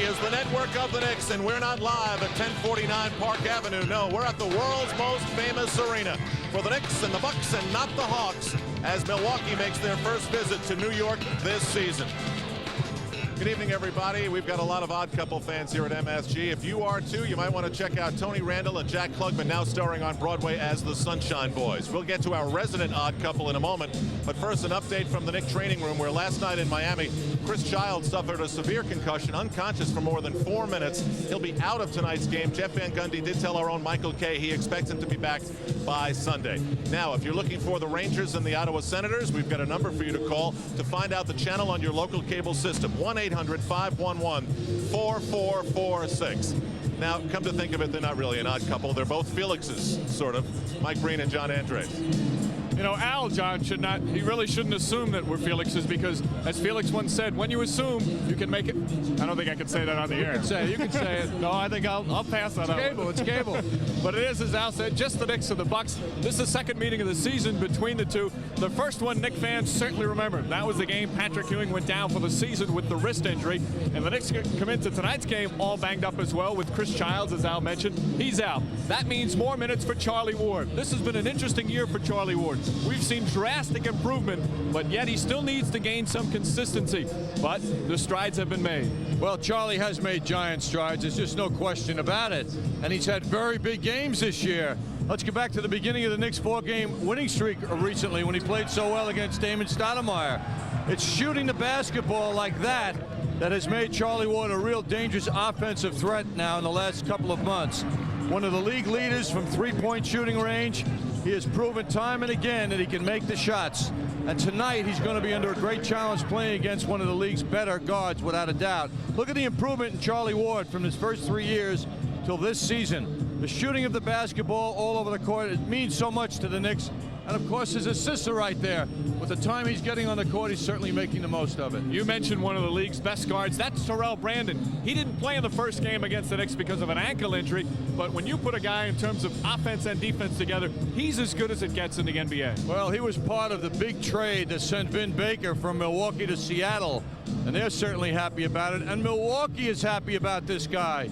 is the network of the Knicks, and we're not live at 1049 Park Avenue. No, we're at the world's most famous arena for the Knicks and the Bucks and not the Hawks as Milwaukee makes their first visit to New York this season. Good evening, everybody. We've got a lot of Odd Couple fans here at MSG. If you are too, you might want to check out Tony Randall and Jack Klugman, now starring on Broadway as the Sunshine Boys. We'll get to our resident Odd Couple in a moment, but first an update from the Knicks training room, where last night in Miami, Chris Childs suffered a severe concussion, unconscious for more than 4 minutes. He'll be out of tonight's game. Jeff Van Gundy did tell our own Michael Kay he expects him to be back by Sunday. Now, if you're looking for the Rangers and the Ottawa Senators, we've got a number for you to call to find out the channel on your local cable system. 1-800-511-4446. Now, come to think of it, they're not really an odd couple. They're both Felixes, sort of. Mike Breen and John Andres. You know, John, he really shouldn't assume that we're Felixes, because as Felix once said, when you assume, you can make it. I don't think I can say that on the air. You can say it. No, I think I'll pass that out. It's cable. But it is, as Al said, just the Knicks and the Bucks. This is the second meeting of the season between the two. The first one, Knicks fans certainly remember. That was the game Patrick Ewing went down for the season with the wrist injury. And the Knicks come into tonight's game all banged up as well, with Chris Childs, as Al mentioned. He's out. That means more minutes for Charlie Ward. This has been an interesting year for Charlie Ward. We've seen drastic improvement, but yet he still needs to gain some consistency. But the strides have been made. Well, Charlie has made giant strides. There's just no question about it. And he's had very big games this year. Let's get back to the beginning of the Knicks' 4-game winning streak recently, when he played so well against Damon Stoudemire. It's shooting the basketball like that that has made Charlie Ward a real dangerous offensive threat now in the last couple of months. One of the league leaders from three-point shooting range. He has proven time and again that he can make the shots. And tonight he's going to be under a great challenge playing against one of the league's better guards, without a doubt. Look at the improvement in Charlie Ward from his first 3 years till this season. The shooting of the basketball all over the court, it means so much to the Knicks. And of course, his sister right there. With the time he's getting on the court, he's certainly making the most of it. You mentioned one of the league's best guards. That's Terrell Brandon. He didn't play in the first game against the Knicks because of an ankle injury, but when you put a guy in terms of offense and defense together, he's as good as it gets in the NBA. Well, he was part of the big trade that sent Vin Baker from Milwaukee to Seattle, and they're certainly happy about it. And Milwaukee is happy about this guy.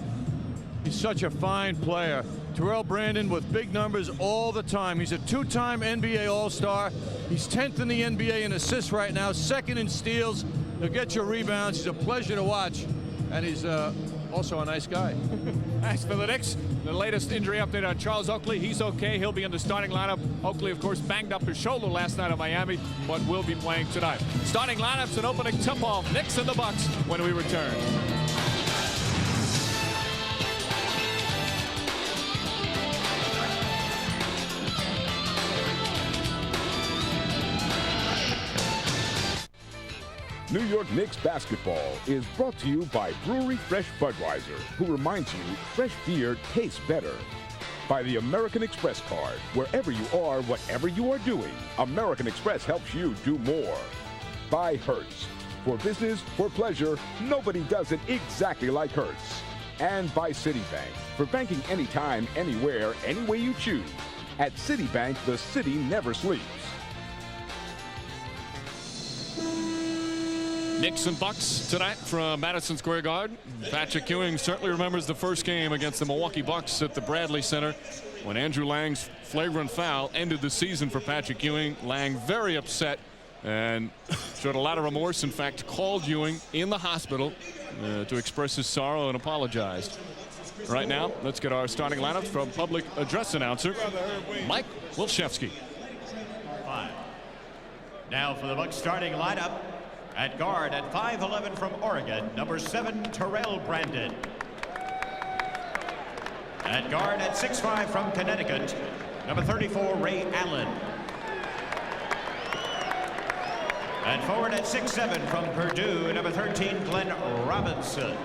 He's such a fine player. Terrell Brandon with big numbers all the time. He's a two-time NBA All-Star. He's 10th in the NBA in assists right now, second in steals. He'll get your rebounds. He's a pleasure to watch, and he's also a nice guy. As for the Knicks, the latest injury update on Charles Oakley. He's okay. He'll be in the starting lineup. Oakley, of course, banged up his shoulder last night in Miami, but will be playing tonight. Starting lineups and opening tip-off, Knicks and the Bucks, when we return. New York Knicks basketball is brought to you by Brewery Fresh Budweiser, who reminds you fresh beer tastes better. By the American Express card. Wherever you are, whatever you are doing, American Express helps you do more. By Hertz. For business, for pleasure, nobody does it exactly like Hertz. And by Citibank. For banking anytime, anywhere, any way you choose. At Citibank, the city never sleeps. Knicks and Bucks tonight from Madison Square Garden. Patrick Ewing certainly remembers the first game against the Milwaukee Bucks at the Bradley Center, when Andrew Lang's flagrant foul ended the season for Patrick Ewing. Lang very upset and showed a lot of remorse. In fact, called Ewing in the hospital to express his sorrow and apologized. Right now, let's get our starting lineup from public address announcer Mike Wilczewski. Fine. Now for the Bucks starting lineup. At guard, at 5'11" from Oregon, number 7, Terrell Brandon. At guard, at 6'5" from Connecticut, number 34, Ray Allen. At forward, at 6'7" from Purdue, number 13, Glenn Robinson.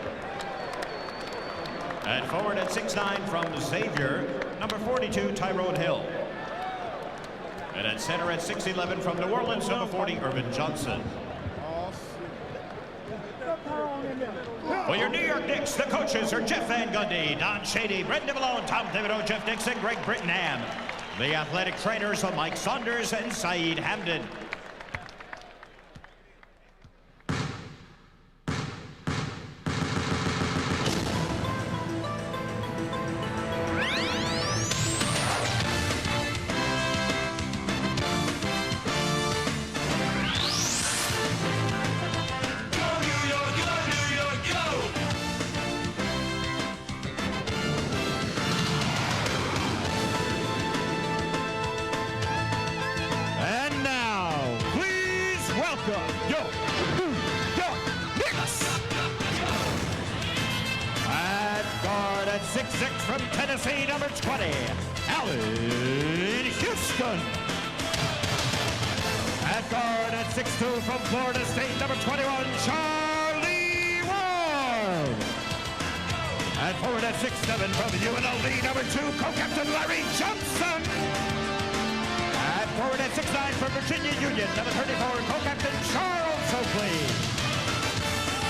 At forward, at 6'9" from Xavier, number 42, Tyrone Hill. And at center, at 6'11" from New Orleans, number 40, Urban Johnson. For your New York Knicks, the coaches are Jeff Van Gundy, Don Shady, Brent DeValone, Tom Thibodeau, Jeff Dixon, Greg Brittenham. The athletic trainers are Mike Saunders and Saeed Hamdan. 6 from Tennessee, number 20, Allan Houston. At guard at 6'2" from Florida State, number 21, Charlie Ward. At forward at 6'7" from UNLV, number 2, co-captain Larry Johnson. At forward at 6'9" from Virginia Union, number 34, co-captain Charles Oakley.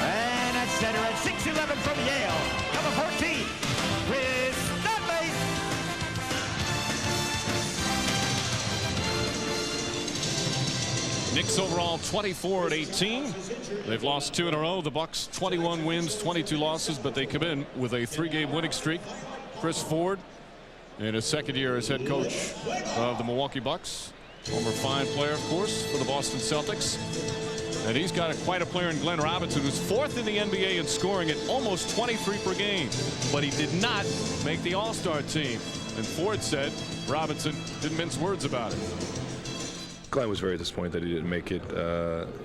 And at center at 6'11" from Yale, number 14, Chris Dudley. Knicks overall 24-18. They've lost 2 in a row. The Bucks 21 wins, 22 losses, but they come in with a 3-game winning streak. Chris Ford in his second year as head coach of the Milwaukee Bucks. Former fine player, of course, for the Boston Celtics. And he's got quite a player in Glenn Robinson, who's 4th in the NBA in scoring at almost 23 per game. But he did not make the All-Star team. And Ford said Robinson didn't mince words about it. Glenn was very disappointed that he didn't make it.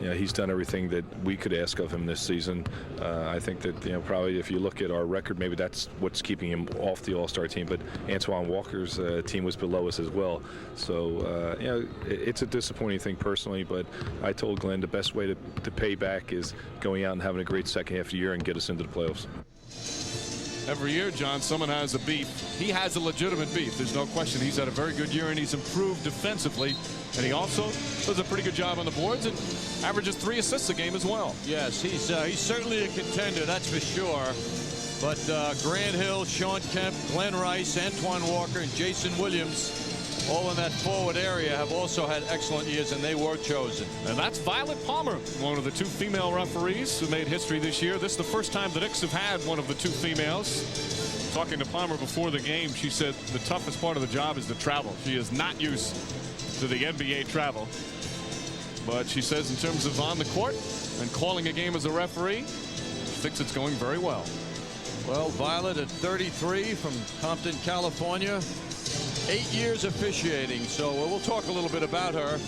You know, he's done everything that we could ask of him this season. I think that, you know, probably if you look at our record, maybe that's what's keeping him off the All-Star team. But Antoine Walker's team was below us as well. So, you know, it's a disappointing thing personally. But I told Glenn the best way to pay back is going out and having a great second half of the year and get us into the playoffs. Every year, John, someone has a beef. He has a legitimate beef. There's no question. He's had a very good year, and he's improved defensively. And he also does a pretty good job on the boards and averages 3 assists a game as well. Yes, he's certainly a contender, that's for sure. But Grant Hill, Sean Kemp, Glenn Rice, Antoine Walker, and Jason Williams, all in that forward area, have also had excellent years, and they were chosen. And that's Violet Palmer, one of the 2 female referees who made history this year. This is the first time the Knicks have had one of the 2 females. Talking to Palmer before the game, she said the toughest part of the job is the travel. She is not used to the NBA travel. But she says in terms of on the court and calling a game as a referee, she thinks it's going very well. Well, Violet at 33 from Compton, California. 8 years officiating, so we'll talk a little bit about her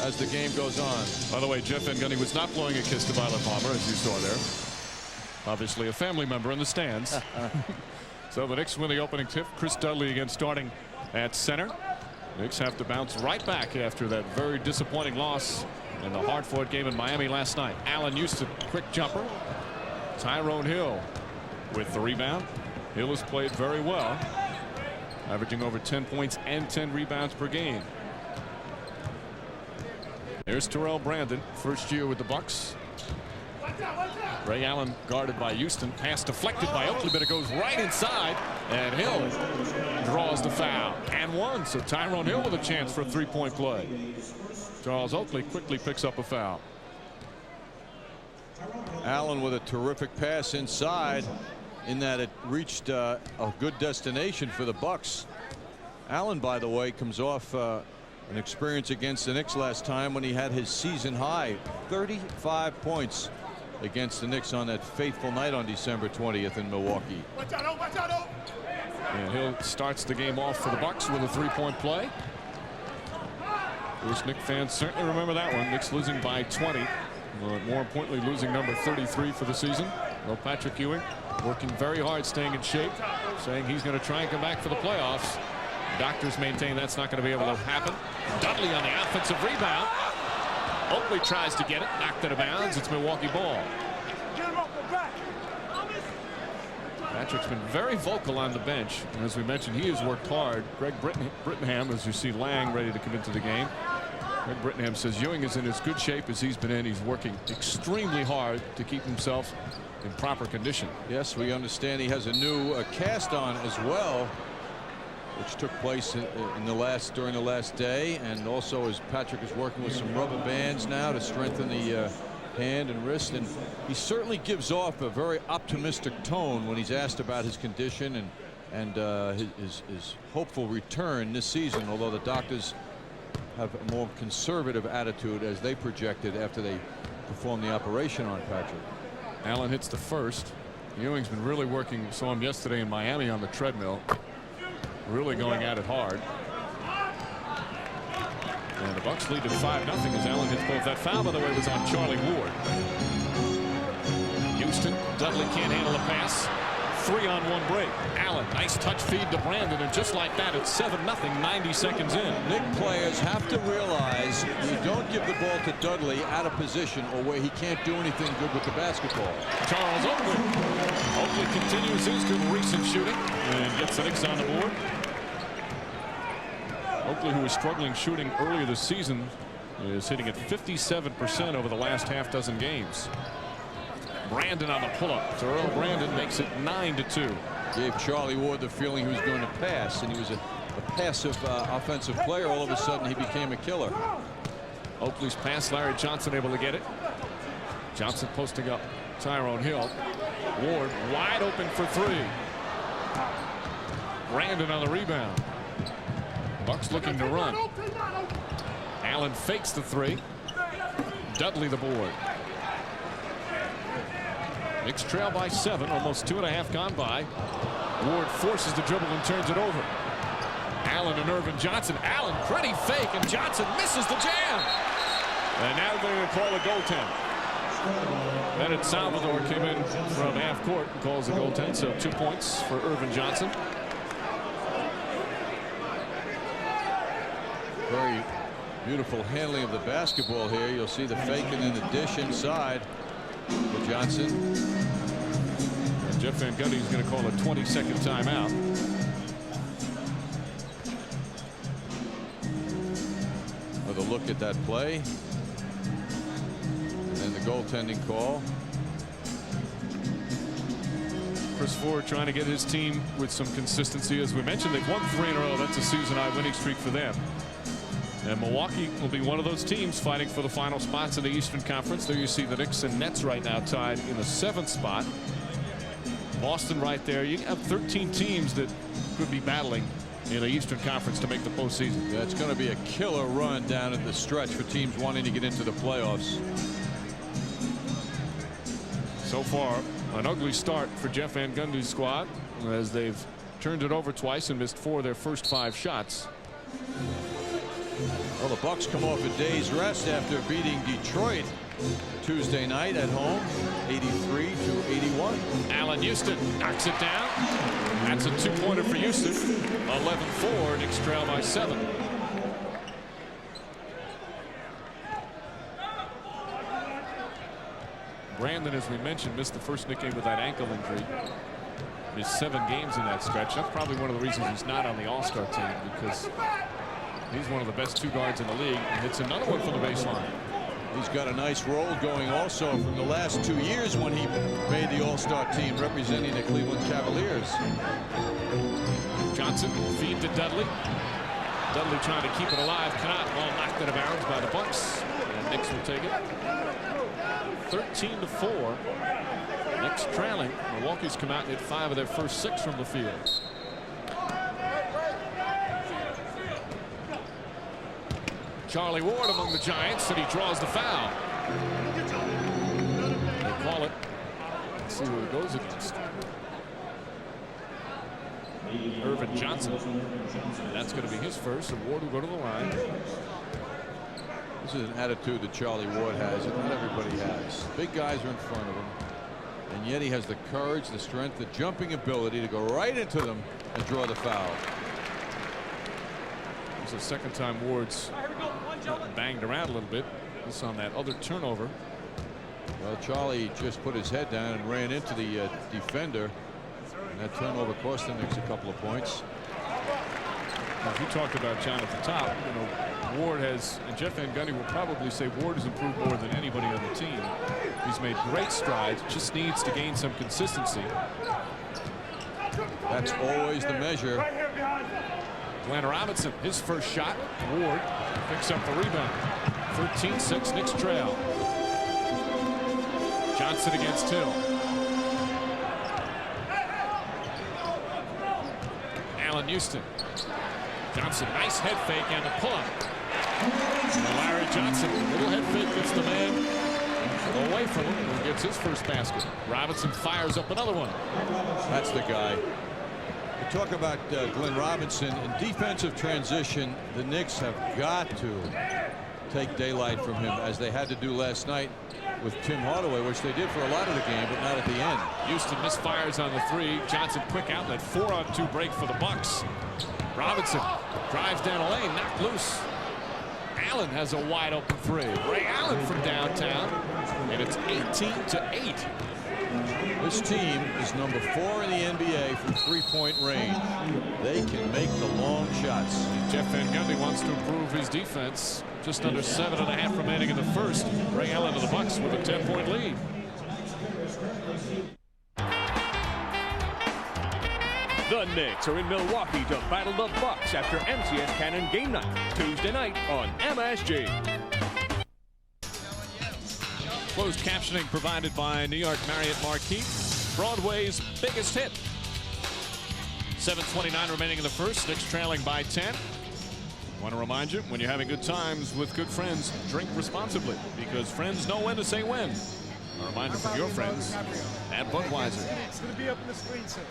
as the game goes on. By the way, Jeff Van Gundy was not blowing a kiss to Violet Palmer, as you saw there. Obviously a family member in the stands. So the Knicks win the opening tip. Chris Dudley again starting at center. Knicks have to bounce right back after that very disappointing loss in the hard-fought game in Miami last night. Allan Houston, quick jumper. Tyrone Hill with the rebound. Hill has played very well, averaging over 10 points and 10 rebounds per game. There's Terrell Brandon, first year with the Bucks. Ray Allen guarded by Houston. Pass deflected by Oakley, but it goes right inside. And Hill draws the foul and one. So Tyrone Hill with a chance for a 3-point play. Charles Oakley quickly picks up a foul. Allen with a terrific pass inside, in that it reached a good destination for the Bucks. Allen, by the way, comes off an experience against the Knicks last time when he had his season high 35 points against the Knicks on that fateful night on December 20th in Milwaukee. And Hill starts the game off for the Bucks with a 3-point play. Of course, Knicks fans certainly remember that one. Knicks losing by 20. But more importantly, losing number 33 for the season. Well, Patrick Ewing working very hard, staying in shape, saying he's going to try and come back for the playoffs. Doctors maintain that's not going to be able to happen. Dudley on the offensive rebound. Oakley tries to get it, knocked out of bounds. It's Milwaukee ball. Patrick's been very vocal on the bench, and as we mentioned, he has worked hard. Greg Brittenham, as you see Lang ready to come into the game. Greg Brittenham says Ewing is in as good shape as he's been in. He's working extremely hard to keep himself in proper condition. Yes, we understand he has a new cast on as well, which took place during the last day, and also as Patrick is working with some rubber bands now to strengthen the hand and wrist, and he certainly gives off a very optimistic tone when he's asked about his condition and his hopeful return this season, although the doctors have a more conservative attitude as they projected after they performed the operation on Patrick. Allen hits the first. Ewing's been really working. Saw him yesterday in Miami on the treadmill, really going at it hard. And the Bucks lead to 5-0 as Allen hits both. That foul, by the way, was on Charlie Ward. Houston, Dudley can't handle the pass. 3-on-1 break. Allen, nice touch feed to Brandon, and just like that, it's 7-0, 90 seconds in. Knick players have to realize you don't give the ball to Dudley out of position or where he can't do anything good with the basketball. Charles Oakley. Oakley continues his good recent shooting and gets the Knicks on the board. Oakley, who was struggling shooting earlier this season, is hitting at 57% over the last half dozen games. Brandon on the pull-up. Terrell Brandon makes it 9-2. Gave Charlie Ward the feeling he was going to pass, and he was a passive offensive player. All of a sudden, he became a killer. Oakley's pass, Larry Johnson able to get it. Johnson posting up Tyrone Hill. Ward wide open for three. Brandon on the rebound. Bucks looking to run. Allen fakes the three. Dudley the board. Knicks trail by 7, almost 2.5 gone by. Ward forces the dribble and turns it over. Allen and Irvin Johnson. Allen, pretty fake, and Johnson misses the jam. And now they're going to call a goaltend. Bennett Salvador came in from half court and calls the goaltend, so 2 points for Irvin Johnson. Very beautiful handling of the basketball here. You'll see the fake and then the dish inside for Johnson. And Jeff Van Gundy is going to call a 20-second timeout. With a look at that play. And then the goaltending call. Chris Ford trying to get his team with some consistency. As we mentioned, they've won 3 in a row. That's a season-high winning streak for them. And Milwaukee will be one of those teams fighting for the final spots in the Eastern Conference. There you see the Knicks and Nets right now tied in the 7th spot. Boston right there. You have 13 teams that could be battling in the Eastern Conference to make the postseason. Yeah, it's going to be a killer run down at the stretch for teams wanting to get into the playoffs. So far, an ugly start for Jeff Van Gundy's squad, as they've turned it over twice and missed 4 of their first 5 shots. Well, the Bucks come off a day's rest after beating Detroit Tuesday night at home, 83-81. Allan Houston knocks it down. That's a 2-pointer for Houston. 11-4. Knicks trail by 7. Brandon, as we mentioned, missed the first Knick game with that ankle injury. Missed 7 games in that stretch. That's probably one of the reasons he's not on the All-Star team, because he's one of the best 2 guards in the league, and hits another one from the baseline. He's got a nice roll going also from the last 2 years when he made the All-Star team representing the Cleveland Cavaliers. Johnson feed to Dudley. Dudley trying to keep it alive. Cannot. Ball knocked out of bounds by the Bucks. And Knicks will take it. 13-4. Knicks trailing. Milwaukee's come out and hit 5 of their first 6 from the field. Charlie Ward among the Giants, and he draws the foul. They call it. Let's see who it goes against. Irvin Johnson. And that's going to be his first, and Ward will go to the line. This is an attitude that Charlie Ward has that not everybody has. Big guys are in front of him, and yet he has the courage, the strength, the jumping ability to go right into them and draw the foul. It's the second time Ward's banged around a little bit. This on that other turnover. Well, Charlie just put his head down and ran into the defender, and that turnover cost the Knicks a couple of points. As we talked about, John, at the top, you know, Ward has, and Jeff Van Gundy will probably say Ward has improved more than anybody on the team. He's made great strides, just needs to gain some consistency. That's always the measure. Glenn Robinson, his first shot. Ward picks up the rebound. 13-6, Knicks trail. Johnson against Hill. Allan Houston. Johnson, nice head fake and a pull-up. Larry Johnson, little head fake gets the man away from him and gets his first basket. Robinson fires up another one. That's the guy. We talk about Glenn Robinson in defensive transition. The Knicks have got to take daylight from him, as they had to do last night with Tim Hardaway, which they did for a lot of the game, but not at the end. Houston misfires on the three. Johnson quick outlet, 4-on-2 break for the Bucks. Robinson drives down a lane, knocked loose. Allen has a wide open three. Ray Allen from downtown, and it's 18-8. This team is number 4 in the NBA from three-point range. They can make the long shots. Jeff Van Gundy wants to improve his defense. Just under 7.5 remaining in the first. Ray Allen of the Bucks with a 10-point lead. The Knicks are in Milwaukee to battle the Bucks after MCS Cannon game night, Tuesday night on MSG. Closed captioning provided by New York Marriott Marquis, Broadway's biggest hit. 7:29 remaining in the first. Knicks trailing by 10. Want to remind you, when you're having good times with good friends, drink responsibly, because friends know when to say when. A reminder from your friends at Budweiser.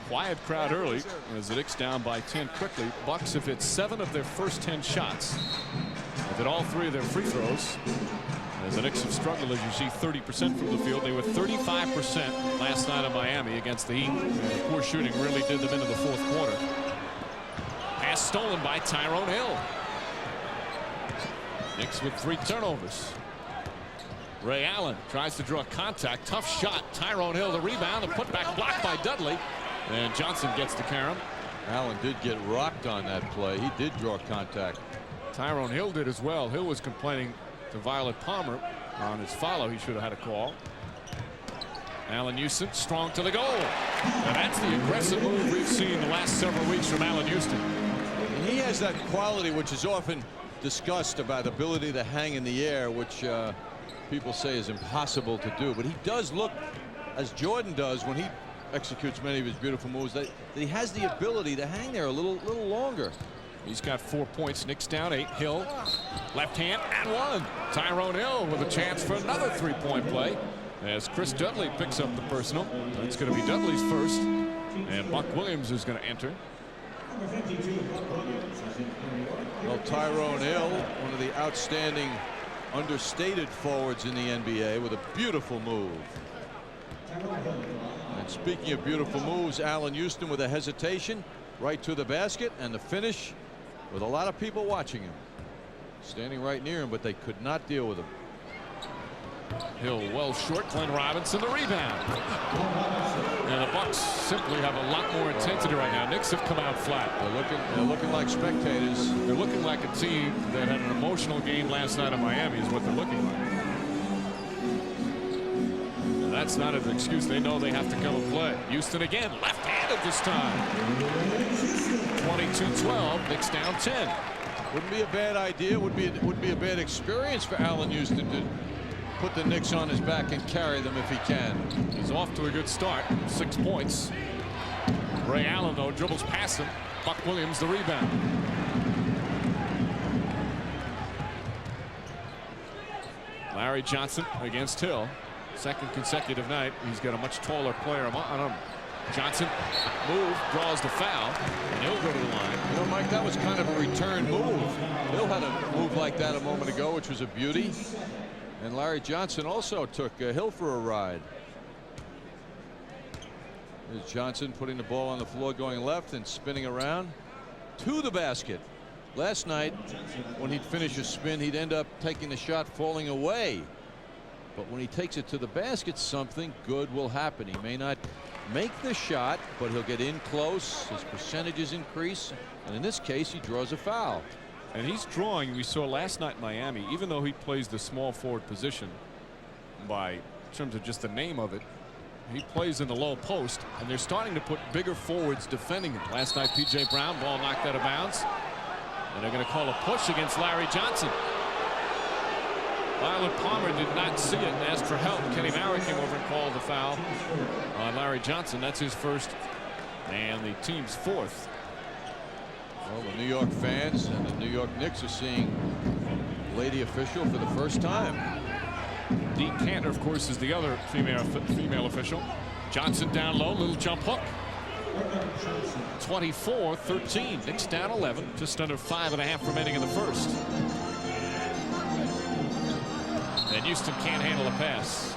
Quiet crowd early as the Knicks down by 10 quickly. Bucks have hit 7 of their first 10 shots. They've hit all 3 of their free throws. As the Knicks have struggled, as you see, 30% from the field. They were 35% last night in Miami against the Heat. The poor shooting really did them into the fourth quarter. Pass stolen by Tyrone Hill. Knicks with 3 turnovers. Ray Allen tries to draw contact. Tough shot. Tyrone Hill the rebound. The putback blocked by Dudley. And Johnson gets to Karam. Allen did get rocked on that play. He did draw contact. Tyrone Hill did as well. Hill was complaining to Violet Palmer on his follow. He should have had a call. Allan Houston strong to the goal. And that's the aggressive move we've seen the last several weeks from Allan Houston. And he has that quality which is often discussed about ability to hang in the air, which people say is impossible to do. But he does look, as Jordan does when he executes many of his beautiful moves, that he has the ability to hang there a little longer. He's got 4 points. Knicks down 8. Hill left hand and 1. Tyrone Hill with a chance for another 3-point play as Chris Dudley picks up the personal. It's going to be Dudley's first, and Buck Williams is going to enter. Well, Tyrone Hill, one of the outstanding understated forwards in the NBA, with a beautiful move. And speaking of beautiful moves, Allan Houston with a hesitation right to the basket, and the finish with a lot of people watching him, standing right near him, but they could not deal with him. Hill well short. Glenn Robinson the rebound. And the Bucks simply have a lot more intensity right now. Knicks have come out flat. They're looking like spectators. They're looking like a team that had an emotional game last night in Miami is what they're looking like. And that's not an excuse. They know they have to come and play. Houston again, left-handed this time. 22-12. Knicks down 10. Wouldn't be a bad idea. Would be a bad experience for Allan Houston to put the Knicks on his back and carry them if he can. He's off to a good start. 6 points. Ray Allen, though, dribbles past him. Buck Williams the rebound. Larry Johnson against Hill. Second consecutive night. He's got a much taller player on him. Johnson move, draws the foul, and he'll go to the line. You know, Mike, that was kind of a return move. Hill had a move like that a moment ago, which was a beauty. And Larry Johnson also took Hill for a ride. There's Johnson putting the ball on the floor, going left and spinning around to the basket. Last night, when he'd finish a spin, he'd end up taking the shot falling away. But when he takes it to the basket, something good will happen. He may not make the shot, but he'll get in close. His percentages increase. And in this case, he draws a foul. And he's drawing, we saw last night in Miami, even though he plays the small forward position in terms of just the name of it, he plays in the low post, and they're starting to put bigger forwards defending him. Last night, P.J. Brown, ball knocked out of bounds. And they're going to call a push against Larry Johnson. Violet Palmer did not see it and asked for help. Kenny Mara came over and called the foul on Larry Johnson. That's his first and the team's fourth. Well, the New York fans and the New York Knicks are seeing lady official for the first time. Dee Cantor, of course, is the other female official. Johnson down low, little jump hook. 24-13. Knicks down 11. Just under 5.5 remaining in the first. And Houston can't handle a pass.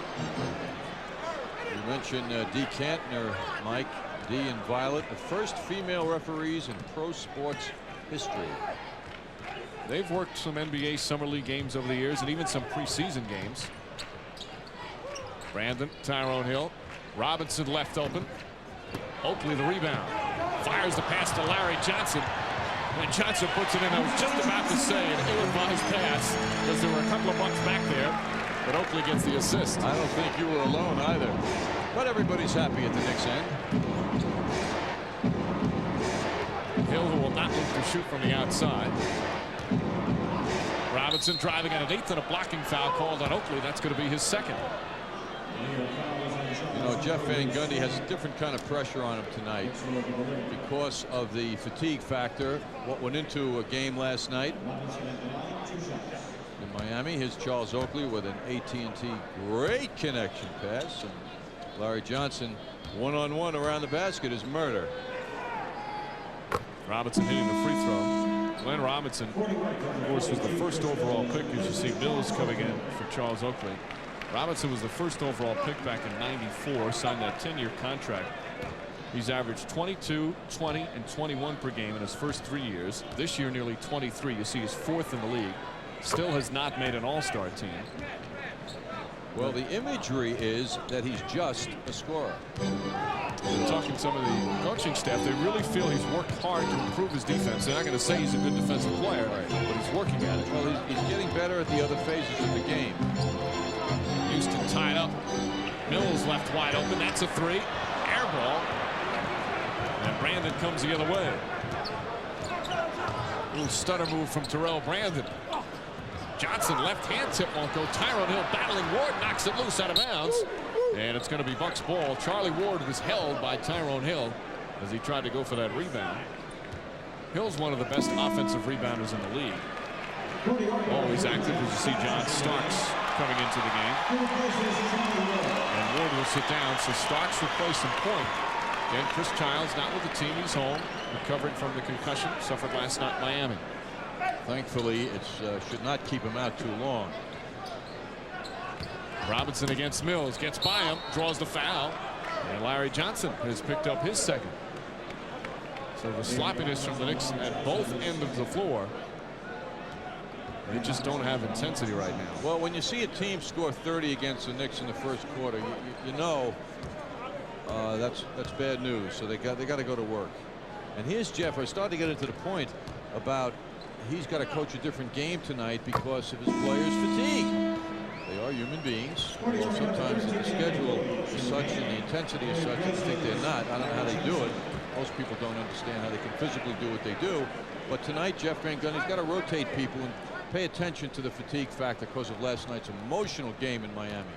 You mentioned Dee Cantner, Mike. Dee and Violet, the first female referees in pro sports history. They've worked some NBA Summer League games over the years and even some preseason games. Brandon, Tyrone Hill. Robinson left open. Oakley the rebound. Fires the pass to Larry Johnson. And Johnson puts it in. I was just about to say an ill-advised pass because there were a couple of Bucks back there. But Oakley gets the assist. I don't think you were alone either. But everybody's happy at the Knicks end. Hill, who will not look to shoot from the outside. Robinson driving at an eighth and a blocking foul called on Oakley. That's going to be his second. You know, Jeff Van Gundy has a different kind of pressure on him tonight because of the fatigue factor. What went into a game last night in Miami. Here's Charles Oakley with an AT&T great connection pass. And Larry Johnson one-on-one around the basket is murder. Robinson hitting the free throw. Glenn Robinson, of course, was the first overall pick. As you see Mills coming in for Charles Oakley. Robinson was the first overall pick back in '94, signed that 10-year contract. He's averaged 22, 20, and 21 per game in his first 3 years. This year, nearly 23. You see he's fourth in the league. Still has not made an all-star team. Well, the imagery is that he's just a scorer. Talking to some of the coaching staff, they really feel he's worked hard to improve his defense. They're not going to say he's a good defensive player, but he's working at it. Well, he's getting better at the other phases of the game. Houston tied up. Mills left wide open. That's a three. Air ball. And Brandon comes the other way. Little stutter move from Terrell Brandon. Johnson left hand tip won't go. Tyrone Hill battling Ward, knocks it loose out of bounds. And it's going to be Bucks ball. Charlie Ward was held by Tyrone Hill as he tried to go for that rebound. Hill's one of the best offensive rebounders in the league. Always active as you see John Starks coming into the game. And Ward will sit down, so Starks replacing point. And Chris Childs not with the team. He's home, recovering from the concussion suffered last night in Miami. Thankfully, it should not keep him out too long. Robinson against Mills, gets by him, draws the foul, and Larry Johnson has picked up his second. So the sloppiness from the Knicks at both ends of the floor. They just don't have intensity right now. Well, when you see a team score 30 against the Knicks in the first quarter, you know that's bad news. So they got to go to work. And here's Jeff. I started to get into the point about he's got to coach a different game tonight because of his players' fatigue. They are human beings. Well, sometimes the schedule is such and the intensity is such that you think they're not. I don't know how they do it. Most people don't understand how they can physically do what they do. But tonight, Jeff Van Gundy's got to rotate people and pay attention to the fatigue factor because of last night's emotional game in Miami.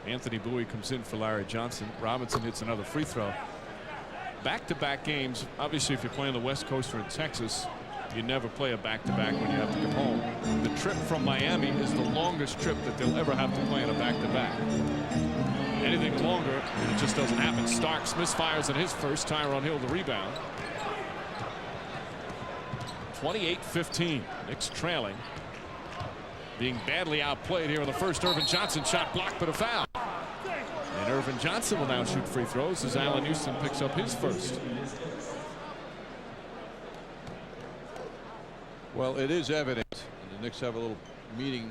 Anthony Bowie comes in for Larry Johnson. Robinson hits another free throw. Back-to-back games. Obviously, if you're playing the West Coast or in Texas, you never play a back-to-back when you have to come home. The trip from Miami is the longest trip that they'll ever have to play in a back-to-back. Anything longer, and it just doesn't happen. Starks misfires in his first. Tyrone Hill the rebound. 28-15. Knicks trailing. Being badly outplayed here in the first. Irvin Johnson shot blocked, but a foul. And Irvin Johnson will now shoot free throws as Allan Houston picks up his first. Well, it is evident, and the Knicks have a little meeting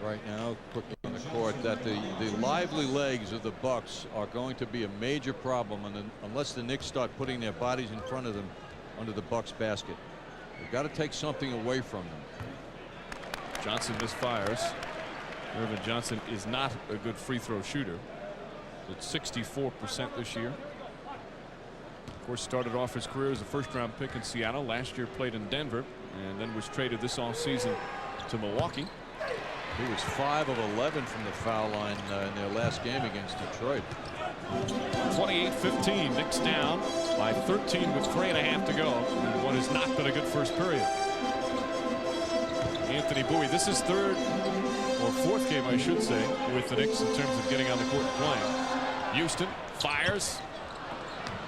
right now quickly on the court, that the lively legs of the Bucks are going to be a major problem unless the Knicks start putting their bodies in front of them under the Bucks basket. They've got to take something away from them. Johnson misfires. Irvin Johnson is not a good free throw shooter. It's 64% this year. Of course, started off his career as a first-round pick in Seattle. Last year played in Denver and then was traded this offseason to Milwaukee. He was 5 of 11 from the foul line in their last game against Detroit. 28-15. Knicks down by 13 with 3.5 to go in what has not been a good first period. Anthony Bowie, this is third or fourth game, I should say, with the Knicks in terms of getting on the court and playing. Houston fires.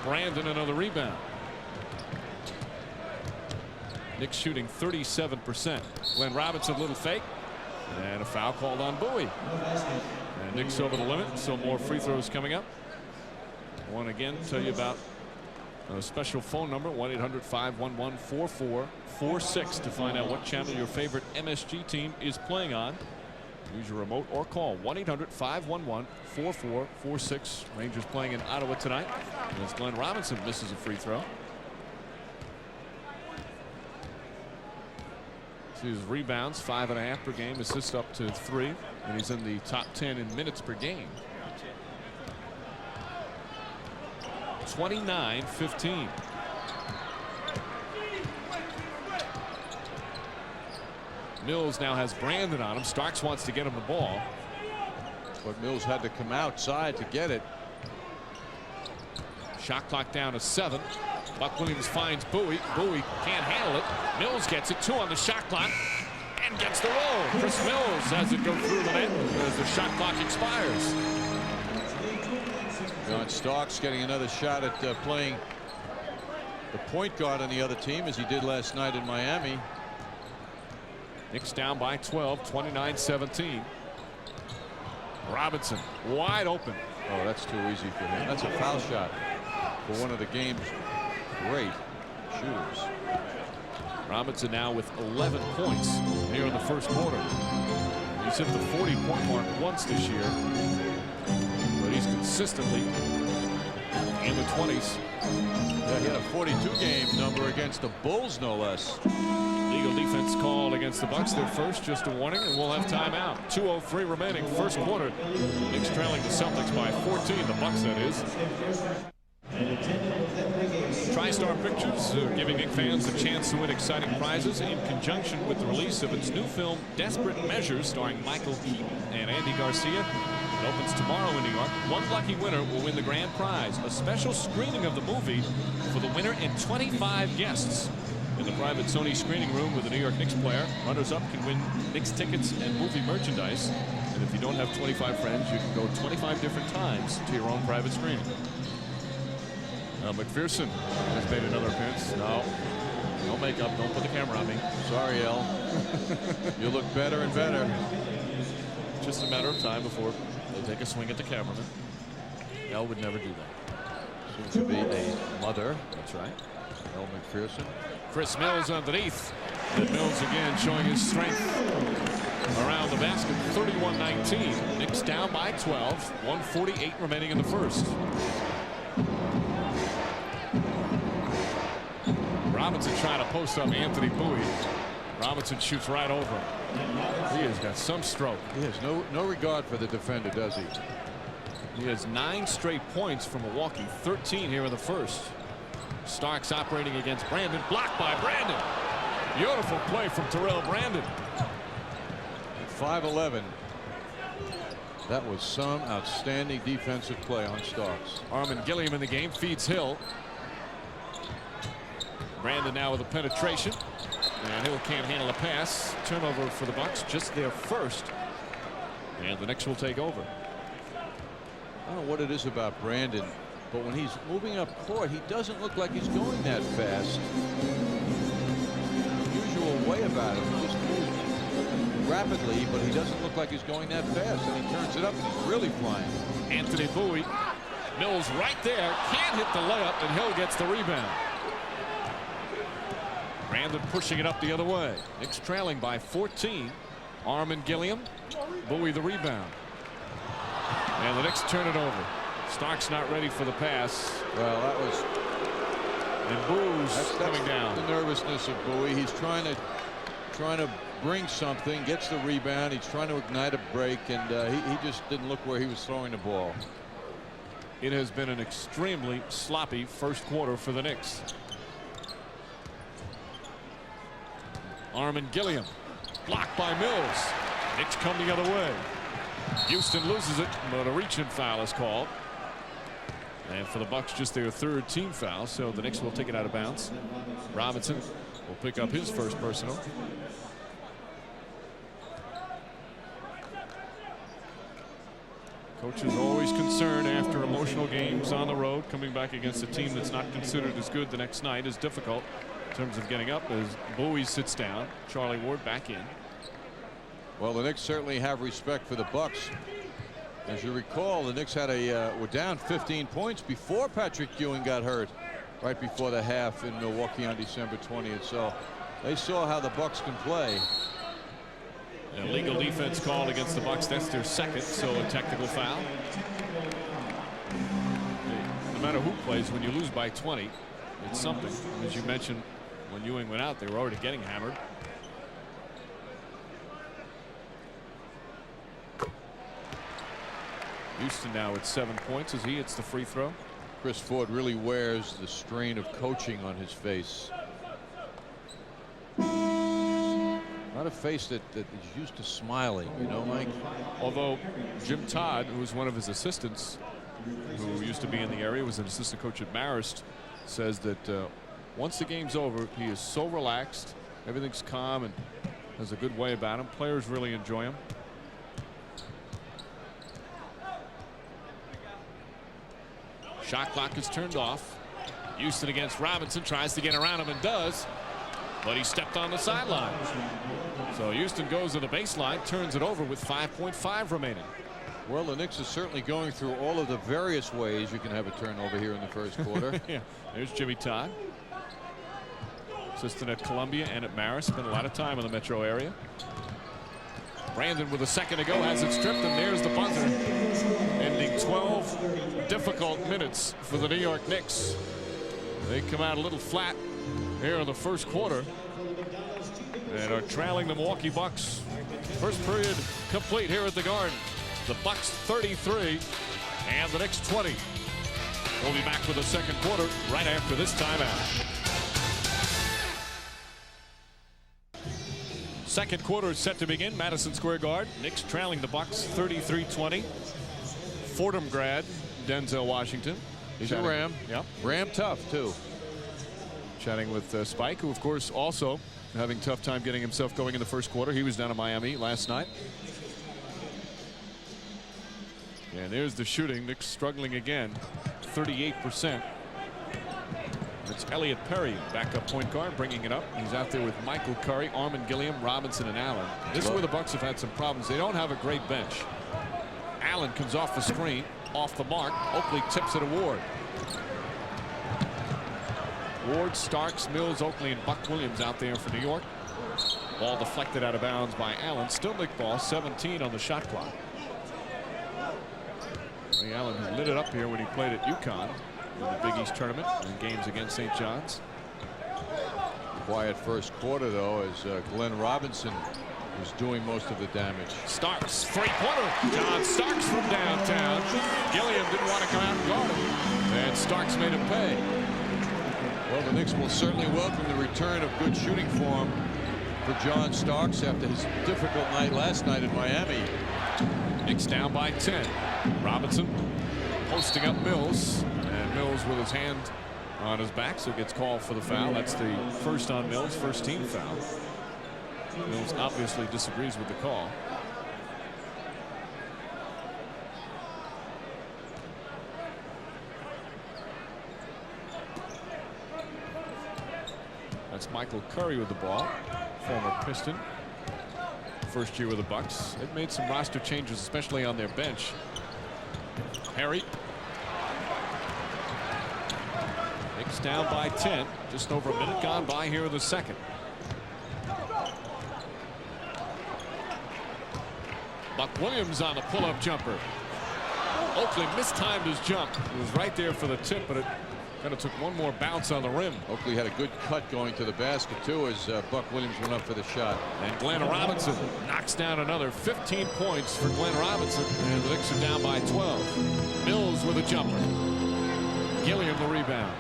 Brandon another rebound. Knicks shooting 37%. Glenn Robinson, little fake. And a foul called on Bowie. And Knicks over the limit, so more free throws coming up. I want to again tell you about a special phone number, 1-800-511-4446, to find out what channel your favorite MSG team is playing on. Use your remote or call 1-800-511-4446. Rangers playing in Ottawa tonight, as Glenn Robinson misses a free throw. See his rebounds, 5.5 per game, assists up to 3, and he's in the top 10 in minutes per game. 29-15. Mills now has Brandon on him. Starks wants to get him the ball, but Mills had to come outside to get it. Shot clock down to 7. Buck Williams finds Bowie. Bowie can't handle it. Mills gets it. 2 on the shot clock and gets the roll. Chris Mills has it go through the net as the shot clock expires. John Starks getting another shot at playing the point guard on the other team, as he did last night in Miami. Knicks down by 12, 29-17. Robinson wide open. Oh, that's too easy for him. That's a foul shot for one of the game's great shooters. Robinson now with 11 points here in the first quarter. He's hit the 40-point mark once this year, but he's consistently in the 20s. Yeah, he had a 42-game number against the Bulls, no less. Legal defense called against the Bucks. Their first, just a warning, and we'll have timeout. 2:03 remaining, first quarter. Knicks trailing the Celtics by 14. The Bucks, that is. TriStar Pictures giving Knicks fans a chance to win exciting prizes in conjunction with the release of its new film Desperate Measures, starring Michael Keaton and Andy Garcia. It opens tomorrow in New York. One lucky winner will win the grand prize, a special screening of the movie for the winner and 25 guests in the private Sony screening room with a New York Knicks player. Runners-up can win Knicks tickets and movie merchandise. And if you don't have 25 friends, you can go 25 different times to your own private screening. McPherson has made another appearance. No makeup. Don't put the camera on me. Sorry, El. You look better and better. Just a matter of time before they take a swing at the cameraman. El would never do that. Soon to be a mother. That's right. El McPherson. Chris Mills underneath. And Mills again showing his strength around the basket. 31-19. Knicks down by 12. 1:48 remaining in the first. Robinson trying to post up Anthony Bowie. Robinson shoots right over him. He has got some stroke. He has no regard for the defender, does he? He has 9 straight points from Milwaukee. 13 here in the first. Starks operating against Brandon. Blocked by Brandon. Beautiful play from Terrell Brandon. 5'11". That was some outstanding defensive play on Starks. Armin Gilliam in the game, feeds Hill. Brandon now with a penetration, and Hill can't handle a pass. Turnover for the Bucks, just their first, and the Knicks will take over. I don't know what it is about Brandon, but when he's moving up court, he doesn't look like he's going that fast. Usual way about him, he just moves rapidly, but he doesn't look like he's going that fast, and he turns it up and he's really flying. Anthony Bowie, Mills right there, can't hit the layup, and Hill gets the rebound. Brandon pushing it up the other way. Knicks trailing by 14. Armin Gilliam, Bowie the rebound. And the Knicks turn it over. Starks not ready for the pass. Well, that was... And Boo's coming down. The nervousness of Bowie. He's trying to bring something, gets the rebound. He's trying to ignite a break, and he just didn't look where he was throwing the ball. It has been an extremely sloppy first quarter for the Knicks. Armin Gilliam blocked by Mills. Knicks come the other way. Houston loses it, but a reach-in foul is called. And for the Bucks, just their 3rd team foul, so the Knicks will take it out of bounds. Robinson will pick up his first personal. Coach is always concerned after emotional games on the road. Coming back against a team that's not considered as good the next night is difficult in terms of getting up, as Bowie sits down. Charlie Ward back in. Well, the Knicks certainly have respect for the Bucks. As you recall, the Knicks had were down 15 points before Patrick Ewing got hurt, right before the half in Milwaukee on December 20th. So they saw how the Bucks can play. Illegal defense called against the Bucks. That's their second, so a technical foul. No matter who plays, when you lose by 20, it's something. As you mentioned, when Ewing went out, they were already getting hammered. Houston now at 7 points as he hits the free throw. Chris Ford really wears the strain of coaching on his face. Not a face that is used to smiling, you know, Mike. Although Jim Todd, who was one of his assistants, who used to be in the area, was an assistant coach at Marist, says that once the game's over, he is so relaxed, everything's calm, and has a good way about him. Players really enjoy him. Shot clock is turned off. Houston against Robinson, tries to get around him and does, but he stepped on the sideline. So Houston goes to the baseline, turns it over with 5.5 remaining. Well, the Knicks are certainly going through all of the various ways you can have a turnover here in the first quarter. Yeah, there's Jimmy Todd, assistant at Columbia and at Marist, spent a lot of time in the metro area. Brandon with a second to go has it stripped, and there's the buzzer, ending 12 difficult minutes for the New York Knicks. They come out a little flat here in the first quarter and are trailing the Milwaukee Bucks. First period complete here at the Garden. The Bucks 33 and the Knicks 20. We'll be back with the second quarter right after this timeout. Second quarter is set to begin. Madison Square Garden. Knicks trailing the Bucks 33-20. Fordham grad Denzel Washington. He's a Ram. Yep. Ram tough too. Chatting with Spike, who of course also having a tough time getting himself going in the first quarter. He was down in Miami last night. And there's the shooting. Knicks struggling again. 38%. It's Elliot Perry, backup point guard, bringing it up. He's out there with Michael Curry, Armin Gilliam, Robinson, and Allen. This is where the Bucks have had some problems. They don't have a great bench. Allen comes off the screen, off the mark. Oakley tips it to Ward. Ward, Starks, Mills, Oakley, and Buck Williams out there for New York. Ball deflected out of bounds by Allen. Still Nick ball, 17 on the shot clock. Ray Allen, who lit it up here when he played at UConn in the Big East tournament and games against St. John's. Quiet first quarter though, as Glenn Robinson was doing most of the damage. Starks, three-pointer. John Starks from downtown. Gilliam didn't want to come out and guard him, and Starks made him pay. Well, the Knicks will certainly welcome the return of good shooting form for John Starks after his difficult night last night in Miami. Knicks down by 10. Robinson posting up Mills, and Mills with his hand on his back, so gets called for the foul. That's the first on Mills, first team foul. Mills obviously disagrees with the call. That's Michael Curry with the ball, former Piston. First year with the Bucks. They've made some roster changes, especially on their bench. Harry. Knicks down by 10. Just over a minute gone by here in the second. Buck Williams on the pull-up jumper. Oakley mistimed his jump. It was right there for the tip, but it kind of took one more bounce on the rim. Oakley had a good cut going to the basket too as Buck Williams went up for the shot. And Glenn Robinson knocks down another 15 points for Glenn Robinson, and the Knicks are down by 12. Mills with a jumper. Gilliam the rebound.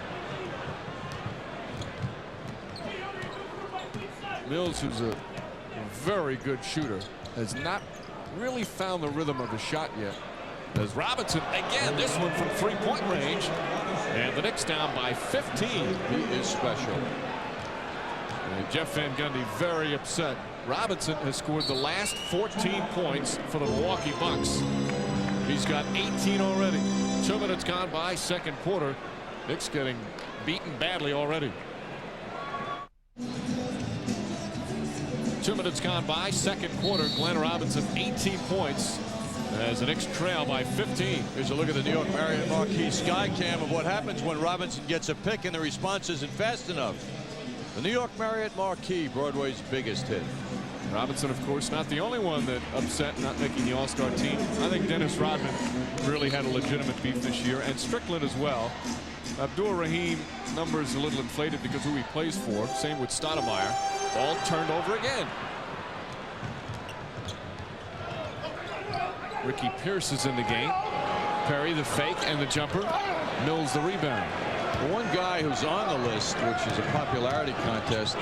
Mills, who's a very good shooter, has not really found the rhythm of the shot yet. As Robinson again, this one from three-point range, and the Knicks down by 15. He is special. And Jeff Van Gundy very upset. Robinson has scored the last 14 points for the Milwaukee Bucks. He's got 18 already. 2 minutes gone by, second quarter. Knicks getting beaten badly already. 2 minutes gone by, second quarter. Glenn Robinson 18 points as the Knicks trail by 15. Here's a look at the New York Marriott Marquis sky cam of what happens when Robinson gets a pick and the response isn't fast enough. The New York Marriott Marquis, Broadway's biggest hit. Robinson, of course, not the only one that upset not making the All-Star team. I think Dennis Rodman really had a legitimate beef this year, and Strickland as well. Abdul Rahim numbers a little inflated because who he plays for. Same with Stoudemire. Ball turned over again. Ricky Pierce is in the game. Perry the fake and the jumper. Mills the rebound. The one guy who's on the list, which is a popularity contest,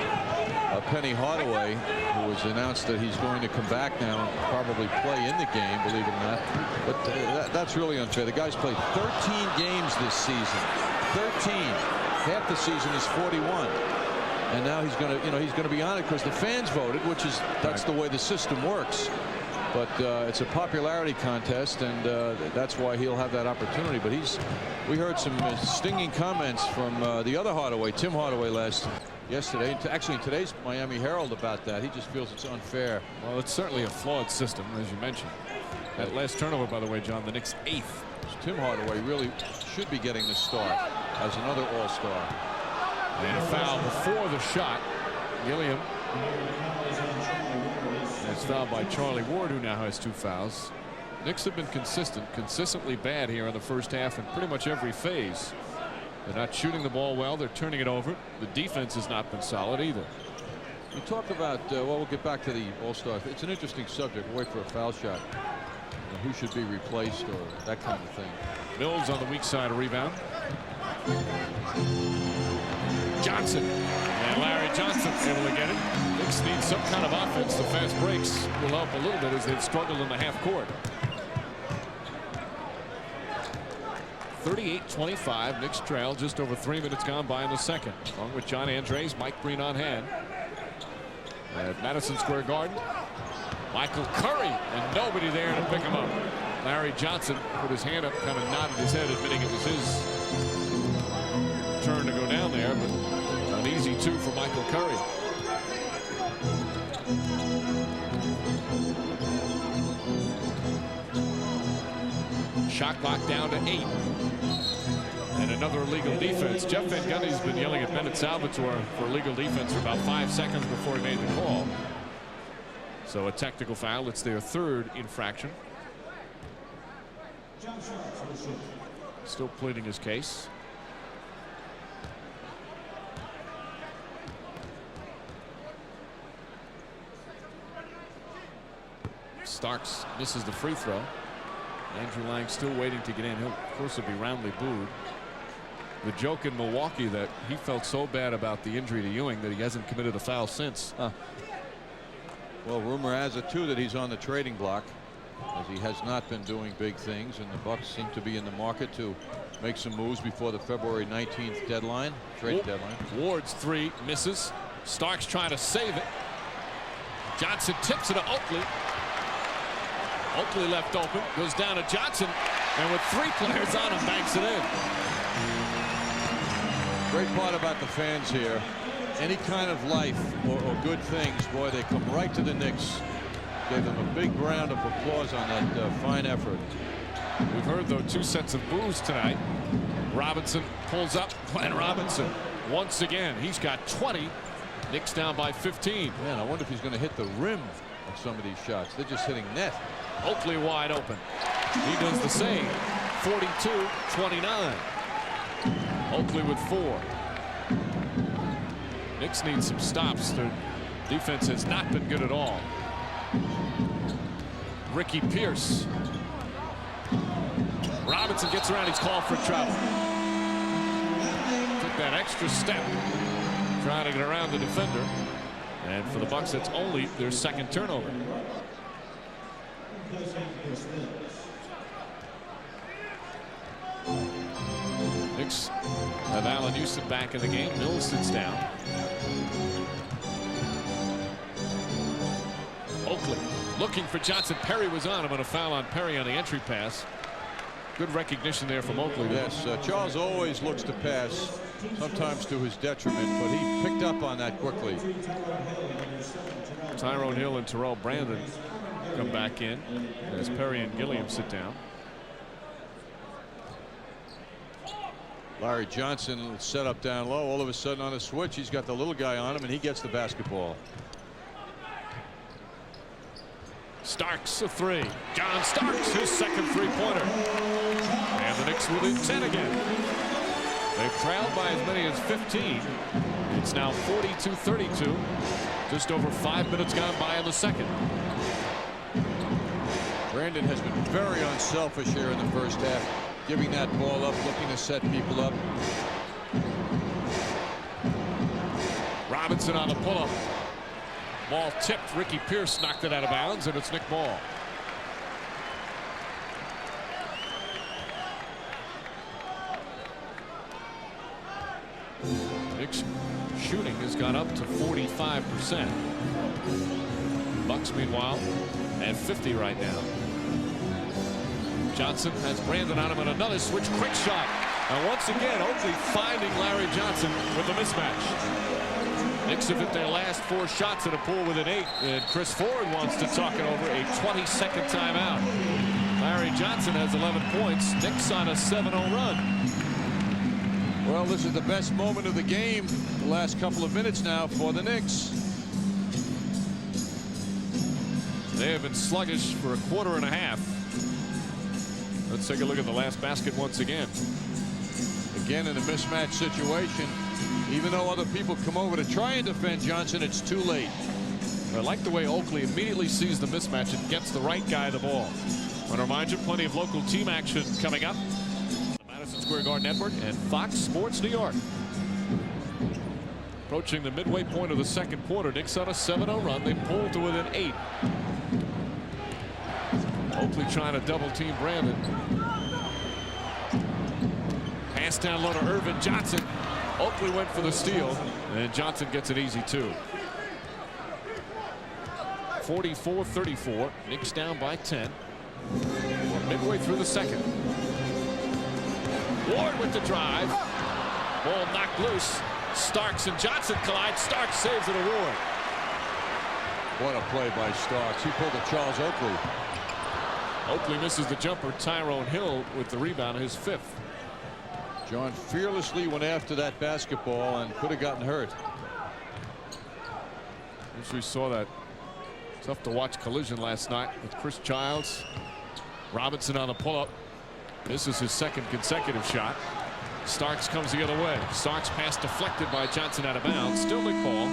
Penny Hardaway, who has announced that he's going to come back now and probably play in the game, believe it or not. But that's really unfair. The guy's played 13 games this season. 13. Half the season is 41. And now he's going to, he's going to be on it because the fans voted, that's the way the system works. But it's a popularity contest, and that's why he'll have that opportunity. But we heard some stinging comments from the other Hardaway, Tim Hardaway, yesterday, actually in today's Miami Herald, about that. He just feels it's unfair. Well, it's certainly a flawed system, as you mentioned. That last turnover, by the way, John, the Knicks' 8th. Tim Hardaway really should be getting the start as another All-Star. And a foul before the shot. Gilliam. It's fouled by Charlie Ward, who now has 2 fouls. Knicks have been consistently bad here in the first half in pretty much every phase. They're not shooting the ball well. They're turning it over. The defense has not been solid either. You talk about, well, we'll get back to the All-Star. It's an interesting subject. Wait for a foul shot. Who should be replaced or that kind of thing. Mills on the weak side, a rebound. Johnson. And Larry Johnson able to get it. Knicks need some kind of offense. The fast breaks will help a little bit as they've struggled in the half court. 38-25. Knicks trail, just over 3 minutes gone by in the second. Along with John Andres, Mike Breen on hand. At Madison Square Garden. Michael Curry, and nobody there to pick him up. Larry Johnson put his hand up, kind of nodded his head, admitting it was his turn to go down there, but an easy 2 for Michael Curry. Shot clock down to 8. And another illegal defense. Jeff Van Gundy's been yelling at Bennett Salvatore for illegal defense for about 5 seconds before he made the call. So a technical foul. It's their 3rd infraction. Still pleading his case. Starks misses the free throw. Andrew Lang still waiting to get in. He'll, of course, will be roundly booed. The joke in Milwaukee that he felt so bad about the injury to Ewing that he hasn't committed a foul since. Well, rumor has it too that he's on the trading block, as he has not been doing big things, and the Bucks seem to be in the market to make some moves before the February 19th deadline, trade deadline. Ward's 3 misses. Starks trying to save it. Johnson tips it to Oakley. Oakley left open, goes down to Johnson, and with 3 players on him, banks it in. Great part about the fans here. Any kind of life or good things, boy, they come right to the Knicks. Gave them a big round of applause on that fine effort. We've heard, though, 2 sets of boos tonight. Robinson pulls up. Glenn Robinson once again. He's got 20. Knicks down by 15. Man, I wonder if he's going to hit the rim of some of these shots. They're just hitting net. Oakley wide open. He does the same. 42-29. Oakley with 4. Knicks need some stops. Their defense has not been good at all. Ricky Pierce. Robinson gets around. He's called for travel. Took that extra step trying to get around the defender. And for the Bucks, it's only their 2nd turnover. Knicks have Allan Houston back in the game. Mills sits down. Oakley looking for Johnson. Perry was on him, and a foul on Perry on the entry pass. Good recognition there from Oakley. Yes, Charles always looks to pass sometimes to his detriment, but he picked up on that quickly. Tyrone Hill and Terrell Brandon come back in as Perry and Gilliam sit down. Larry Johnson set up down low. All of a sudden on a switch, he's got the little guy on him, and he gets the basketball. Starks a three. John Starks, his second three-pointer. And the Knicks within 10 again. They've trailed by as many as 15. It's now 42-32. Just over 5 minutes gone by in the second. Brandon has been very unselfish here in the first half, giving that ball up, looking to set people up. Robinson on the pull-up. Ball tipped. Ricky Pierce knocked it out of bounds, and it's Nick Ball. Knicks shooting has gone up to 45%. Bucks, meanwhile, at 50 right now. Johnson has Brandon on him, and another switch. Quick shot. And once again, Oakley finding Larry Johnson with the mismatch. Knicks have hit their last 4 shots at a pool within 8, and Chris Ford wants to talk it over a 22nd timeout. Larry Johnson has 11 points. Knicks on a 7-0 run. Well, this is the best moment of the game, the last couple of minutes now for the Knicks. They have been sluggish for a quarter and a half. Let's take a look at the last basket once again. Again in a mismatch situation. Even though other people come over to try and defend Johnson, it's too late. I like the way Oakley immediately sees the mismatch and gets the right guy the ball. I want to remind you, plenty of local team action coming up. The Madison Square Garden Network and Fox Sports New York. Approaching the midway point of the second quarter, Knicks on a 7-0 run. They pulled to within 8. Oakley trying to double team Brandon. Pass down low to Irvin Johnson. Oakley went for the steal, and Johnson gets it easy too. 44-34. Knicks down by 10. We're midway through the second. Ward with the drive. Ball knocked loose. Starks and Johnson collide. Starks saves it to Ward. What a play by Starks. He pulled a Charles Oakley. Oakley misses the jumper. Tyrone Hill with the rebound, his 5th. John fearlessly went after that basketball and could have gotten hurt. As we saw that tough to watch collision last night with Chris Childs. Robinson on the pull-up. This is his second consecutive shot. Starks comes the other way. Starks pass deflected by Johnson out of bounds. Still Nick Ball.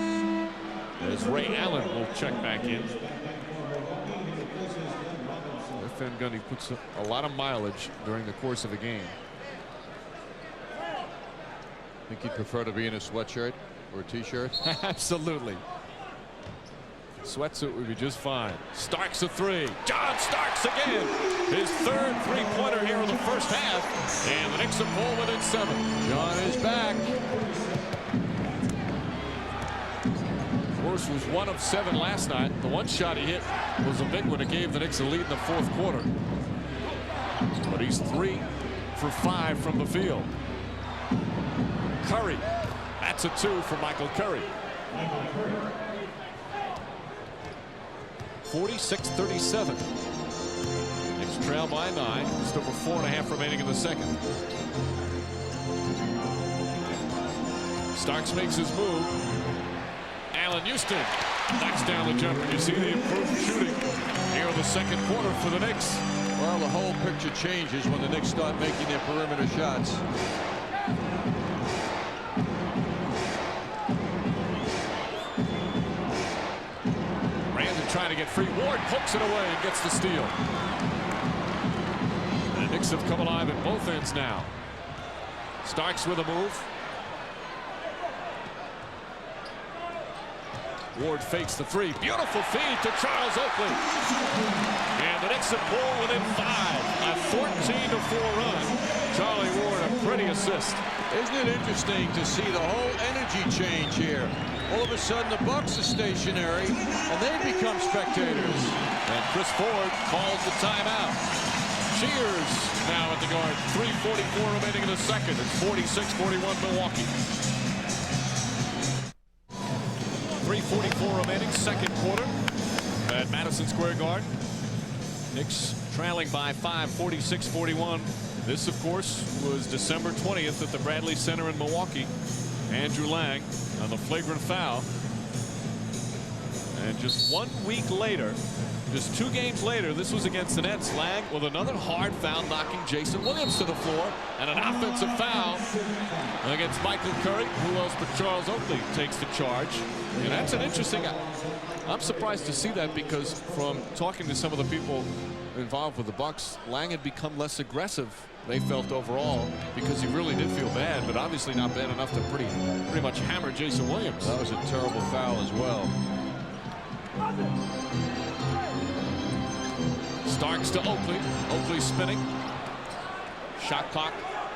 As Ray Allen will check back in. Jeff Van Gundy puts a lot of mileage during the course of a game. Think he'd prefer to be in a sweatshirt or a t-shirt? Absolutely. Sweatsuit would be just fine. Starks a 3. John Starks again. His 3rd three-pointer here in the first half. And the Knicks have pulled within 7. John is back. Force was 1 of 7 last night. The one shot he hit was a big one. It gave the Knicks a lead in the 4th quarter. But he's 3 for 5 from the field. Curry. That's a 2 for Michael Curry. 46-37. Knicks trail by 9. Just over 4.5 remaining in the second. Starks makes his move. Allan Houston knocks down the jumper. You see the improved shooting here in the second quarter for the Knicks. Well, the whole picture changes when the Knicks start making their perimeter shots. Trying to get free. Ward pokes it away and gets the steal. And the Knicks have come alive at both ends now. Starks with a move. Ward fakes the 3. Beautiful feed to Charles Oakley. And the Knicks have pulled within 5. A 14-4 run. Charlie Ward, a pretty assist. Isn't it interesting to see the whole energy change here? All of a sudden the Bucks are stationary and they become spectators. And Chris Ford calls the timeout. Shears now at the guard. 3:44 remaining in the second. It's 46-41 Milwaukee. 3:44 remaining, second quarter at Madison Square Garden. Knicks trailing by 5, 46-41. This, of course, was December 20th at the Bradley Center in Milwaukee. Andrew Lang on the flagrant foul. And just 1 week later, just 2 games later, this was against the Nets. Lang with another hard foul, knocking Jason Williams to the floor, and an offensive foul against Michael Curry. Who else but Charles Oakley takes the charge. And that's an interesting. I'm surprised to see that, because from talking to some of the people involved with the Bucks, Lang had become less aggressive, they felt, overall, because he really did feel bad, but obviously not bad enough to pretty much hammer Jason Williams. That was a terrible foul as well. Starks to Oakley. Oakley spinning. Shot clock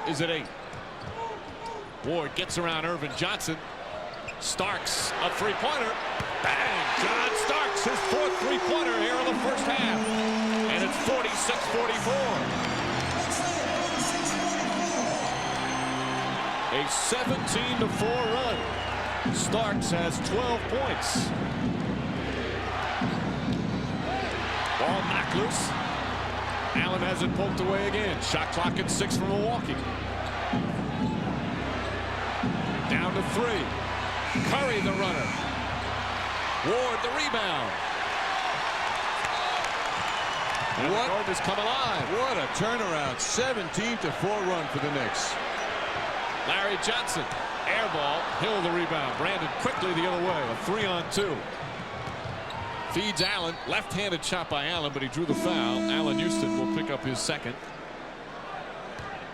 is at 8. Ward gets around Irvin Johnson. Starks, a three-pointer. Bang! John Starks, his 4th three-pointer here in the first half. And it's 46-44. A 17-4 run. Starks has 12 points. Ball knocked loose. Allen has it poked away again. Shot clock at 6 for Milwaukee. Down to 3. Curry the runner. Ward the rebound. And the guard has come alive. What a turnaround. 17-4 run for the Knicks. Larry Johnson. Air ball. Hill the rebound. Brandon quickly the other way. A 3-on-2. Feeds Allen. Left-handed shot by Allen, but he drew the foul. Allan Houston will pick up his second.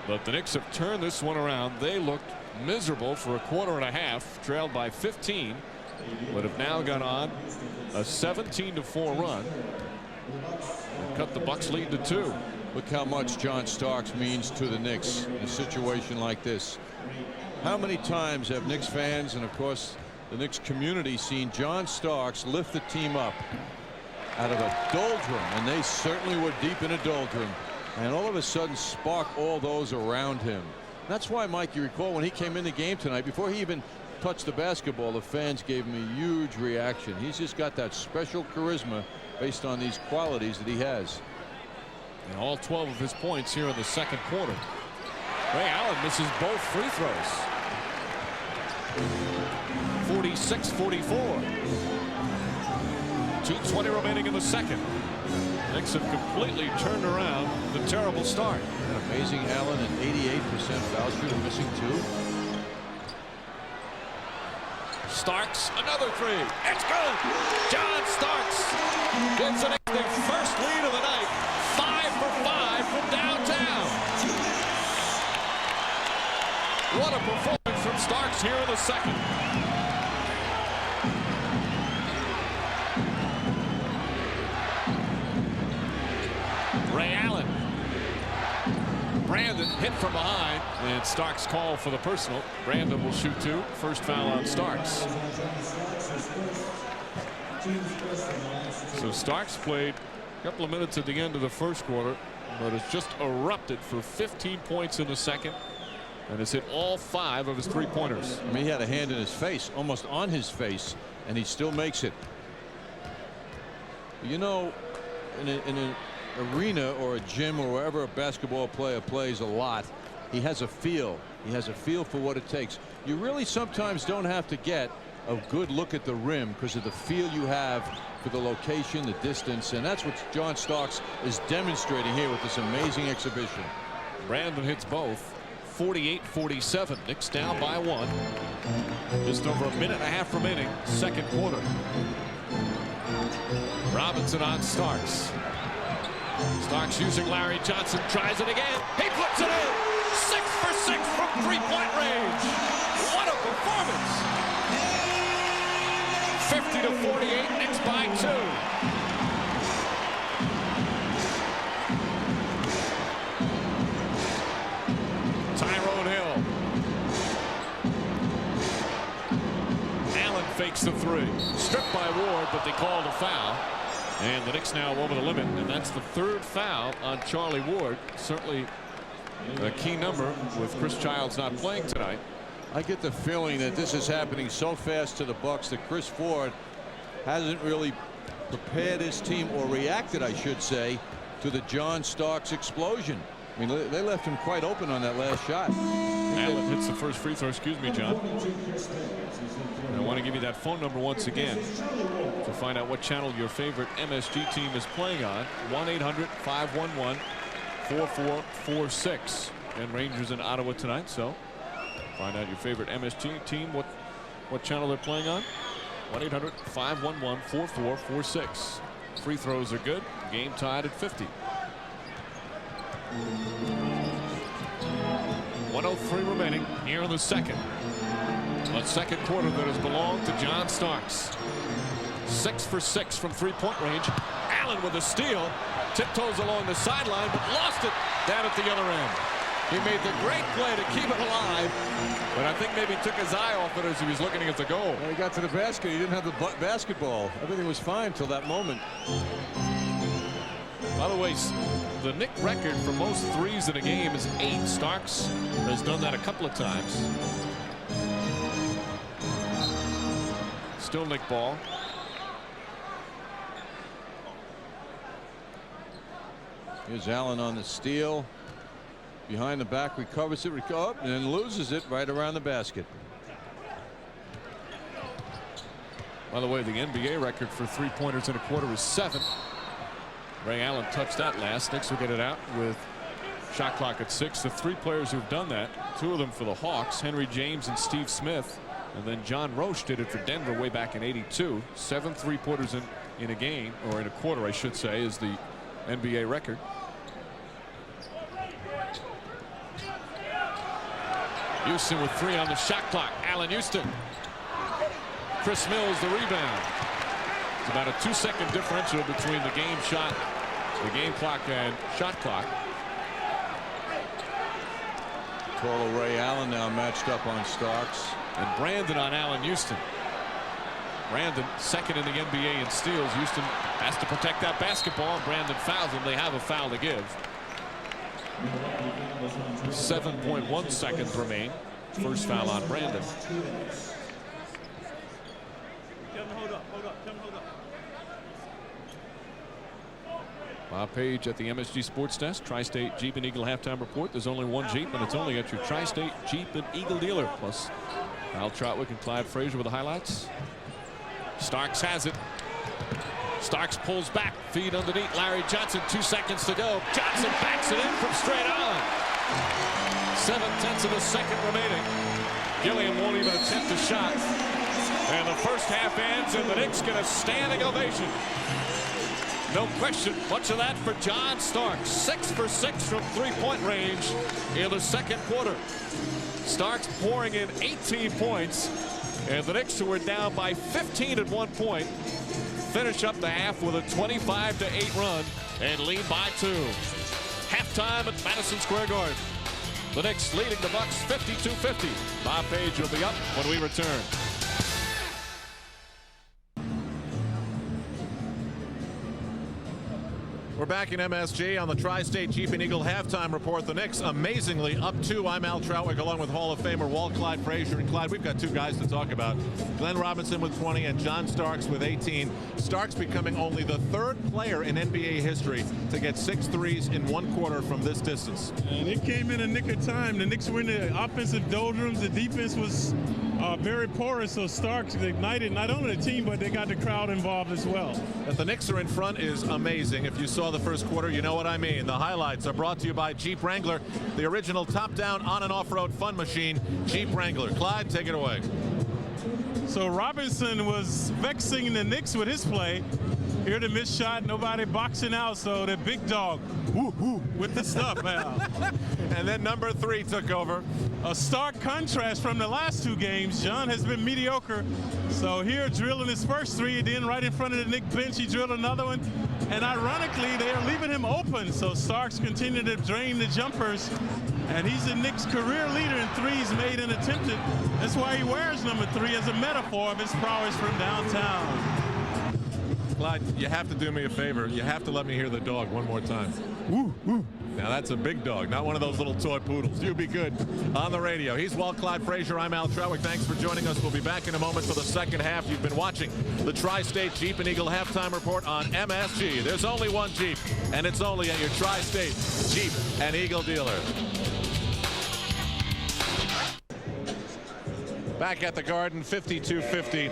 But the Knicks have turned this one around. They looked miserable for a quarter and a half, trailed by 15, but have now gone on a 17-4 run and cut the Bucks lead to 2. Look how much John Starks means to the Knicks in a situation like this. How many times have Knicks fans, and of course the Knicks community, seen John Starks lift the team up out of a doldrum, and they certainly were deep in a doldrum, and all of a sudden spark all those around him. That's why, Mike, you recall when he came in the game tonight, before he even touched the basketball, the fans gave him a huge reaction. He's just got that special charisma based on these qualities that he has. And all 12 of his points here in the second quarter. Ray Allen misses both free throws. 46-44. 2:20 remaining in the second. Knicks have completely turned around the terrible start. And amazing, Allen, an 88% foul shooter, missing 2. Starks, another 3. It's good. John Starks gets an their first lead of the night. 5 for 5 from downtown. What a performance from Starks here in the second. Ray Allen. Brandon hit from behind, and Starks called for the personal. Brandon will shoot 2. First foul on Starks. So Starks played a couple of minutes at the end of the first quarter, but has just erupted for 15 points in the second, and has hit all 5 of his three-pointers. I mean, he had a hand in his face, almost on his face, and he still makes it. You know, in an arena or a gym or wherever a basketball player plays a lot, he has a feel. He has a feel for what it takes. You really sometimes don't have to get a good look at the rim because of the feel you have for the location, the distance, and that's what John Starks is demonstrating here with this amazing exhibition. Brandon hits both. 48-47. Knicks down by 1. Just over a minute and a half remaining, second quarter. Robinson on Starks. Starks using Larry Johnson, tries it again. He puts it in. 6 for 6 from three-point range. What a performance! 50-48, Knicks by 2. Tyrone Hill. Allen fakes the 3. Stripped by Ward, but they called a foul. And the Knicks now over the limit, and that's the third foul on Charlie Ward. Certainly a key number with Chris Childs not playing tonight. I get the feeling that this is happening so fast to the Bucks that Chris Ford hasn't really prepared his team, or reacted, I should say, to the John Starks explosion. I mean, they left him quite open on that last shot. Allen hits the first free throw. Excuse me, John. And I want to give you that phone number once again to find out what channel your favorite MSG team is playing on. 1-800-511-4446. And Rangers in Ottawa tonight. So find out your favorite MSG team, what channel they're playing on. 1-800-511-4446. Free throws are good. Game tied at 50. 1:03 remaining here in the second. A second quarter that has belonged to John Starks. 6 for 6 from three-point range. Allen with a steal. Tiptoes along the sideline, but lost it down at the other end. He made the great play to keep it alive, but I think maybe took his eye off it as he was looking at the goal. When he got to the basket, he didn't have the basketball. Everything was fine until that moment. By the way, the Knick record for most threes in a game is 8. Starks has done that a couple of times. Still Knick ball. Here's Allen on the steal. Behind the back, recovers it, and then loses it right around the basket. By the way, the NBA record for three-pointers in a quarter is 7. Ray Allen touched that last. Knicks will get it out with shot clock at 6. The 3 players who've done that, 2 of them for the Hawks, Henry James and Steve Smith, and then John Roche did it for Denver way back in '82. 7 three-pointers in a game, or in a quarter, I should say, is the NBA record. Houston with 3 on the shot clock. Allan Houston. Chris Mills the rebound. It's about a 2-second differential between the game shot, the game clock, and shot clock. Total Ray Allen now matched up on Starks. And Brandon on Allan Houston. Brandon second in the NBA in steals. Houston has to protect that basketball. Brandon fouls him. They have a foul to give. 7.1 seconds remain. First foul on Brandon. Bob Page at the MSG Sports Desk. Tri-State Jeep and Eagle halftime report. There's only one Jeep, and it's only at your Tri-State Jeep and Eagle dealer. Plus Al Troutwick and Clyde Frazier with the highlights. Starks has it. Starks pulls back, feed underneath Larry Johnson. 2 seconds to go. Johnson backs it in from straight on. 7/10 of a second remaining. Gilliam won't even attempt a shot. And the first half ends, and the Knicks get a standing ovation. No question, much of that for John Starks. 6 for 6 from three-point range in the second quarter. Starks pouring in 18 points, and the Knicks, who were down by 15 at one point, finish up the half with a 25-8 run and lead by 2. Halftime at Madison Square Garden. The Knicks leading the Bucks 52-50. Bob Page will be up when we return. We're back in MSG on the Tri-State Jeep and Eagle halftime report. The Knicks amazingly up 2. I'm Al Troutwick along with Hall of Famer Walt Clyde Frazier. And Clyde, we've got 2 guys to talk about. Glenn Robinson with 20 and John Starks with 18. Starks becoming only the 3rd player in NBA history to get 6 threes in 1 quarter from this distance. And it came in a nick of time. The Knicks were in the offensive doldrums. The defense was very porous, so Starks ignited not only the team, but they got the crowd involved as well. That the Knicks are in front is amazing. If you saw the first quarter, you know what I mean. The highlights are brought to you by Jeep Wrangler, the original top-down on and off-road fun machine. Jeep Wrangler. Clyde, take it away. So Robinson was vexing the Knicks with his play. Here the missed shot, nobody boxing out, so the big dog with the stuff, man. And then number 3 took over. A stark contrast from the last 2 games. John has been mediocre. So here drilling his first 3, then right in front of the Knick bench, he drilled another one. And ironically, they are leaving him open. So Starks continue to drain the jumpers. And he's the Knicks' career leader in threes made and attempted. That's why he wears number 3 as a metaphor of his prowess from downtown. Clyde, you have to do me a favor. You have to let me hear the dog one more time. Woo, woo. Now that's a big dog, not one of those little toy poodles. You be good on the radio. He's Walt Clyde Frazier. I'm Al Trowick. Thanks for joining us. We'll be back in a moment for the second half. You've been watching the Tri-State Jeep and Eagle halftime report on MSG. There's only one Jeep, and it's only at your Tri-State Jeep and Eagle dealer. Back at the Garden, 52-50.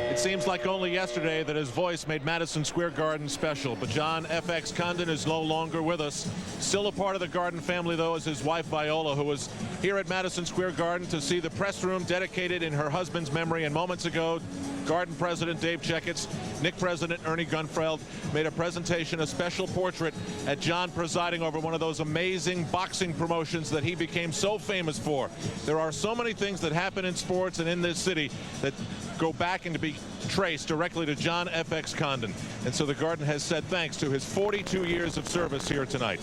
It seems like only yesterday that his voice made Madison Square Garden special, but John FX Condon is no longer with us. Still a part of the Garden family, though, is his wife Viola, who was here at Madison Square Garden to see the press room dedicated in her husband's memory. And moments ago, Garden President Dave Checketts, Knicks President Ernie Gunfeld made a presentation, a special portrait at John presiding over one of those amazing boxing promotions that he became so famous for. There are so many things that happen in sports and in this city that go back and to be traced directly to John FX Condon. And so the Garden has said thanks to his 42 years of service here tonight.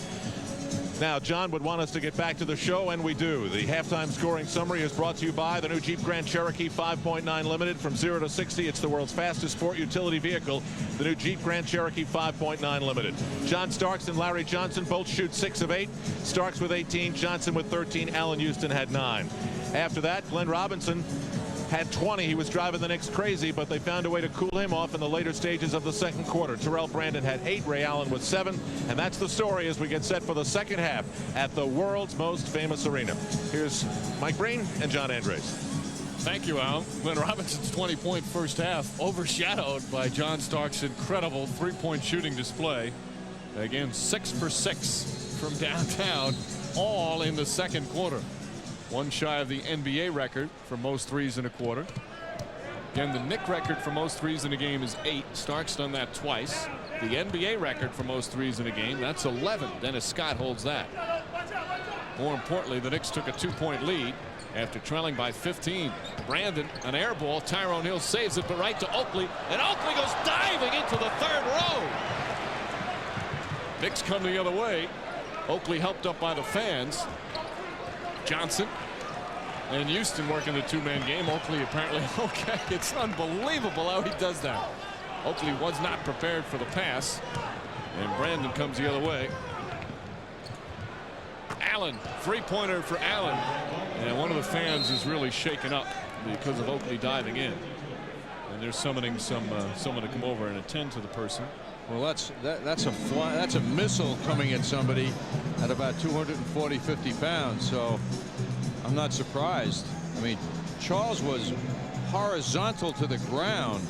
Now, John would want us to get back to the show, and we do. The halftime scoring summary is brought to you by the new Jeep Grand Cherokee 5.9 Limited. From 0 to 60, it's the world's fastest sport utility vehicle. The new Jeep Grand Cherokee 5.9 Limited. John Starks and Larry Johnson both shoot 6 of 8. Starks with 18, Johnson with 13. Allan Houston had 9. After that, Glenn Robinson had 20. He was driving the Knicks crazy, but they found a way to cool him off in the later stages of the second quarter. Terrell Brandon had 8. Ray Allen with 7. And that's the story as we get set for the second half at the world's most famous arena. Here's Mike Breen and John Andres. Thank you, Al. Glenn Robinson's 20-point first half overshadowed by John Starks' incredible three-point shooting display. Again, 6 for 6 from downtown, all in the second quarter. One shy of the NBA record for most threes in a quarter. Again, the Knicks record for most threes in a game is 8. Stark's done that twice. The NBA record for most threes in a game, that's 11. Dennis Scott holds that. More importantly, the Knicks took a 2-point lead after trailing by 15. Brandon, an air ball. Tyrone Hill saves it, but right to Oakley. And Oakley goes diving into the third row. Knicks come the other way. Oakley helped up by the fans. Johnson and Houston working the two-man game. Oakley apparently okay. It's unbelievable how he does that. Oakley was not prepared for the pass, and Brandon comes the other way. Allen, three-pointer for Allen, and one of the fans is really shaken up because of Oakley diving in, and they're summoning someone to come over and attend to the person. Well, that's a missile coming at somebody at about 240-50 pounds. So I'm not surprised. I mean, Charles was horizontal to the ground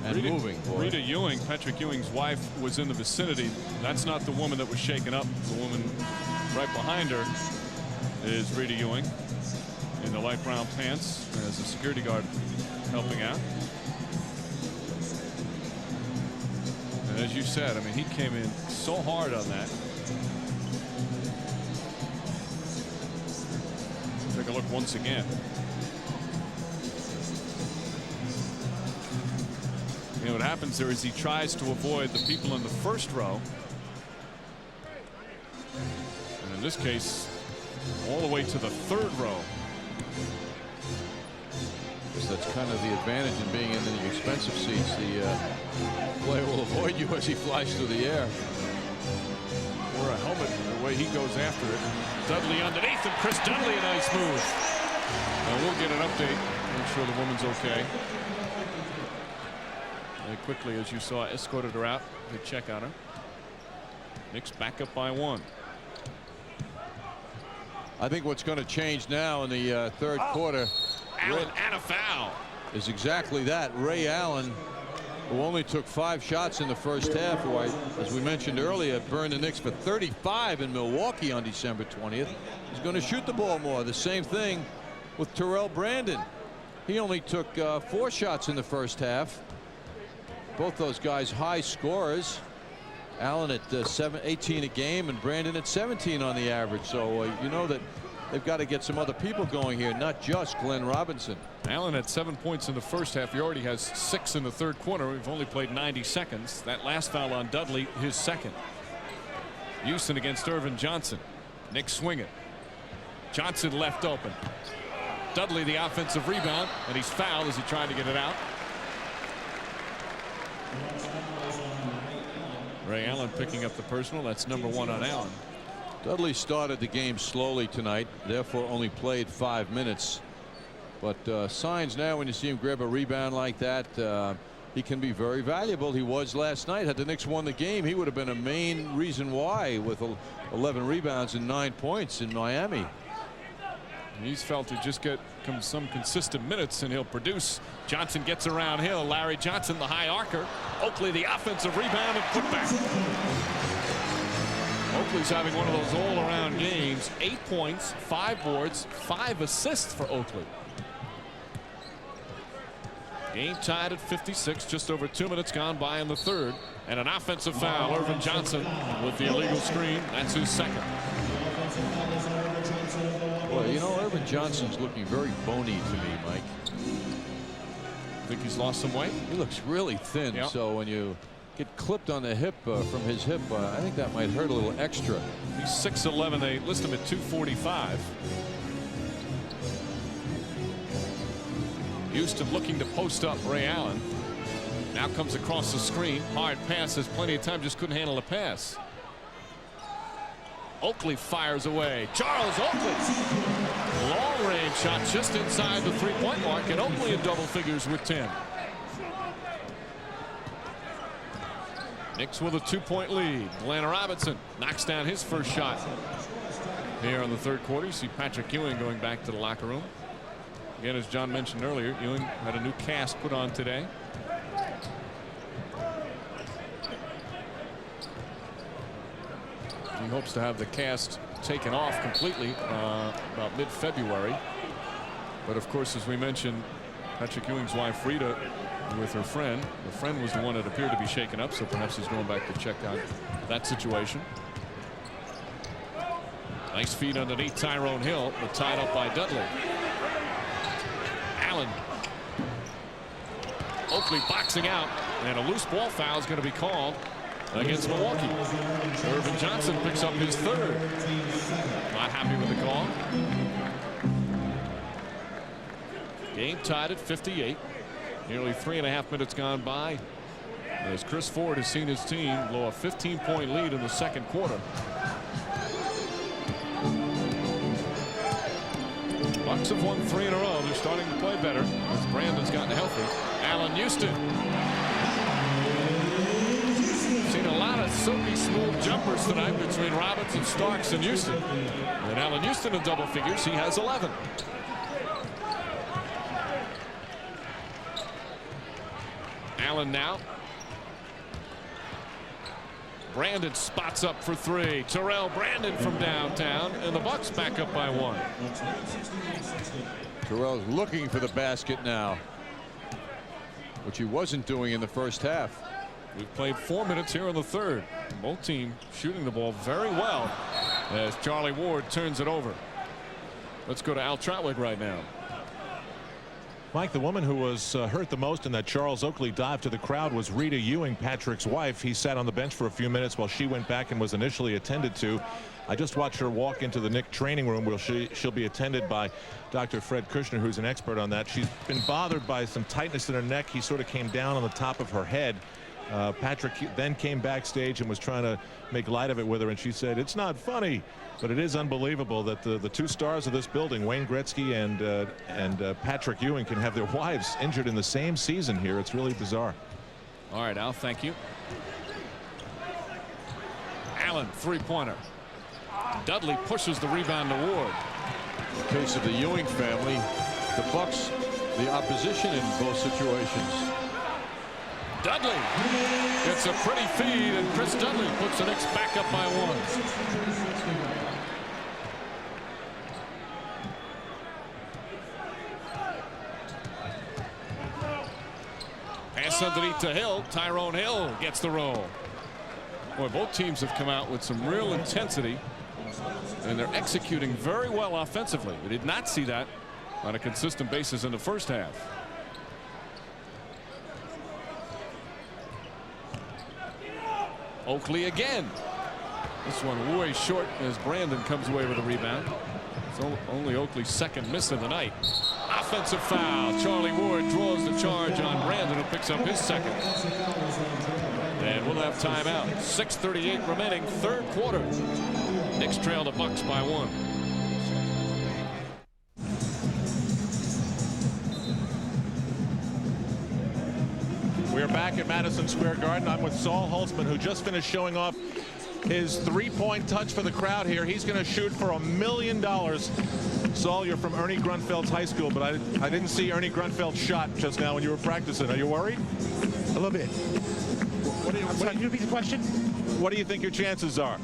and moving. Rita Ewing, Patrick Ewing's wife, was in the vicinity. That's not the woman that was shaken up. The woman right behind her is Rita Ewing in the light brown pants as a security guard helping out. And as you said, I mean, he came in so hard on that. Take a look once again. You know what happens there is he tries to avoid the people in the first row. And in this case, all the way to the third row. That's kind of the advantage in being in the expensive seats. The player will avoid you as he flies through the air. Or a helmet, the way he goes after it. Dudley underneath him. Chris Dudley, a nice move. Now we'll get an update. Make sure the woman's okay. Very quickly, as you saw, escorted her out to check on her. Knicks back up by 1. I think what's going to change now in the third quarter. Allen and a foul. Is exactly that. Ray Allen, who only took 5 shots in the first half, who, as we mentioned earlier, burned the Knicks for 35 in Milwaukee on December 20th, is going to shoot the ball more. The same thing with Terrell Brandon. He only took 4 shots in the first half. Both those guys high scorers. Allen at 18 a game and Brandon at 17 on the average. So you know that they've got to get some other people going here, not just Glenn Robinson. Allen had 7 points in the first half. He already has 6 in the third quarter. We've only played 90 seconds. That last foul on Dudley, his second. Houston against Irvin Johnson. Knicks swinging. Johnson left open. Dudley the offensive rebound, and he's fouled as he tried to get it out. Ray Allen picking up the personal. That's number 1 on Allen. Dudley started the game slowly tonight, therefore only played 5 minutes. But signs now when you see him grab a rebound like that, he can be very valuable. He was last night. Had the Knicks won the game, he would have been a main reason why, with 11 rebounds and 9 points in Miami. He's felt to just get some consistent minutes, and he'll produce. Johnson gets around Hill. Larry Johnson, the high arcer. Oakley, the offensive rebound and putback. Oakley's having one of those all-around games. 8 points, 5 boards, 5 assists for Oakley. Game tied at 56, just over 2 minutes gone by in the third. And an offensive foul. Irvin Johnson with the illegal screen. That's his second. Well, you know, Irvin Johnson's looking very bony to me, Mike. Think he's lost some weight? He looks really thin. Yep. So when you get clipped on the hip from his hip, I think that might hurt a little extra. He's 6'11". They list him at 245. Houston looking to post up Ray Allen. Now comes across the screen. Hard pass. Has plenty of time. Just couldn't handle the pass. Oakley fires away. Charles Oakley. Long range shot just inside the 3-point mark, and Oakley in double figures with 10. Knicks with a 2-point lead. Glenn Robinson knocks down his first shot here in the third quarter. You see Patrick Ewing going back to the locker room. Again, as John mentioned earlier, Ewing had a new cast put on today. He hopes to have the cast taken off completely about mid-February. But of course, as we mentioned, Patrick Ewing's wife Rita with her friend. The friend was the one that appeared to be shaken up, so perhaps he's going back to check out that situation. Nice feed underneath Tyrone Hill, but tied up by Dudley. Allen. Oakley boxing out, and a loose ball foul is going to be called against Milwaukee. Irvin Johnson picks up his third. Not happy with the call. Game tied at 58. Nearly 3.5 minutes gone by as Chris Ford has seen his team blow a 15-point lead in the second quarter. Bucks have won 3 in a row. They're starting to play better as Brandon's gotten healthy. Allan Houston. Seen a lot of silky smooth jumpers tonight between Robinson, Starks, and Houston. And Allan Houston in double figures. He has 11. Allen now. Brandon spots up for 3. Terrell Brandon from downtown, and the Bucks back up by 1. Terrell's looking for the basket now, which he wasn't doing in the first half. We've played 4 minutes here in the third. Both teams shooting the ball very well as Charlie Ward turns it over. Let's go to Al Trautwig right now. Mike, the woman who was hurt the most in that Charles Oakley dive to the crowd was Rita Ewing, Patrick's wife. He sat on the bench for a few minutes while she went back and was initially attended to. I just watched her walk into the Knicks training room where she'll be attended by Dr. Fred Kushner, who's an expert on that. She's been bothered by some tightness in her neck. He sort of came down on the top of her head. Patrick then came backstage and was trying to make light of it with her, and she said, "It's not funny." But it is unbelievable that the 2 stars of this building, Wayne Gretzky and Patrick Ewing, can have their wives injured in the same season here. It's really bizarre. All right, Al, thank you. Allen, 3-pointer. Dudley pushes the rebound to Ward. In the case of the Ewing family, the Bucks, the opposition in both situations. Dudley gets a pretty feed, and Chris Dudley puts the Knicks back up by 1. Pass underneath to Hill. Tyrone Hill gets the roll. Boy, both teams have come out with some real intensity, and they're executing very well offensively. We did not see that on a consistent basis in the first half. Oakley again. This one way short as Brandon comes away with a rebound. It's only Oakley's second miss of the night. Offensive foul. Charlie Ward draws the charge on Brandon, who picks up his second. And we'll will have timeout. 6:38 remaining, third quarter. Knicks trail the Bucks by 1. We're back at Madison Square Garden. I'm with Saul Holtzman, who just finished showing off his three-point touch for the crowd here. He's going to shoot for $1 million. Saul, you're from Ernie Grunfeld's high school, but I didn't see Ernie Grunfeld's shot just now when you were practicing. Are you worried? A little bit. Can you repeat the question? What do you think your chances are?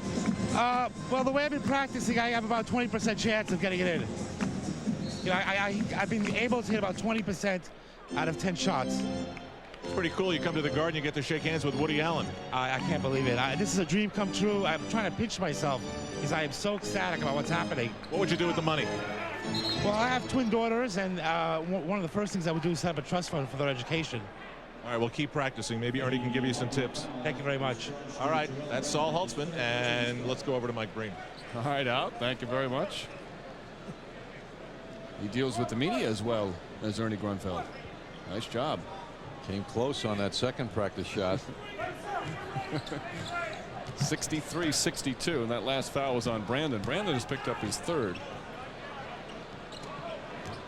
Well, the way I've been practicing, I have about 20% chance of getting it in. You know, I've been able to hit about 20% out of 10 shots. It's pretty cool. You come to the Garden, you get to shake hands with Woody Allen. I can't believe it. This is a dream come true. I'm trying to pinch myself because I am so ecstatic about what's happening. What would you do with the money? Well, I have twin daughters, and one of the first things I would do is set up a trust fund for their education. All right, well, keep practicing. Maybe Ernie can give you some tips. Thank you very much. All right, that's Saul Holtzman, and let's go over to Mike Breen. All right, Al, thank you very much. He deals with the media as well as Ernie Grunfeld. Nice job. Came close on that second practice shot. 63-62, and that last foul was on Brandon. Brandon has picked up his third.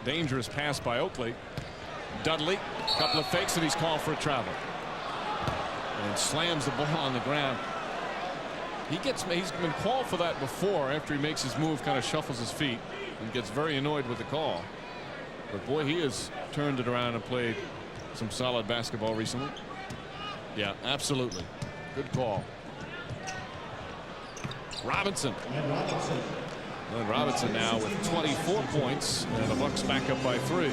Dangerous pass by Oakley. Dudley, a couple of fakes, and he's called for a travel. And slams the ball on the ground. He's been called for that before. After he makes his move, kind of shuffles his feet and gets very annoyed with the call. But boy, he has turned it around and played some solid basketball recently. Yeah, absolutely. Good call. Robinson. And Robinson now with 24 points, and the Bucks back up by 3.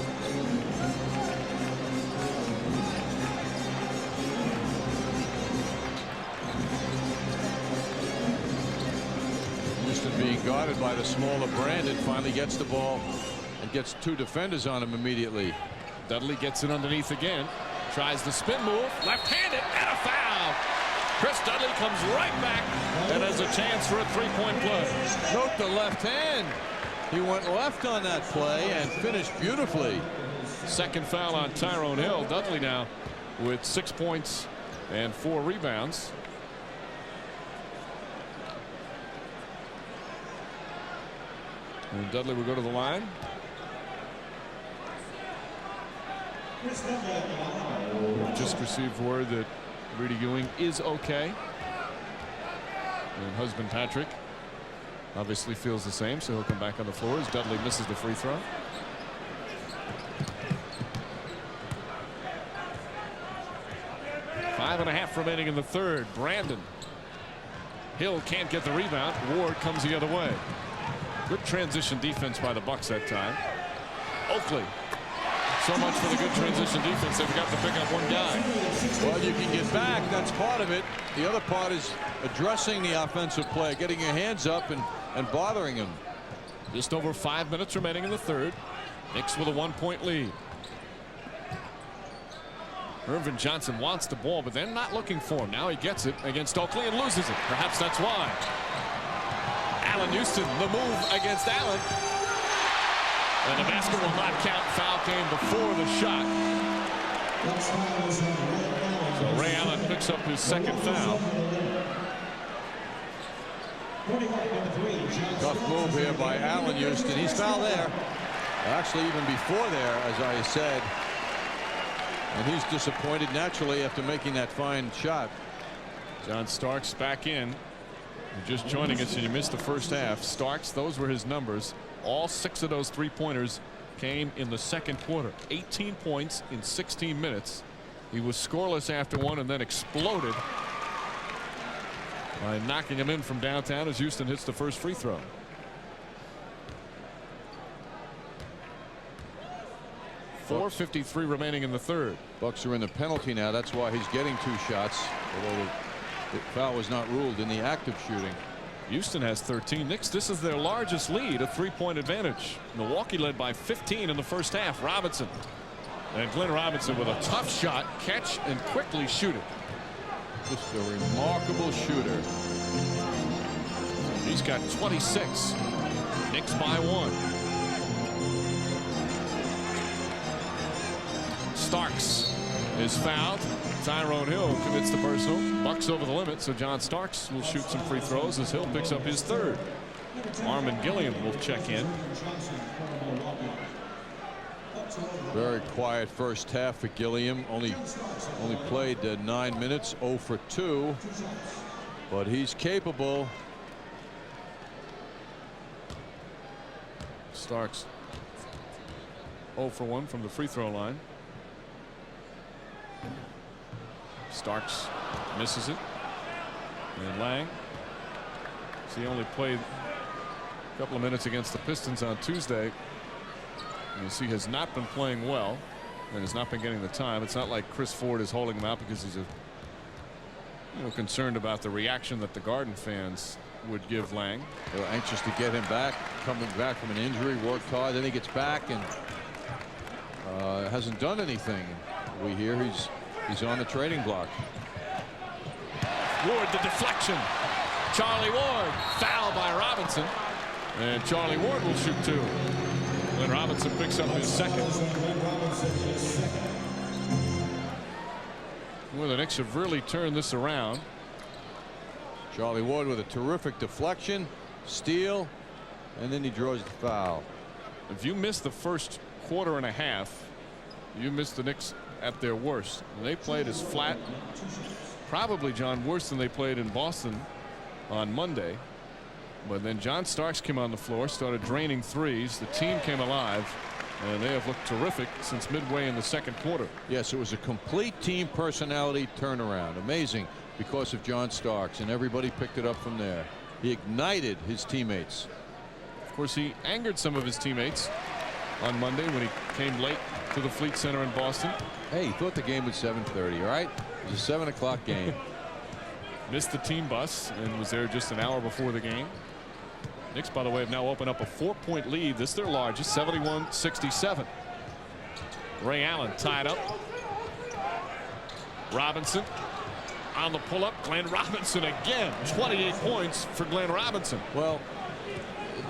Houston being guarded by the smaller Brandon finally gets the ball and gets 2 defenders on him immediately. Dudley gets it underneath again. Tries the spin move. Left-handed and a foul. Chris Dudley comes right back and has a chance for a 3-point play. Note the left hand. He went left on that play and finished beautifully. Second foul on Tyrone Hill. Dudley now with 6 points and 4 rebounds. And Dudley will go to the line. Just received word that Rudy Ewing is okay. And husband Patrick obviously feels the same, so he'll come back on the floor as Dudley misses the free throw. Five and a half remaining in the third. Brandon. Hill can't get the rebound. Ward comes the other way. Good transition defense by the Bucks that time. Oakley. So much for the good transition defense. They've got to pick up one guy. Well, you can get back. That's part of it. The other part is addressing the offensive play, getting your hands up and bothering him. Just over 5 minutes remaining in the third. Knicks with a 1-point lead. Irvin Johnson wants the ball, but they're not looking for him. Now he gets it against Oakley and loses it. Perhaps that's why. Allan Houston, the move against Allen. And the basket will not count. Foul came before the shot. So Ray Allen picks up his second foul. Tough move here by Allan Houston. He's fouled there. Actually, even before there, as I said. And he's disappointed naturally after making that fine shot. John Starks back in. You're just joining us and you missed the first half. Starks, those were his numbers. All 6 of those 3-pointers came in the second quarter. 18 points in 16 minutes. He was scoreless after one and then exploded by knocking him in from downtown as Houston hits the first free throw. .453 remaining in the third. Bucks are in the penalty now. That's why he's getting 2 shots. Although the foul was not ruled in the act of shooting. Houston has 13. Knicks, this is their largest lead, a 3-point advantage. Milwaukee led by 15 in the first half. Robinson. And Glenn Robinson with a tough shot, catch and quickly shoot it. Just a remarkable shooter. He's got 26. Knicks by 1. Starks is fouled. Tyrone Hill commits the personal. Bucks over the limit, so John Starks will shoot some free throws as Hill picks up his third. Armin Gilliam will check in. Very quiet first half for Gilliam. Only played 9 minutes, 0 for 2. But he's capable. Starks 0 for 1 from the free throw line. Starks misses it. And Lang. So he only played a couple of minutes against the Pistons on Tuesday. And you see has not been playing well and has not been getting the time. It's not like Chris Ford is holding him out because he's concerned about the reaction that the Garden fans would give Lang. They were anxious to get him back, coming back from an injury, worked hard, then he gets back and hasn't done anything. We hear he's on the trading block. Ward, the deflection. Charlie Ward, foul by Robinson, and Charlie Ward will shoot 2. Then Robinson picks up his second. Well, the Knicks have really turned this around. Charlie Ward with a terrific deflection, steal, and then he draws the foul. If you miss the first quarter and a half, you miss the Knicks at their worst. They played as flat, probably, John, worse than they played in Boston on Monday. But then John Starks came on the floor, started draining threes. The team came alive, and they have looked terrific since midway in the second quarter. Yes, it was a complete team personality turnaround. Amazing because of John Starks, and everybody picked it up from there. He ignited his teammates. Of course, he angered some of his teammates on Monday when he came late to the Fleet Center in Boston. Hey, he thought the game was 7:30, all right? It was a 7 o'clock game. Missed the team bus and was there just an hour before the game. Knicks, by the way, have now opened up a 4-point lead. This is their largest, 71-67. Ray Allen tied up. Robinson on the pull-up. Glenn Robinson again. 28 points for Glenn Robinson. Well,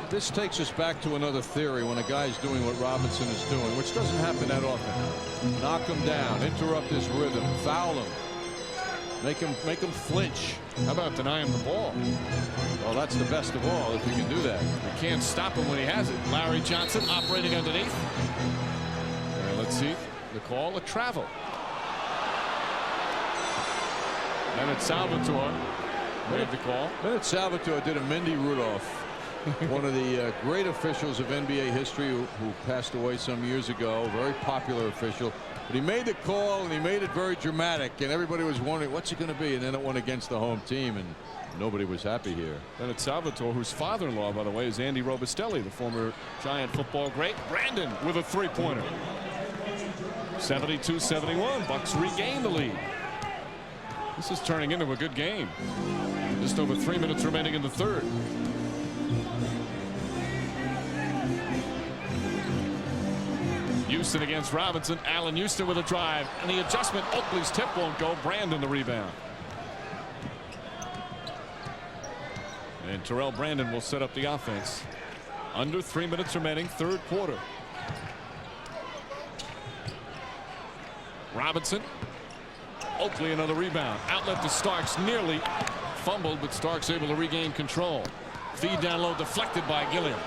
this takes us back to another theory when a guy's doing what Robinson is doing, which doesn't happen that often. Knock him down, interrupt his rhythm, foul him, make him flinch. How about deny him the ball? Well, that's the best of all if you can do that. You can't stop him when he has it. Larry Johnson operating underneath. And let's see the call, a travel. Bennett Salvatore made the call. Bennett Salvatore did a Mendy Rudolph, one of the great officials of NBA history who passed away some years ago. Very popular official. But he made the call and he made it very dramatic, and everybody was wondering what's it going to be, and then it went against the home team, and nobody was happy here. Bennett Salvatore, whose father-in-law, by the way, is Andy Robustelli, the former Giant football great. Brandon with a three-pointer. 72-71. Bucks regain the lead. This is turning into a good game. Just over 3 minutes remaining in the third. Houston against Robinson. Allan Houston with a drive, and the adjustment. Oakley's tip won't go. Brandon the rebound. And Terrell Brandon will set up the offense. Under 3 minutes remaining, third quarter. Robinson. Oakley another rebound. Outlet to Starks, nearly fumbled, but Starks able to regain control. Feed down low, deflected by Gilliam.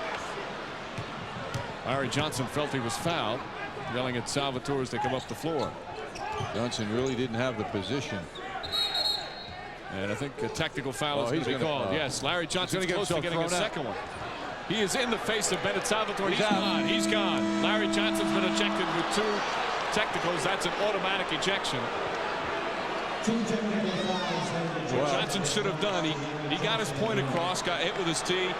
Larry Johnson felt he was fouled, yelling at Salvatore as they come up the floor. Johnson really didn't have the position. And I think a tactical foul is going to be called. Yes, Larry Johnson's close to getting a second one. He is in the face of Bennett Salvatore. He's gone. He's gone. Larry Johnson's been ejected with 2 technicals. That's an automatic ejection. What Johnson should have done, he got his point across, got hit with his tee,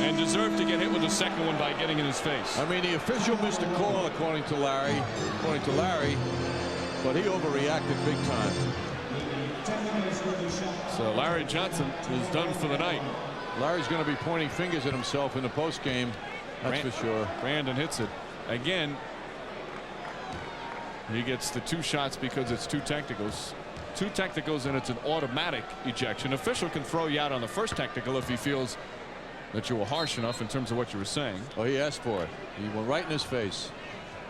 and deserved to get hit with the second one by getting in his face. I mean, the official missed a call according to Larry, but he overreacted big time. So Larry Johnson is done for the night. Larry's going to be pointing fingers at himself in the post game, that's for sure. Brandon hits it again. He gets the 2 shots because it's 2 technicals. 2 technicals, and it's an automatic ejection. Official can throw you out on the first technical if he feels that you were harsh enough in terms of what you were saying. Oh, he asked for it. He went right in his face.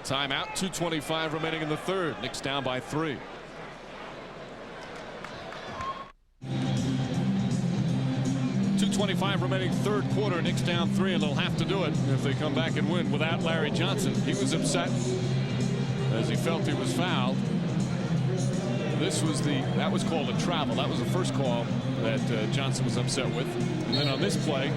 Timeout. 2:25 remaining in the third. Knicks down by 3. 2:25 remaining third quarter. Knicks down 3, and they'll have to do it if they come back and win without Larry Johnson. He was upset as he felt he was fouled. That was called a travel. That was the first call that Johnson was upset with. And then on this play,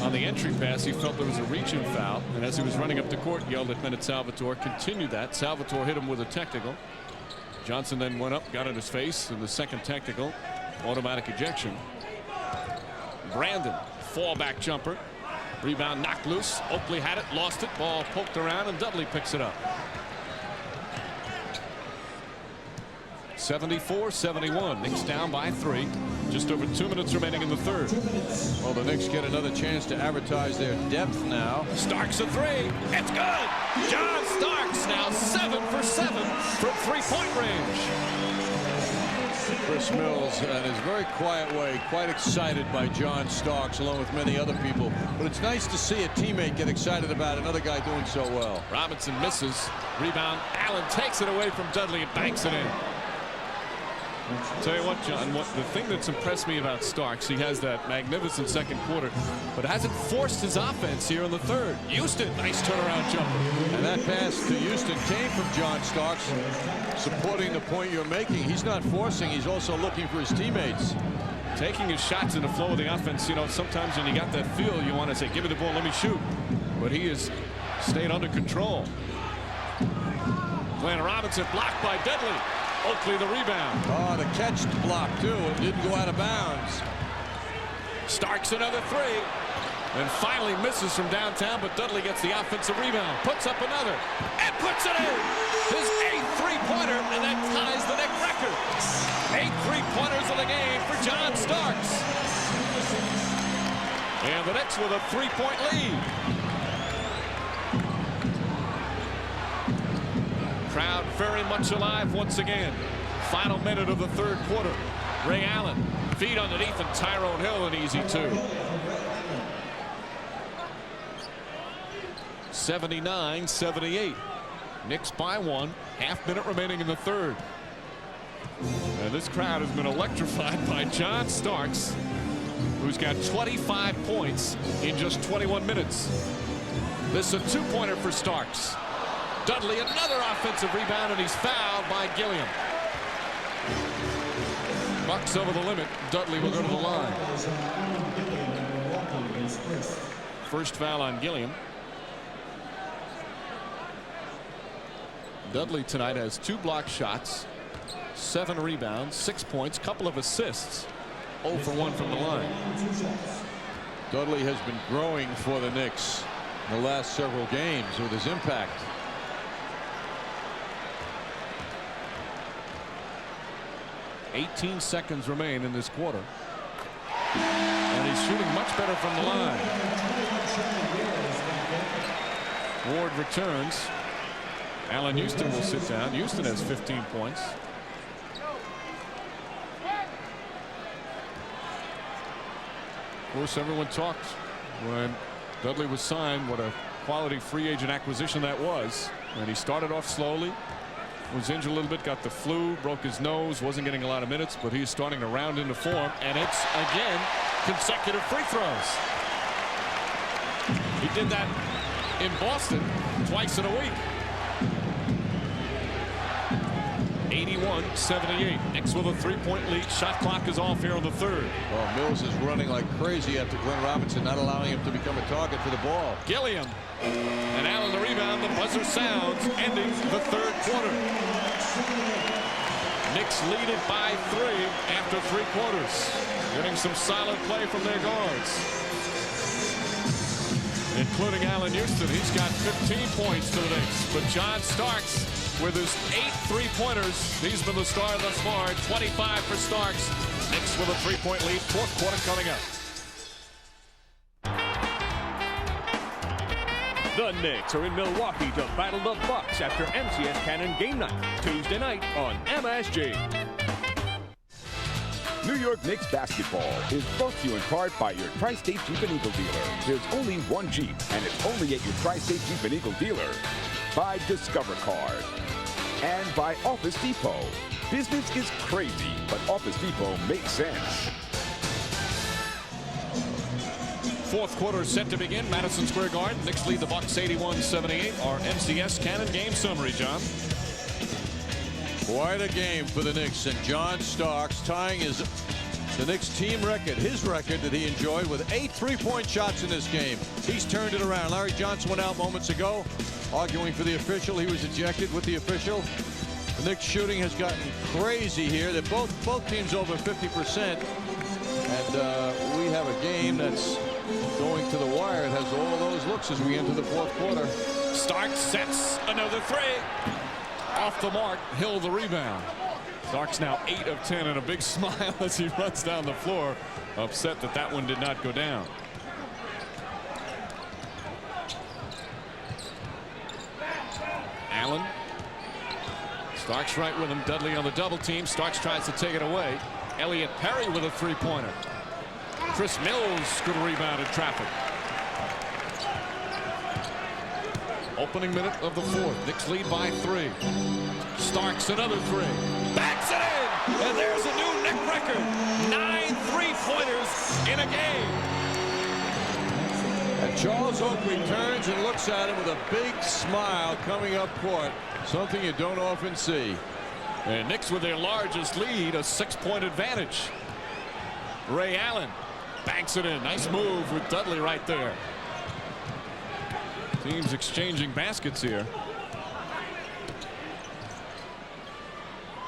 on the entry pass, he felt there was a reach-in foul. And as he was running up the court, yelled at Bennett Salvatore, continued that. Salvatore hit him with a technical. Johnson then went up, got in his face, and the second technical, automatic ejection. Brandon, fallback jumper. Rebound knocked loose. Oakley had it, lost it. Ball poked around, and Dudley picks it up. 74-71. Knicks down by 3. Just over 2 minutes remaining in the third. Well, the Knicks get another chance to advertise their depth now. Starks a 3. It's good. John Starks now 7 for 7 from three-point range. Chris Mills, in his very quiet way, quite excited by John Starks, along with many other people. But it's nice to see a teammate get excited about another guy doing so well. Robinson misses. Rebound. Allen takes it away from Dudley and banks it in. Tell you what, John, the thing that's impressed me about Starks, he has that magnificent second quarter, but hasn't forced his offense here in the third. Houston, nice turnaround jumper. And that pass to Houston came from John Starks, supporting the point you're making. He's not forcing, he's also looking for his teammates. Taking his shots in the flow of the offense. You know, sometimes when you got that feel, you want to say, give me the ball, let me shoot. But he has stayed under control. Glenn Robinson blocked by Dudley. Oakley the rebound. Oh, the catch block too. It didn't go out of bounds. Starks another 3. And finally misses from downtown, but Dudley gets the offensive rebound. Puts up another. And puts it in. His 8th three-pointer, and that ties the Knicks record. 8 3-pointers of the game for John Starks. And the Knicks with a 3-point lead. Crowd very much alive once again. Final minute of the third quarter. Ray Allen, feed underneath, and Tyrone Hill an easy 2. 79-78. Knicks by 1. Half-minute remaining in the third. And this crowd has been electrified by John Starks, who's got 25 points in just 21 minutes. This is a 2-pointer for Starks. Dudley another offensive rebound, and he's fouled by Gilliam. Bucks over the limit. Dudley will go to the line. First foul on Gilliam. Dudley tonight has 2 block shots, 7 rebounds, 6 points, couple of assists. 0 for 1 from the line. Dudley has been growing for the Knicks in the last several games with his impact. 18 seconds remain in this quarter. And he's shooting much better from the line. Ward returns. Allan Houston will sit down. Houston has 15 points. Of course, everyone talked when Dudley was signed what a quality free agent acquisition that was. And he started off slowly. Was injured a little bit, got the flu, broke his nose, wasn't getting a lot of minutes, but he's starting to round into form, and it's again consecutive free throws. He did that in Boston twice in a week. 81-78. Knicks with a 3-point lead. Shot clock is off here on the third. Well, Mills is running like crazy after Glenn Robinson, not allowing him to become a target for the ball. Gilliam and Allen the rebound. The buzzer sounds, ending the third quarter. Knicks lead it by 3 after 3 quarters. Getting some solid play from their guards, including Allan Houston. He's got 15 points to the Knicks. But John Starks, with his 8 3-pointers, he's been the star thus far. 25 for Starks. Knicks with a 3-point lead. Fourth quarter coming up. The Knicks are in Milwaukee to battle the Bucks after MCS Cannon game night, Tuesday night on MSG. New York Knicks basketball is brought to you in part by your Tri-State Jeep and Eagle dealer. There's only one Jeep, and it's only at your Tri-State Jeep and Eagle dealer. By Discover Card. And by Office Depot. Business is crazy, but Office Depot makes sense. fourth quarter set to begin. Madison Square Garden. Knicks lead the Bucks 81-78. Our MCS Cannon game summary, John. Quite a game for the Knicks, and John Starks tying the Knicks team record, his record that he enjoyed with 8 3-point shots in this game. He's turned it around. Larry Johnson went out moments ago arguing for the official. He was ejected with the official. The Knicks shooting has gotten crazy here. They're both teams over 50%. And we have a game that's going to the wire. It has all those looks as we enter the fourth quarter. Starks sets another three. Off the mark. Hill the rebound. Starks now 8 of 10 and a big smile as he runs down the floor, upset that that one did not go down. Allen. Starks right with him. Dudley on the double team. Starks tries to take it away. Elliott Perry with a three-pointer. Chris Mills could rebound in traffic. Opening minute of the fourth. Knicks lead by 3. Starks another 3. Backs it in. And there's a new Knick record. 9 3-pointers in a game. And Charles Oakley turns and looks at him with a big smile coming up court. Something you don't often see. And Knicks with their largest lead, a 6-point advantage. Ray Allen banks it in. Nice move with Dudley right there. Teams exchanging baskets here.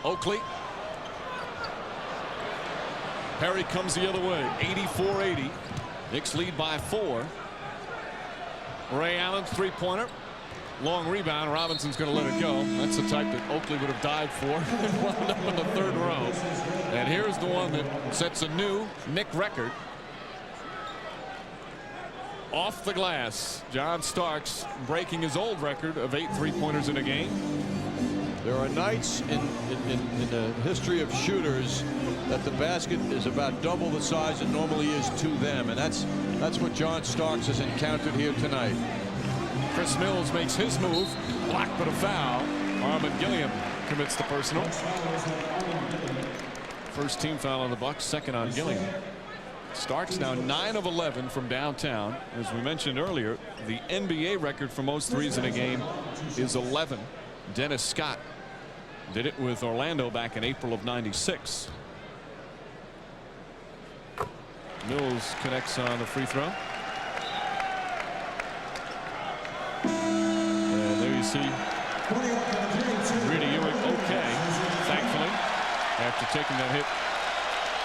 Oakley. Perry comes the other way. 84-80. Knicks lead by 4. Ray Allen three-pointer. Long rebound. Robinson's going to let it go. That's the type that Oakley would have died for and wound up in the third row. And here's the one that sets a new Knick record. Off the glass, John Starks breaking his old record of 8 3-pointers in a game. There are nights in the history of shooters that the basket is about double the size it normally is to them, and that's what John Starks has encountered here tonight. Chris Mills makes his move, blocked but a foul. Armand Gilliam commits the personal. First team foul on the Bucks, second on Gilliam. Starks now 9 of 11 from downtown. As we mentioned earlier, the NBA record for most threes in a game is 11. Dennis Scott did it with Orlando back in April of '96. Mills connects on the free throw. And there you see Rudy Ewing okay, thankfully, after taking that hit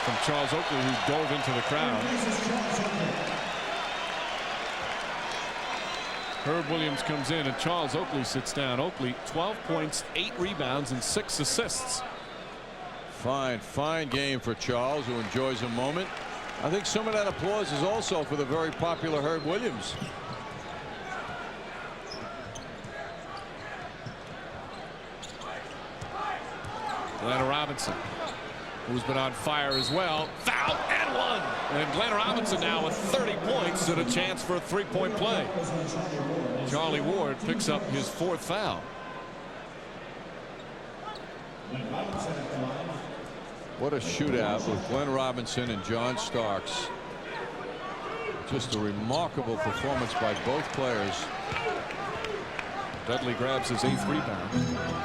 from Charles Oakley, who dove into the crowd. Herb Williams comes in and Charles Oakley sits down. Oakley 12 points, 8 rebounds and 6 assists. Fine game for Charles, who enjoys a moment. I think some of that applause is also for the very popular Herb Williams. Glenn Robinson, who's been on fire as well. Foul and one. And Glenn Robinson now with 30 points and a chance for a 3-point play. Charlie Ward picks up his 4th foul. What a shootout with Glenn Robinson and John Starks. Just a remarkable performance by both players. Dudley grabs his 8th rebound.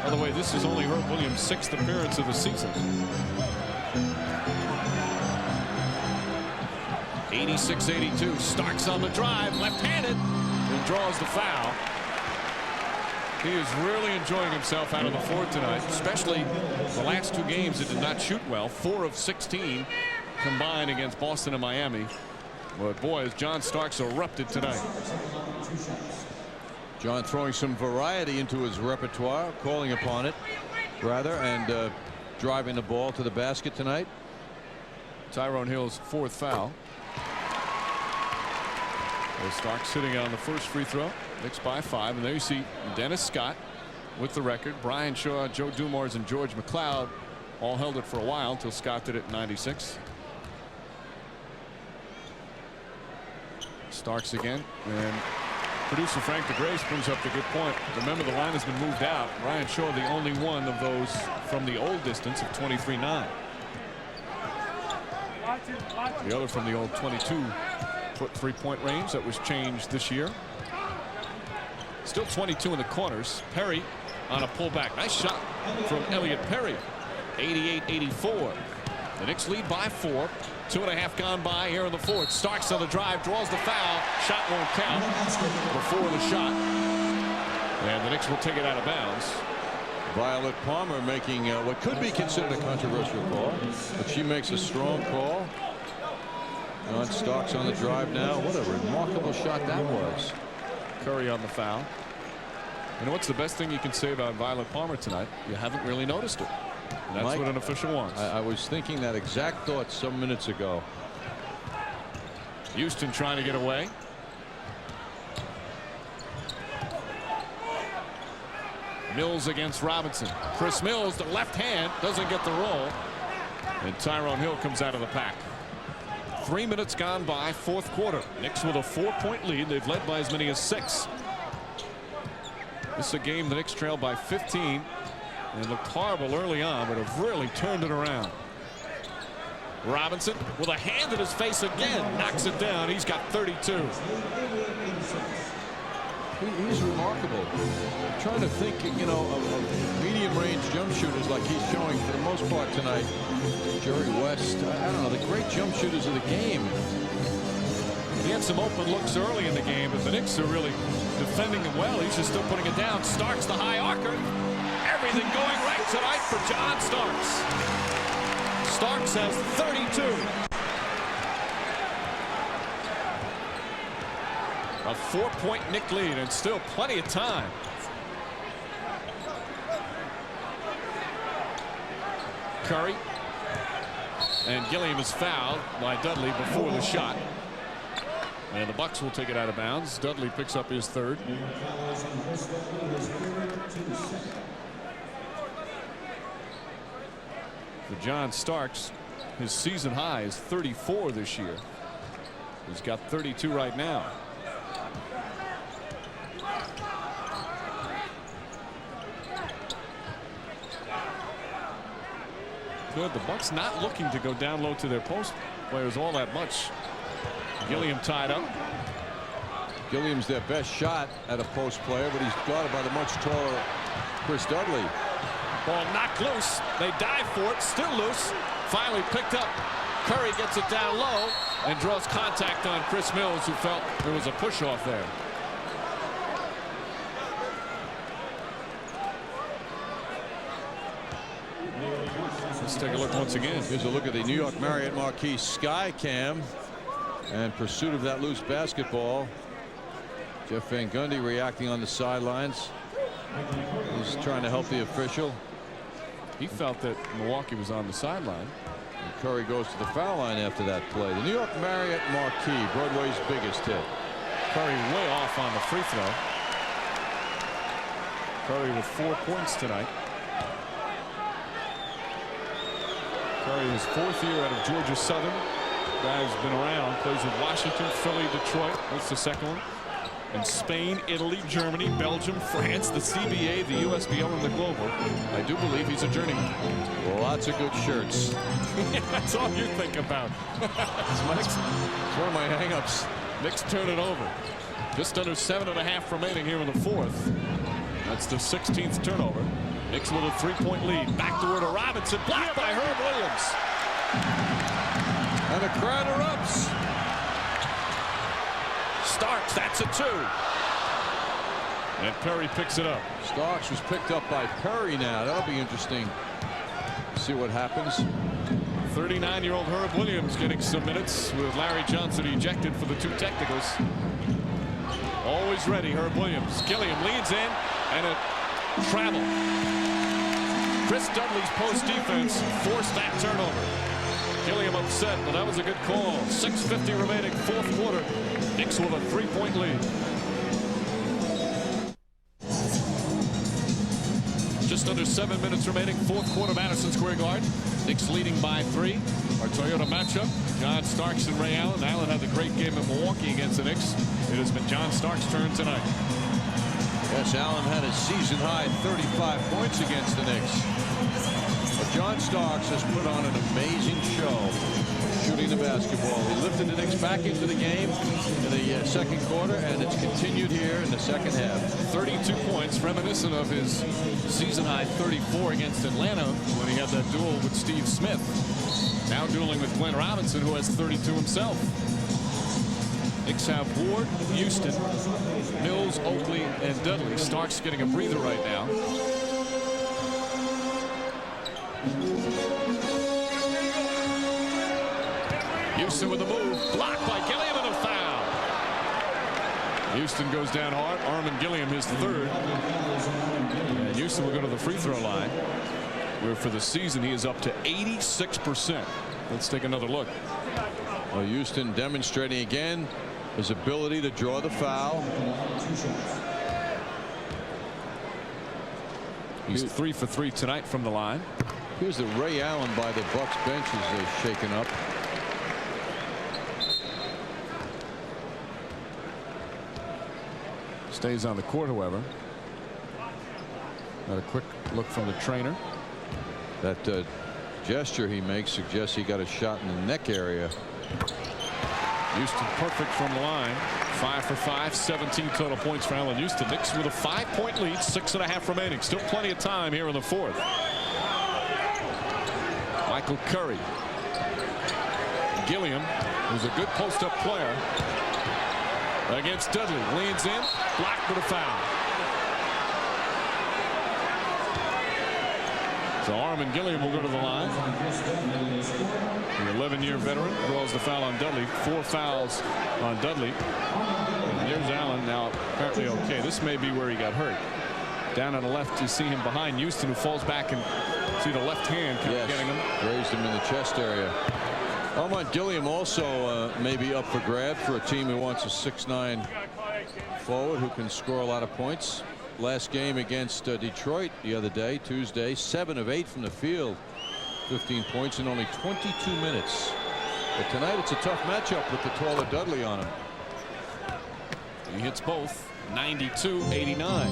By the way, this is only Herb Williams' 6th appearance of the season. 86-82. Starks on the drive, left-handed, and draws the foul. He is really enjoying himself out of the floor tonight, especially the last 2 games that did not shoot well. 4 of 16 combined against Boston and Miami. But boy, has John Starks erupted tonight. John throwing some variety into his repertoire, calling upon it, rather, and driving the ball to the basket tonight. Tyrone Hill's 4th foul. Starks sitting on the first free throw. Knicks by 5. And there you see Dennis Scott with the record. Brian Shaw, Joe Dumars, and George McLeod all held it for a while until Scott did it in '96. Starks again. And producer Frank DeGrace brings up the good point. Remember, the line has been moved out. Brian Shaw, the only one of those from the old distance of 23-9. The other from the old 22-12 6-foot three-point range. That was changed this year. Still 22 in the corners. Perry on a pullback. Nice shot from Elliot Perry. 88-84. The Knicks lead by 4. 2.5 gone by here in the fourth. Starks on the drive, draws the foul. Shot won't count before the shot. And the Knicks will take it out of bounds. Violet Palmer making what could be considered a controversial call, but she makes a strong call. John Starks on the drive now. What a remarkable shot that was. Curry on the foul. You know what's the best thing you can say about Violet Palmer tonight? You haven't really noticed her. And that's Mike, what an official wants. I was thinking that exact thought some minutes ago. Houston trying to get away. Mills against Robinson. Chris Mills, the left hand, doesn't get the roll. And Tyrone Hill comes out of the pack. 3 minutes gone by, fourth quarter. Knicks with a 4-point lead. They've led by as many as 6. This is a game the Knicks trailed by 15. And looked horrible early on, but have really turned it around. Robinson with a hand in his face again. Knocks it down. He's got 32. He's remarkable. I'm trying to think, you know, of medium-range jump shooters like he's showing for the most part tonight. Jerry West, I don't know, the great jump shooters of the game. He had some open looks early in the game, but the Knicks are really defending him well. He's just still putting it down. Starks the high arcer. Everything going right tonight for John Starks. Starks has 32. A 4-point Knick lead and still plenty of time. Curry. And Gilliam is fouled by Dudley before the shot. And the Bucks will take it out of bounds. Dudley picks up his third. For John Starks, his season high is 34 this year. He's got 32 right now. Good. The Bucks not looking to go down low to their post players all that much. Gilliam tied up. Gilliam's their best shot at a post player, but he's guarded by the much taller Chris Dudley. Ball knocked loose. They dive for it. Still loose. Finally picked up. Curry gets it down low and draws contact on Chris Mills, who felt there was a push off there. Let's take a look once again. Here's a look at the New York Marriott Marquis Sky Cam and pursuit of that loose basketball. Jeff Van Gundy reacting on the sidelines. He's trying to help the official. He felt that Milwaukee was on the sideline. And Curry goes to the foul line after that play. The New York Marriott Marquis, Broadway's biggest hit. Curry way off on the free throw. Curry with 4 points tonight. Curry, his 4th year out of Georgia Southern. Guy's been around, plays with Washington, Philly, Detroit. That's the second one. In Spain, Italy, Germany, Belgium, France, the CBA, the USBL, and the Global. I do believe he's a journeyman. Well, lots of good shirts. That's all you think about. It's one of my hang-ups. Knicks turn it over. Just under 7.5 remaining here in the fourth. That's the 16th turnover. Knicks with a 3-point lead. Backdoor to Robinson. Blocked by Herb Williams. And the crowd erupts. Starks, that's a 2. And Perry picks it up. Starks was picked up by Perry now. That'll be interesting. See what happens. 39-year-old Herb Williams getting some minutes with Larry Johnson ejected for the 2 technicals. Always ready, Herb Williams. Gilliam leads in, and a travel. Chris Dudley's post defense forced that turnover. Gilliam upset, but that was a good call. 6:50 remaining, fourth quarter. Knicks with a 3-point lead. Just under 7 minutes remaining, fourth quarter, Madison Square Garden. Knicks leading by 3. Our Toyota matchup, John Starks and Ray Allen. Allen had a great game in Milwaukee against the Knicks. It has been John Starks' turn tonight. Yes, Allen had a season-high 35 points against the Knicks. But John Starks has put on an amazing show. shooting the basketball. He lifted the Knicks back into the game in the second quarter, and it's continued here in the second half. 32 points, reminiscent of his season-high 34 against Atlanta when he had that duel with Steve Smith. Now dueling with Glenn Robinson, who has 32 himself. Knicks have Ward, Houston, Mills, Oakley, and Dudley. Starks getting a breather right now. Houston with the move, blocked by Gilliam, and a foul. Houston goes down hard. Armin Gilliam his third. And Houston will go to the free throw line, where for the season he is up to 86%. Let's take another look. Well, Houston demonstrating again his ability to draw the foul. He's 3 for 3 tonight from the line. Here's the Ray Allen by the Bucks bench as they're shaken up. Stays on the court, however. Got a quick look from the trainer. That gesture he makes suggests he got a shot in the neck area. Houston perfect from the line. 5 for 5, 17 total points for Allan Houston. Knicks with a 5-point lead, 6.5 remaining. Still plenty of time here in the fourth. Michael Curry. Gilliam, who's a good post-up player, against Dudley. Leans in, blocked with a foul. So Armin Gilliam will go to the line. The 11-year veteran draws the foul on Dudley. 4 fouls on Dudley. And there's Allen now apparently okay. This may be where he got hurt. Down on the left, you see him behind Houston, who falls back, and see the left hand getting him. Raised him in the chest area. Armin Gilliam also may be up for grab for a team who wants a 6'9" forward who can score a lot of points. Last game against Detroit the other day, Tuesday, 7 of 8 from the field, 15 points in only 22 minutes. But tonight it's a tough matchup with the taller Dudley on him. He hits both. 92-89.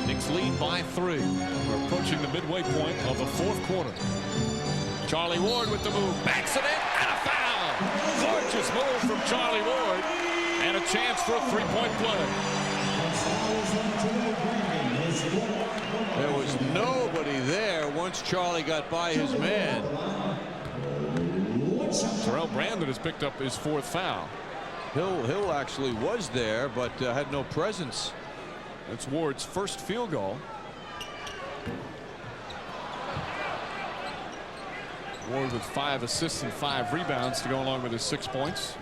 Knicks lead by 3. We're approaching the midway point of the fourth quarter. Charlie Ward with the move, backs it in, and a foul. Gorgeous move from Charlie Ward, and a chance for a 3-point play. There was nobody there once Charlie got by his man. Terrell Brandon has picked up his 4th foul. Hill actually was there, but had no presence. That's Ward's first field goal. Ward with 5 assists and 5 rebounds to go along with his 6 points.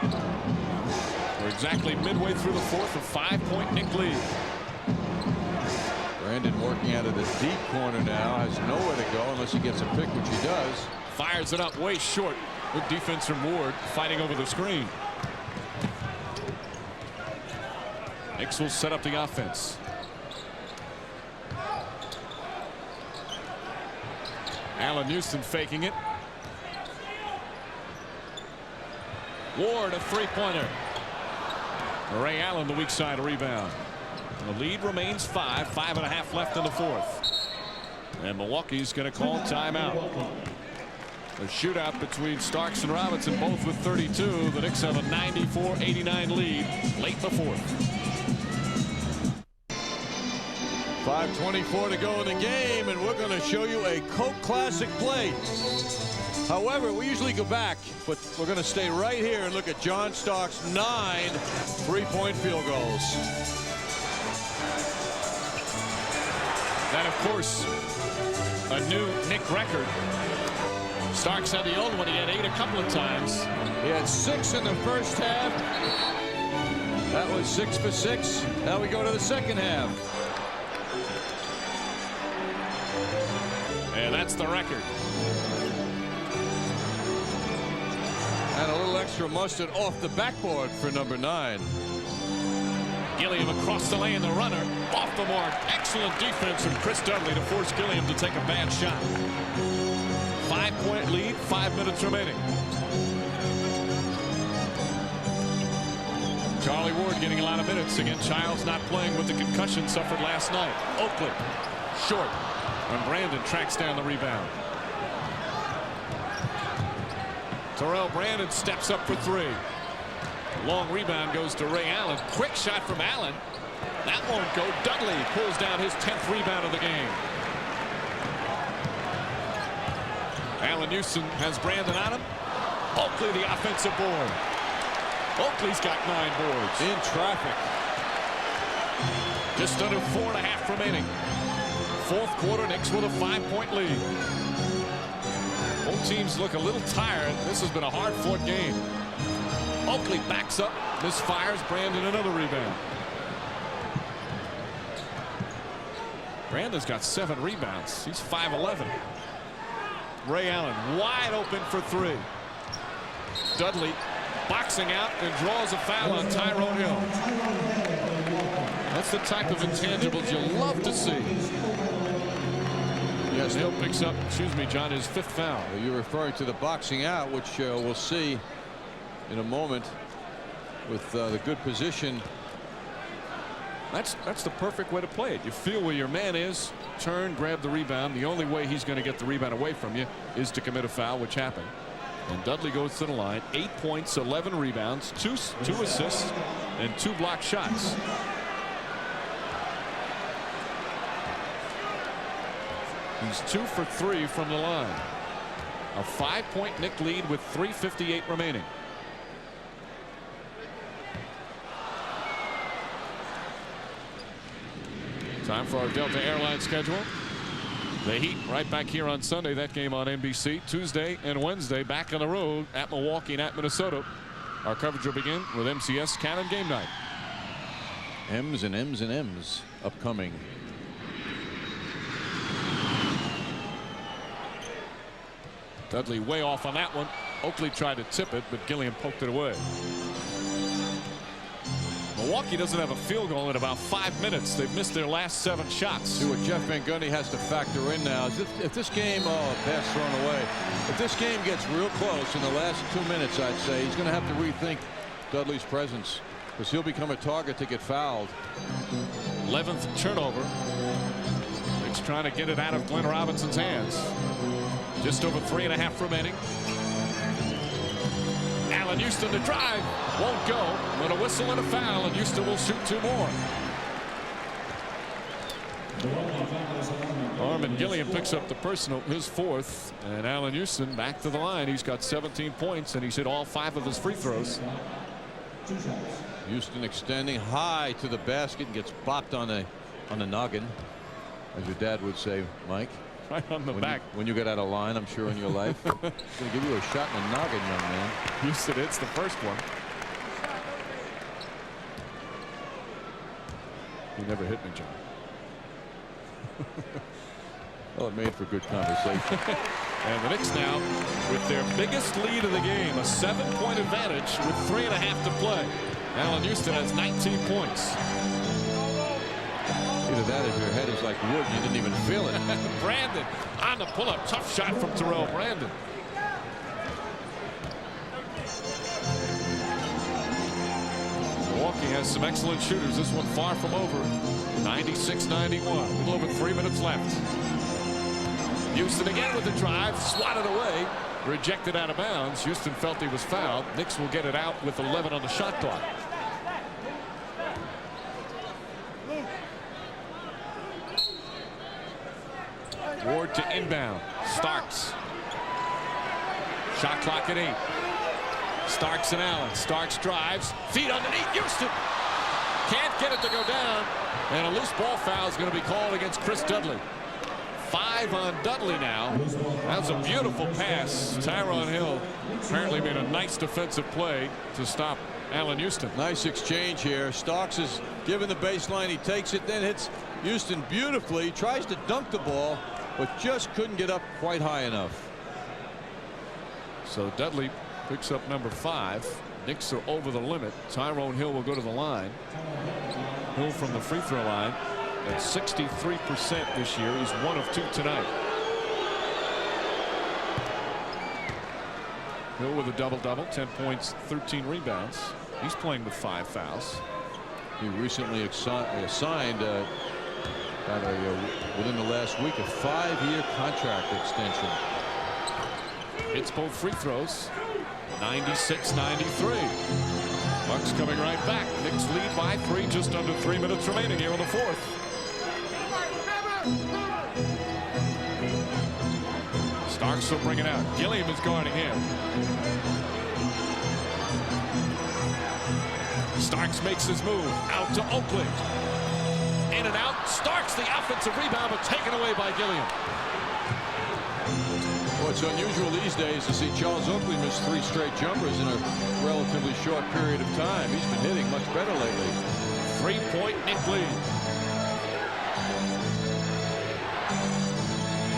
We're exactly midway through the fourth, a 5-point Knick lead. Brandon working out of the deep corner now, has nowhere to go unless he gets a pick, which he does. Fires it up way short. Good defense from Ward, fighting over the screen. Knicks will set up the offense. Allan Houston faking it. Ward, a 3-pointer. Ray Allen, the weak side rebound. And the lead remains 5, 5.5 left in the fourth. And Milwaukee's going to call timeout. A shootout between Starks and Robinson, both with 32. The Knicks have a 94-89 lead late in the fourth. 5:24 to go in the game, and we're going to show you a Coke Classic play. However, we usually go back, but we're going to stay right here and look at John Starks' 9 3-point field goals. That, of course, a new Knick record. Starks had the old one. He had 8 a couple of times. He had 6 in the first half. That was 6 for 6. Now we go to the second half. And that's the record. And a little extra mustard off the backboard for number 9. Gilliam across the lane, the runner off the mark. Excellent defense from Chris Dudley to force Gilliam to take a bad shot. 5-point lead, 5 minutes remaining. Charlie Ward getting a lot of minutes. Again, Childs not playing with the concussion suffered last night. Oakley short, and Brandon tracks down the rebound. Terrell Brandon steps up for three. Long rebound goes to Ray Allen. Quick shot from Allen. That won't go. Dudley pulls down his 10th rebound of the game. Allan Houston has Brandon on him. Oakley the offensive board. Oakley's got 9 boards. In traffic. Just under 4.5 remaining. Fourth quarter, Knicks with a 5-point lead. Both teams look a little tired. This has been a hard-fought game. Oakley backs up, misfires. Brandon another rebound. Brandon's got 7 rebounds. He's 5'11". Ray Allen wide open for 3. Dudley boxing out and draws a foul on Tyrone Hill. That's the type of intangibles you love to see. Yes, Hill picks up, excuse me, John, his 5th foul. You're referring to the boxing out, which we'll see in a moment with the good position. That's the perfect way to play it. You feel where your man is, turn, grab the rebound. The only way he's going to get the rebound away from you is to commit a foul, which happened. And Dudley goes to the line. 8 points, 11 rebounds, 2 assists, and 2 blocked shots. He's 2 for 3 from the line. A 5-point Knick lead with 3:58 remaining. Time for our Delta Airlines schedule. The Heat right back here on Sunday. That game on NBC. Tuesday and Wednesday back on the road at Milwaukee and at Minnesota. Our coverage will begin with MCS Cannon Game Night. M's and M's and M's upcoming. Dudley way off on that one. Oakley tried to tip it, but Gilliam poked it away. Milwaukee doesn't have a field goal in about 5 minutes. They've missed their last 7 shots. See what Jeff Van Gundy has to factor in now is if this game, pass thrown away. If this game gets real close in the last 2 minutes, I'd say he's going to have to rethink Dudley's presence because he'll become a target to get fouled. 11th turnover. Knicks trying to get it out of Glenn Robinson's hands. Just over 3.5 remaining. Allan Houston to drive. Won't go. But a whistle and a foul, and Houston will shoot 2 more. Armin Gilliam picks up the personal, his 4th. And Allan Houston back to the line. He's got 17 points, and he's hit all 5 of his free throws. Houston extending high to the basket and gets bopped on the noggin, as your dad would say, Mike. Right on the back. When you get out of line, I'm sure, in your life. It's going to give you a shot in the noggin, young man. Houston hits the first one. He never hit me, John. Well, it made for good conversation. And the Knicks now with their biggest lead of the game, a 7-point advantage with 3.5 to play. Allan Houston has 19 points. Either that or your head is like wood and you didn't even feel it. Brandon on the pull-up. Tough shot from Terrell Brandon. Milwaukee has some excellent shooters. This one far from over. 96-91. A little over 3 minutes left. Houston again with the drive. Swatted away. Rejected out of bounds. Houston felt he was fouled. Knicks will get it out with 11 on the shot clock. Ward to inbound. Starks. Shot clock at 8. Starks and Allen. Starks drives. Feet underneath. Houston can't get it to go down. And a loose ball foul is going to be called against Chris Dudley. 5 on Dudley now. That's a beautiful pass. Tyrone Hill apparently made a nice defensive play to stop Allan Houston. Nice exchange here. Starks is given the baseline. He takes it, then hits Houston beautifully. He tries to dunk the ball, but just couldn't get up quite high enough. So Dudley picks up number 5. Knicks are over the limit. Tyrone Hill will go to the line. Hill from the free throw line at 63% this year. He's 1 of 2 tonight. Hill with a double-double, 10 points, 13 rebounds. He's playing with 5 fouls. He recently signed within the last week a 5-year contract extension. Hits both free throws. 96-93. Bucks coming right back. Knicks lead by 3, just under 3 minutes remaining here in the fourth. Starks will bring it out. Gilliam is guarding him. Starks makes his move out to Oakley. In and out. Starks the offensive rebound, but taken away by Gilliam. Well, it's unusual these days to see Charles Oakley miss 3 straight jumpers in a relatively short period of time. He's been hitting much better lately. 3-point Knick lead.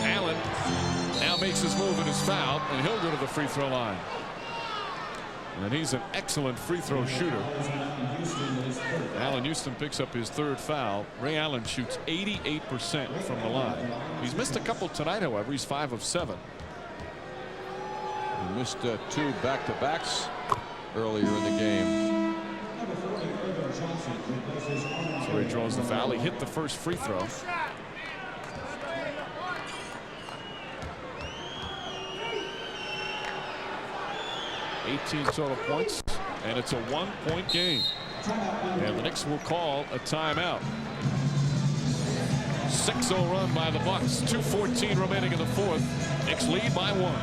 Allen now makes his move and is fouled, and he'll go to the free throw line. And he's an excellent free throw shooter. Allan Houston picks up his 3rd foul. Ray Allen shoots 88% from the line. He's missed a couple tonight, however. He's 5 of 7. He missed 2 back-to-backs earlier in the game. So he draws the foul. He hit the first free throw. Total points, and it's a 1-point game. And the Knicks will call a timeout. 6-0 run by the Bucks. 2:14 remaining in the fourth. Knicks lead by 1.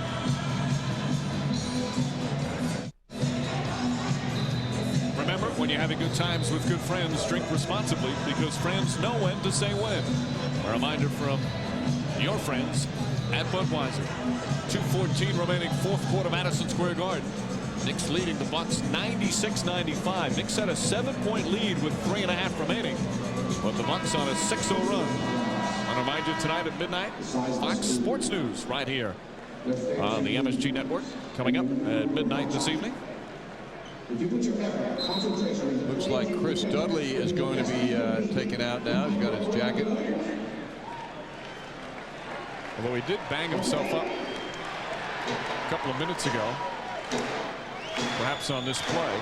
Remember, when you're having good times with good friends, drink responsibly, because friends know when to say when. A reminder from your friends at Budweiser. 2:14 remaining, fourth quarter, Madison Square Garden. Knicks leading the Bucks 96-95. Knicks had a 7-point lead with 3.5 remaining, but the Bucks on a 6-0 run. I remind you, tonight at midnight, Fox Sports News right here on the MSG Network, coming up at midnight this evening. Looks like Chris Dudley is going to be taken out now. He's got his jacket. Although he did bang himself up a couple of minutes ago. Perhaps on this play.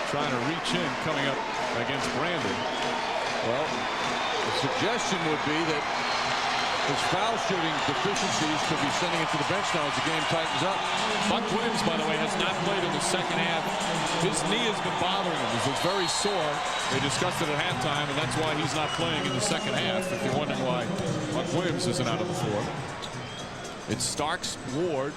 Trying to reach in, coming up against Brandon. Well, the suggestion would be that his foul shooting deficiencies could be sending it to the bench now as the game tightens up. Buck Williams, by the way, has not played in the second half. His knee has been bothering him. It's very sore. They discussed it at halftime, and that's why he's not playing in the second half, if you're wondering why Buck Williams isn't out of the floor. It's Starks, Ward,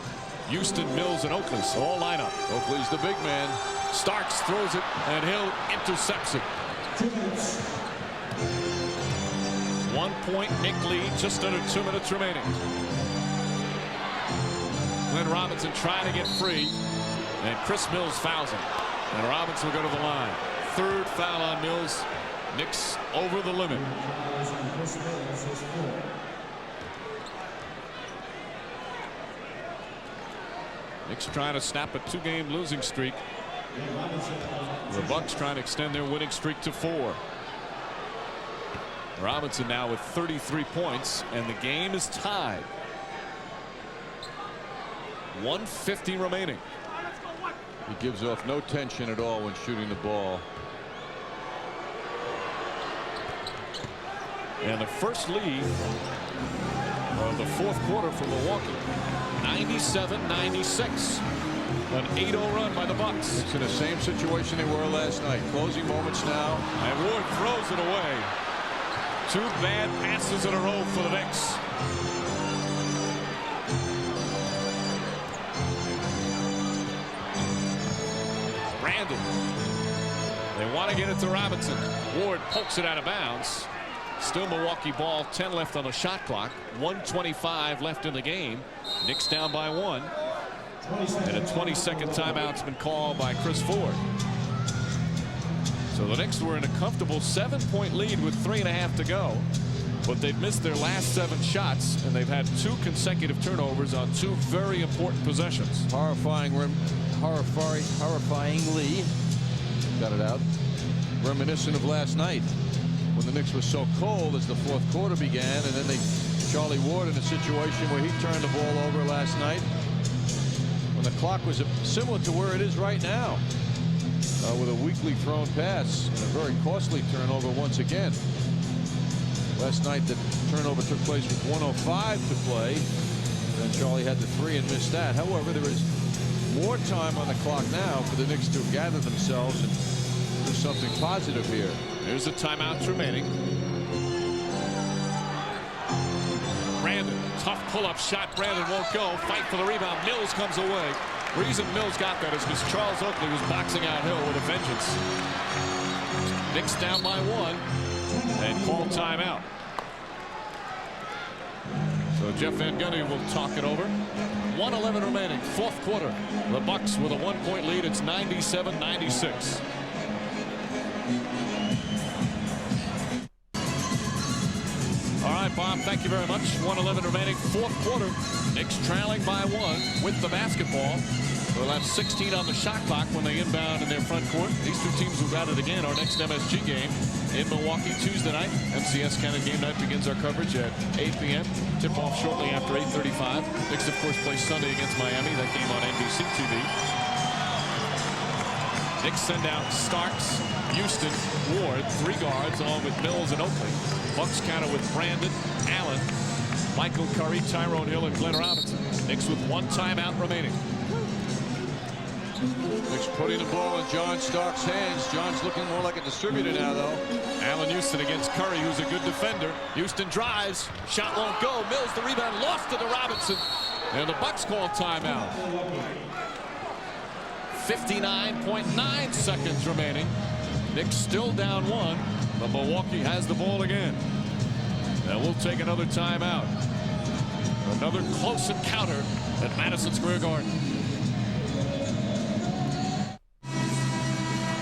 Houston, Mills, and Oakley. So all line up. Oakley's the big man. Starks throws it, and Hill intercepts it. 1-point Knick lead, just under 2 minutes remaining. Glenn Robinson trying to get free, and Chris Mills fouls him. And Robinson will go to the line. 3rd foul on Mills. Knicks over the limit. Knicks trying to snap a 2-game losing streak. The Bucks trying to extend their winning streak to 4. Robinson now with 33 points, and the game is tied. 1:50 remaining. He gives off no tension at all when shooting the ball. And the first lead of the fourth quarter for Milwaukee. 97-96. An 8-0 run by the Bucks. It's in the same situation they were last night. Closing moments now. And Ward throws it away. 2 bad passes in a row for the Knicks. Brandon. They want to get it to Robinson. Ward pokes it out of bounds. Still Milwaukee ball. 10 left on the shot clock. 1:25 left in the game. Knicks down by 1. And a 20-second timeout's been called by Chris Ford. So the Knicks were in a comfortable 7-point lead with 3.5 to go. But they've missed their last 7 shots, and they've had 2 consecutive turnovers on 2 very important possessions. Horrifyingly, got it out. Reminiscent of last night when the Knicks were so cold as the fourth quarter began, and then Charlie Ward in a situation where he turned the ball over last night when the clock was similar to where it is right now, with a weakly thrown pass and a very costly turnover once again. Last night the turnover took place with 1:05 to play. And Charlie had the 3 and missed that. However, there is more time on the clock now for the Knicks to gather themselves and do something positive here. There's the timeouts remaining. Brandon, tough pull-up shot. Brandon won't go. Fight for the rebound. Mills comes away. Reason Mills got that is because Charles Oakley was boxing out Hill with a vengeance. Knicks down by 1 and call timeout. So Jeff Van Gundy will talk it over. 1:11 remaining, 4th quarter. The Bucks with a 1-point lead. It's 97-96. All right, Bob, thank you very much. 1:11 remaining, 4th quarter. Knicks trailing by 1 with the basketball. They'll have 16 on the shot clock when they inbound in their front court. These two teams will bat it again. Our next MSG game in Milwaukee Tuesday night. MCS Canada Game Night begins our coverage at 8 p.m. Tip-off shortly after 8:35. Knicks, of course, play Sunday against Miami. That game on NBC TV. Knicks send out Starks, Houston, Ward, 3 guards, along with Mills and Oakley. Bucks counter with Brandon, Allen, Michael Curry, Tyrone Hill, and Glenn Robinson. Knicks with 1 timeout remaining. Knicks putting the ball in John Starks' hands. John's looking more like a distributor now, though. Allan Houston against Curry, who's a good defender. Houston drives. Shot won't go. Mills the rebound. Lost to the Robinson. And the Bucks call timeout. 59.9 seconds remaining. Knicks still down 1. But Milwaukee has the ball again. And we'll take another timeout. Another close encounter at Madison Square Garden.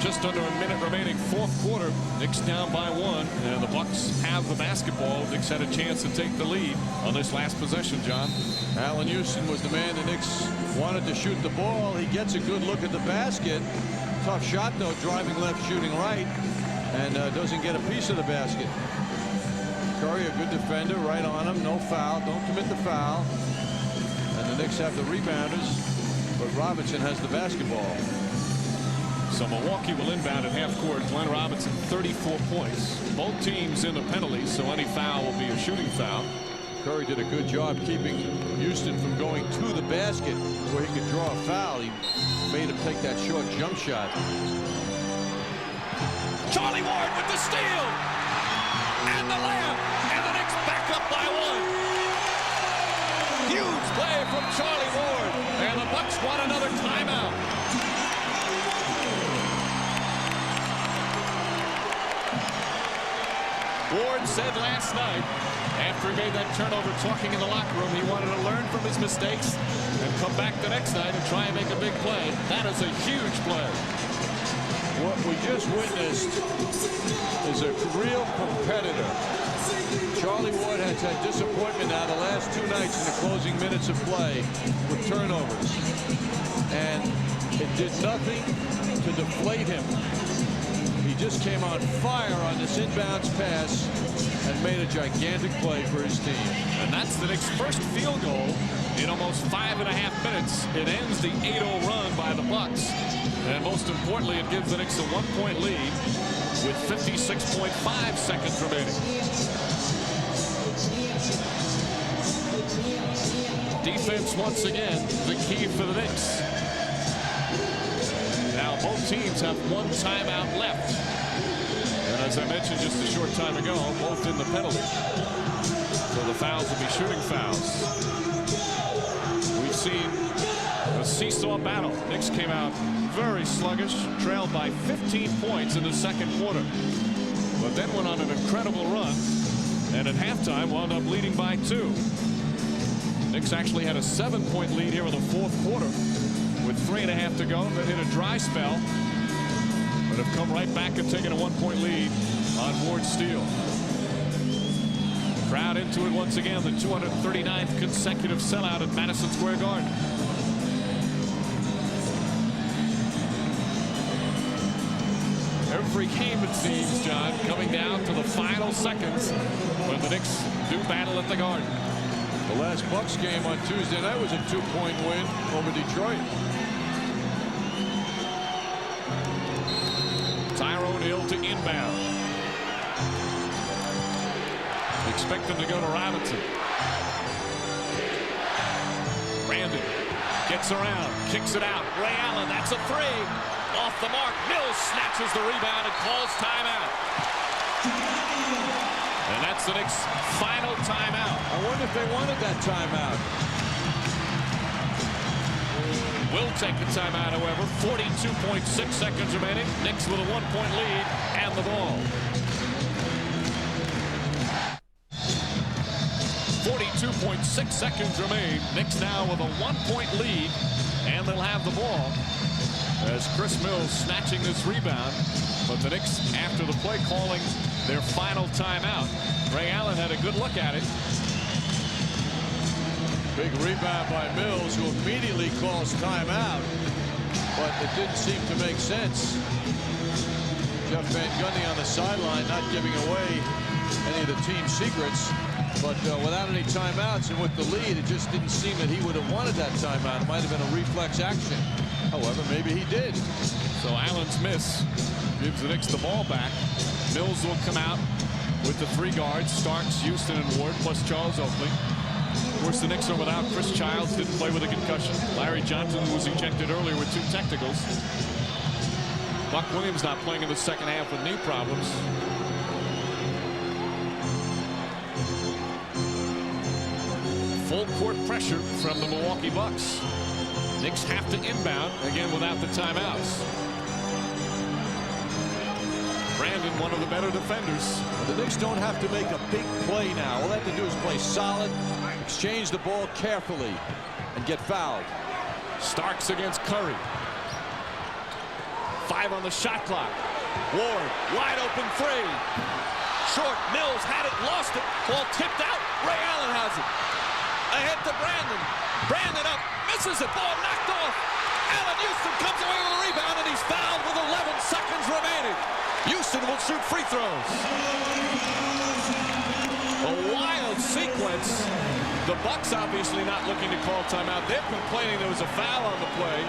Just under a minute remaining, 4th quarter. Knicks down by 1, and the Bucks have the basketball. Knicks had a chance to take the lead on this last possession, John. Allan Houston was the man the Knicks wanted to shoot the ball. He gets a good look at the basket. Tough shot, though, driving left, shooting right, and doesn't get a piece of the basket. Curry, a good defender, right on him, no foul, don't commit the foul. And the Knicks have the rebounders, but Robinson has the basketball. So Milwaukee will inbound at half court. Glenn Robinson, 34 points. Both teams in the penalties, so any foul will be a shooting foul. Curry did a good job keeping Houston from going to the basket where he could draw a foul. He made him take that short jump shot. Charlie Ward with the steal and the layup, and the Knicks back up by 1. Huge play from Charlie Ward, and the Bucks want another timeout. Ward said last night, after he made that turnover, talking in the locker room, he wanted to learn from his mistakes and come back the next night and try and make a big play. That is a huge play. What we just witnessed is a real competitor. Charlie Ward has had disappointment now the last 2 nights in the closing minutes of play with turnovers. And it did nothing to deflate him. He just came on fire on this inbounds pass and made a gigantic play for his team. And that's the Knicks' first field goal in almost 5.5 minutes. It ends the 8-0 run by the Bucks. And most importantly, it gives the Knicks a 1-point lead with 56.5 seconds remaining. Defense once again the key for the Knicks. Now both teams have 1 timeout left. And as I mentioned just a short time ago, both in the penalty. So the fouls will be shooting fouls. We've seen a seesaw battle. Knicks came out very sluggish, trailed by 15 points in the 2nd quarter. But then went on an incredible run, and at halftime wound up leading by 2. Knicks actually had a 7-point lead here in the 4th quarter with 3.5 to go. Then hit a dry spell, but have come right back and taken a 1-point lead on Ward's steal. Crowd into it once again, the 239th consecutive sellout at Madison Square Garden. Every game, it seems, John, coming down to the final seconds when the Knicks do battle at the Garden. The last Bucks game on Tuesday night was a 2-point win over Detroit. Tyrone Hill to inbound. Expect him to go to Robinson. Brandon gets around, kicks it out. Ray Allen, that's a three. Off the mark. Mills snatches the rebound and calls timeout. And that's the Knicks' final timeout. I wonder if they wanted that timeout. Will take the timeout, however. 42.6 seconds remaining. Knicks with a 1-point lead and the ball. 42.6 seconds remain. Knicks now with a 1-point lead, and they'll have the ball as Chris Mills snatching this rebound. But the Knicks, after the play, calling their final timeout. Ray Allen had a good look at it. Big rebound by Mills, who immediately calls timeout, but it didn't seem to make sense. Jeff Van Gundy on the sideline, not giving away any of the team secrets, but without any timeouts and with the lead, it just didn't seem that he would have wanted that timeout. It might have been a reflex action. However, maybe he did. So Allen's miss gives the Knicks the ball back. Mills will come out with the three guards, Starks, Houston, and Ward, plus Charles Oakley. Of course, the Knicks are without Chris Childs, didn't play with a concussion. Larry Johnson was ejected earlier with 2 technicals. Buck Williams not playing in the second half with knee problems. Full court pressure from the Milwaukee Bucks. Knicks have to inbound, again without the timeouts. Brandon, one of the better defenders. The Knicks don't have to make a big play now. All they have to do is play solid, exchange the ball carefully, and get fouled. Starks against Curry. 5 on the shot clock. Ward, wide open three. Short, Mills had it, lost it. Ball tipped out. Ray Allen has it. Ahead to Brandon. Brandon up, misses it. Ball knocked off. Allan Houston comes away with a rebound, and he's fouled with 11 seconds remaining. Houston will shoot free throws. A wild sequence. The Bucks obviously not looking to call timeout. They're complaining there was a foul on the play.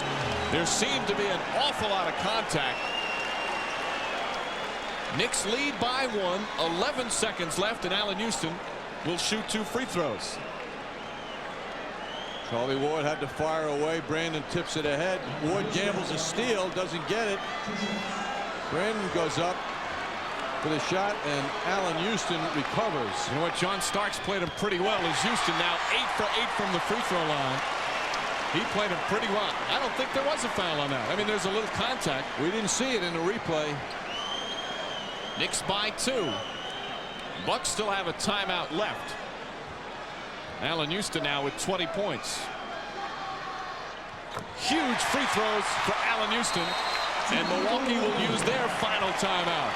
There seemed to be an awful lot of contact. Knicks lead by 1. 11 seconds left, and Allan Houston will shoot 2 free throws. Charlie Ward had to fire away. Brandon tips it ahead. Ward gambles a steal, doesn't get it. Brandon goes up for the shot, and Allan Houston recovers. You know what? John Starks played him pretty well. As Houston now 8 for 8 from the free throw line. He played him pretty well. I don't think there was a foul on that. I mean, there's a little contact. We didn't see it in the replay. Knicks by 2. Bucks still have a timeout left. Allan Houston now with 20 points. Huge free throws for Allan Houston, and Milwaukee will use their final timeout.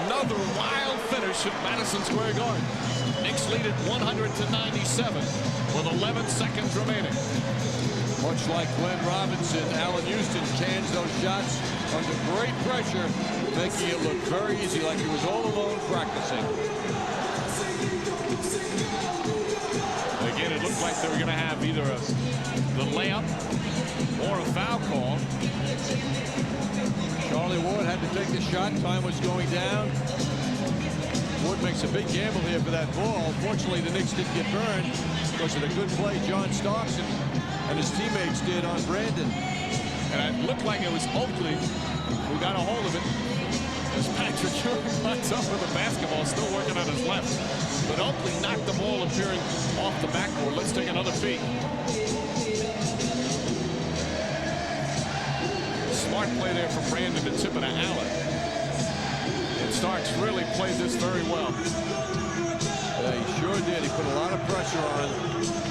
Another wild finish at Madison Square Garden. Knicks lead at 100-97 with 11 seconds remaining. Much like Glenn Robinson, Allan Houston cans those shots under great pressure, making it look very easy, like he was all alone practicing. Again, it looked like they were going to have either the layup or a foul call. Charlie Ward had to take the shot. Time was going down. Ward makes a big gamble here for that ball. Fortunately, the Knicks didn't get burned because of the good play John Starks and his teammates did on Brandon. And it looked like it was Oakley who got a hold of it. As Patrick Ewing lines up with the basketball, still working on his left. But Oakley knocked the ball appearing off the backboard. Let's take another peek. Smart play there from Brandon to tip it to Allen. And Starks really played this very well. Yeah, he sure did. He put a lot of pressure on,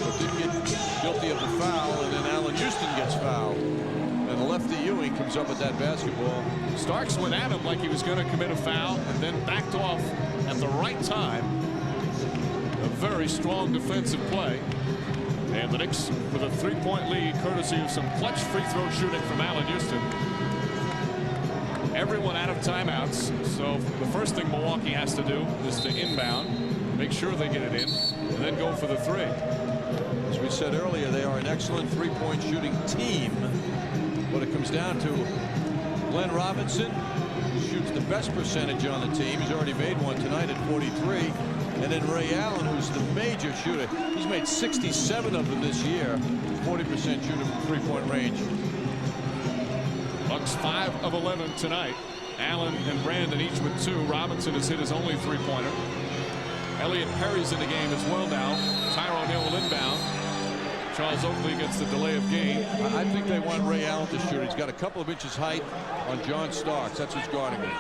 but didn't get guilty of the foul, and then Allan Houston gets fouled. And the lefty Ewing comes up with that basketball. Starks went at him like he was going to commit a foul and then backed off at the right time. A very strong defensive play. And the Knicks with a 3-point lead courtesy of some clutch free throw shooting from Allan Houston. Everyone out of timeouts. So the first thing Milwaukee has to do is to inbound, make sure they get it in, and then go for the 3. As we said earlier, they are an excellent 3-point shooting team. What it comes down to, Glenn Robinson shoots the best percentage on the team. He's already made one tonight at 43. And then Ray Allen, who's the major shooter. He's made 67 of them this year. 40% shooting from three-point range. Bucks 5 of 11 tonight. Allen and Brandon each with 2. Robinson has hit his only three-pointer. Elliott Perry's in the game as well now. Tyrone Hill will inbound. Charles Oakley gets the delay of game. I think they want Ray Allen to shoot. He's got a couple of inches height on John Starks. That's who's guarding him.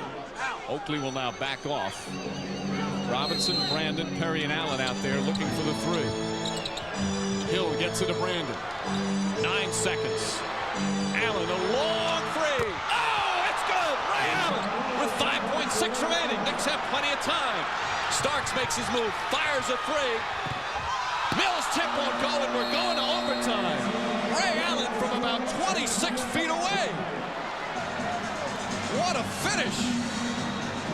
Oakley will now back off. Robinson, Brandon, Perry, and Allen out there looking for the 3. Hill gets it to Brandon. 9 seconds. Allen, a long 3. Oh, it's good. Ray Allen with 5.6 remaining. Knicks have plenty of time. Starks makes his move, fires a 3. Mills tip won't go, and we're going to overtime. Ray Allen from about 26 feet away. What a finish.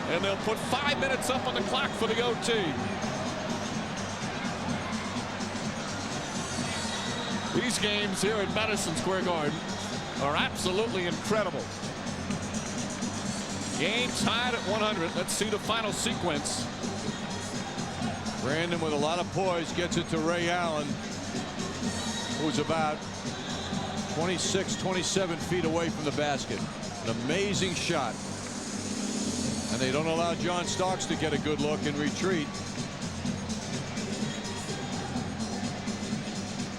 And they'll put 5 minutes up on the clock for the OT. These games here at Madison Square Garden are absolutely incredible. Game tied at 100. Let's see the final sequence. Brandon with a lot of poise gets it to Ray Allen, who's about 26, 27 feet away from the basket. An amazing shot. And they don't allow John Starks to get a good look and retreat.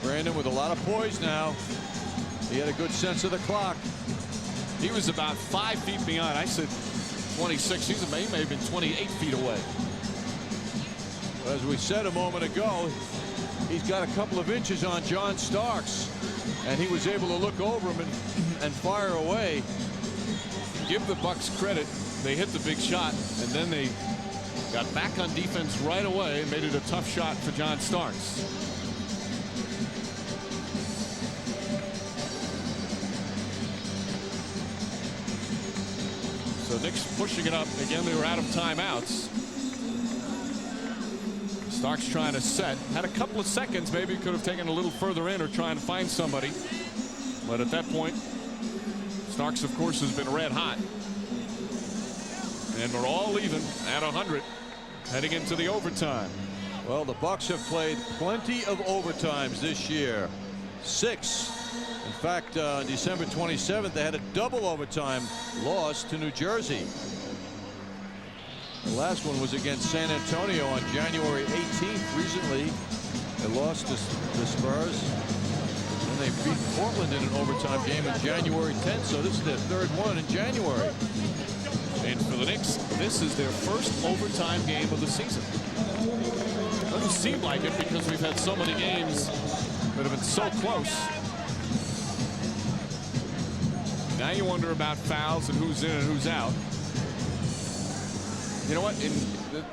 Brandon with a lot of poise now. He had a good sense of the clock. He was about 5 feet beyond. I said 26. He may have been 28 feet away. As we said a moment ago, he's got a couple of inches on John Starks, and he was able to look over him and fire away. Give the Bucks credit. They hit the big shot, and then they got back on defense right away and made it a tough shot for John Starks. So Knicks pushing it up. Again, they were out of timeouts. Starks trying to set. Had a couple of seconds. Maybe could have taken a little further in or trying to find somebody. But at that point, Starks, of course, has been red hot. And we're all even at 100 heading into the overtime. Well, the Bucks have played plenty of overtimes this year. 6. In fact, on December 27th, they had a double overtime loss to New Jersey. The last one was against San Antonio on January 18th. Recently, they lost to the Spurs. And they beat Portland in an overtime game on January 10th. So this is their 3rd one in January. And for the Knicks, this is their first overtime game of the season. Doesn't seem like it because we've had so many games that have been so close. Now you wonder about fouls and who's in and who's out. You know what? In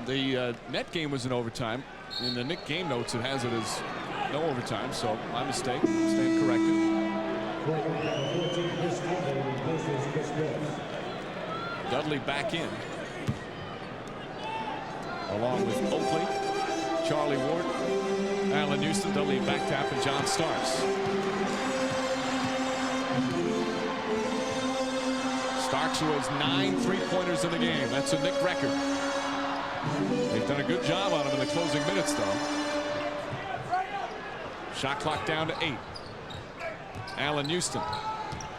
the net game was in overtime. In the Knick game notes, it has it as no overtime. So my mistake. Stand corrected. Dudley back in, along with Oakley, Charlie Ward, Allan Houston, Dudley back tap, and John Starks. Starks, who has 9 3-pointers in the game. That's a Knick record. They've done a good job on him in the closing minutes, though. Shot clock down to 8. Allan Houston.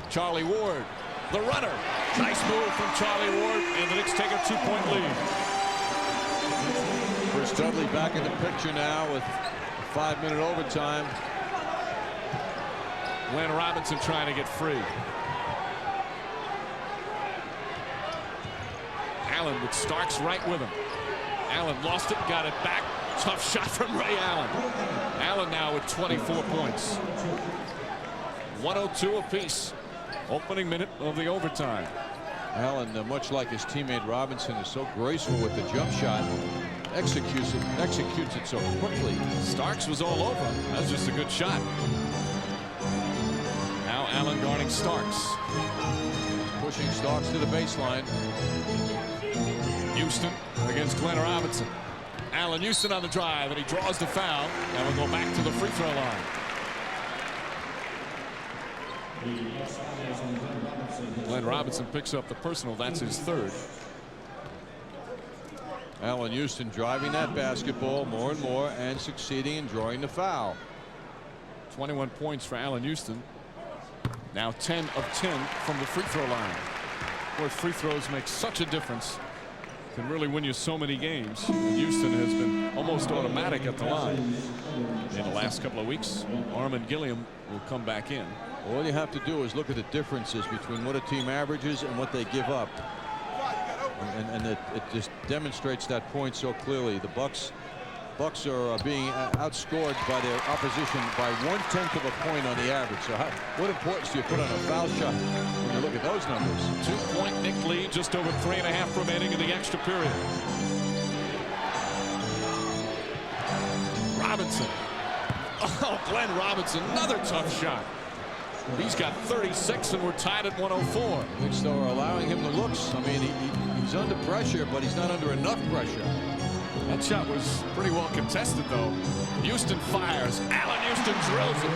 Charlie Ward. The runner. Nice move from Charlie Ward, and the Knicks take a 2-point lead. Chris Dudley back in the picture now with a 5-minute overtime. Glenn Robinson trying to get free. Allen with Starks right with him. Allen lost it, got it back. Tough shot from Ray Allen. Allen now with 24 points. 102 apiece. Opening minute of the overtime. Allen, much like his teammate Robinson, is so graceful with the jump shot. Executes it so quickly. Starks was all over him. That was just a good shot. Now Allen guarding Starks. Pushing Starks to the baseline. Houston against Glenn Robinson. Allan Houston on the drive, and he draws the foul. And we'll go back to the free throw line. Glenn Robinson picks up the personal. That's his 3rd. Allan Houston driving that basketball more and more and succeeding in drawing the foul. 21 points for Allan Houston. Now 10 of 10 from the free throw line. Boy, free throws make such a difference. Can really win you so many games. And Houston has been almost automatic at the line in the last couple of weeks. Armin Gilliam will come back in. All you have to do is look at the differences between what a team averages and what they give up. And it just demonstrates that point so clearly. The Bucks are being outscored by their opposition by 1/10 of a point on the average. So what importance do you put on a foul shot when you look at those numbers? 2-point Knick lead, just over 3.5 remaining in the extra period. Robinson. Oh, Glenn Robinson, another tough shot. He's got 36 and we're tied at 104. Knicks though are allowing him the looks. I mean, he's under pressure, but he's not under enough pressure. That shot was pretty well contested, though. Houston fires. Allan Houston drills it.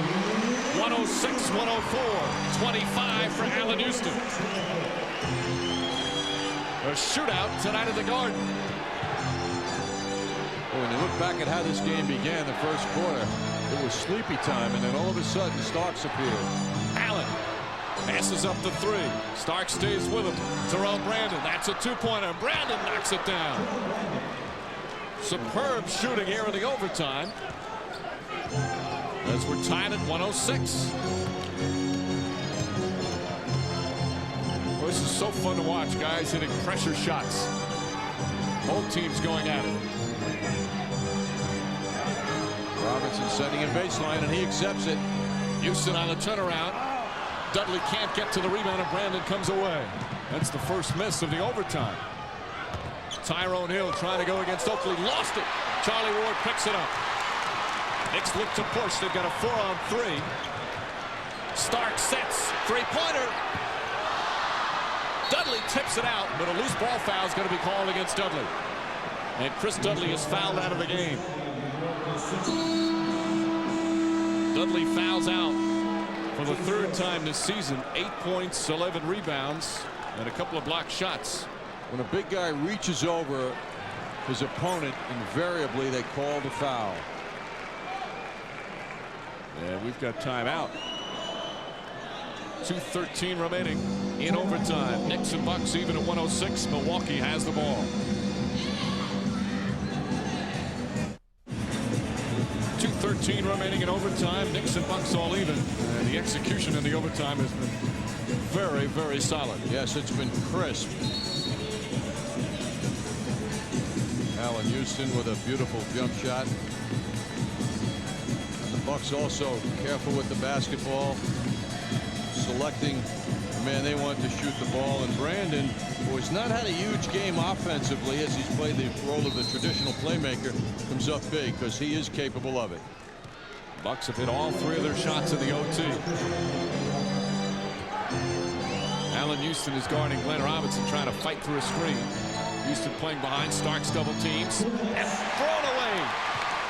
106-104. 25 for Allan Houston. A shootout tonight at the Garden. Well, when you look back at how this game began the first quarter, it was sleepy time, and then all of a sudden Starks appeared. Allan passes up the 3. Starks stays with him. Terrell Brandon. That's a 2-pointer. Brandon knocks it down. Superb shooting here in the overtime. As we're tied at 106. Well, this is so fun to watch, guys hitting pressure shots. Both teams going at it. Robinson setting a baseline, and he accepts it. Houston on the turnaround. Dudley can't get to the rebound, and Brandon comes away. That's the first miss of the overtime. Tyrone Hill trying to go against Oakley. Lost it. Charlie Ward picks it up. Knicks look to push. They've got a 4-on-3. Stark sets. 3-pointer. Dudley tips it out, but a loose ball foul is going to be called against Dudley. And Chris Dudley is fouled out of the game. Dudley fouls out for the 3rd time this season. 8 points, 11 rebounds, and a couple of blocked shots. When a big guy reaches over his opponent, invariably they call the foul. And we've got timeout. 2:13 remaining in overtime. Knicks and Bucks even at 106. Milwaukee has the ball. 2:13 remaining in overtime. Knicks and Bucks all even. And the execution in the overtime has been very, very solid. Yes, it's been crisp. Allan Houston with a beautiful jump shot. And the Bucks also careful with the basketball, selecting the man they want to shoot the ball. And Brandon, who has not had a huge game offensively as he's played the role of the traditional playmaker, comes up big because he is capable of it. Bucks have hit all 3 of their shots in the OT. Allan Houston is guarding Glenn Robinson, trying to fight through a screen. Houston playing behind. Starks double teams and thrown away.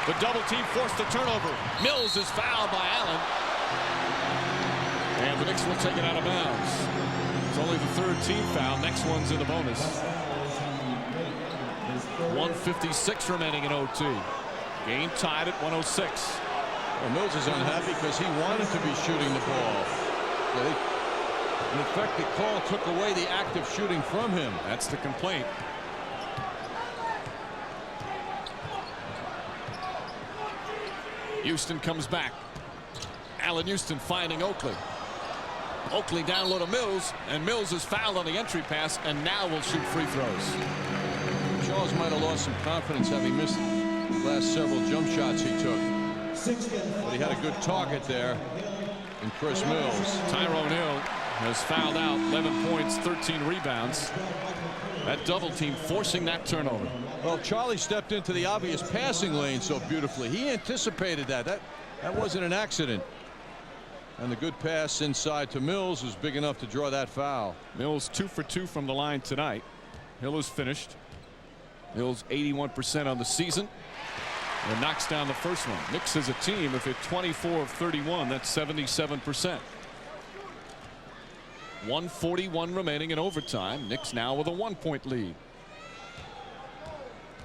The double team forced the turnover. Mills is fouled by Allan. And the Knicks will take it out of bounds. It's only the 3rd team foul. Next one's in the bonus. 1:56 remaining in OT. Game tied at 106. Well, Mills is unhappy because he wanted to be shooting the ball. In effect, the call took away the act of shooting from him. That's the complaint. Houston comes back. Allan Houston finding Oakley. Oakley down low to Mills, and Mills is fouled on the entry pass, and now will shoot free throws. Charles might have lost some confidence having missed the last several jump shots he took. But he had a good target there in Chris Mills. Tyrone Hill has fouled out. 11 points, 13 rebounds. That double team forcing that turnover. Well, Charlie stepped into the obvious passing lane so beautifully. He anticipated that. That wasn't an accident. And the good pass inside to Mills was big enough to draw that foul. Mills 2 for 2 from the line tonight. Hill is finished. Hill's 81% on the season. And knocks down the first one. Knicks as a team, if it's 24 of 31, that's 77%. 1:41 remaining in overtime. Knicks now with a 1-point lead.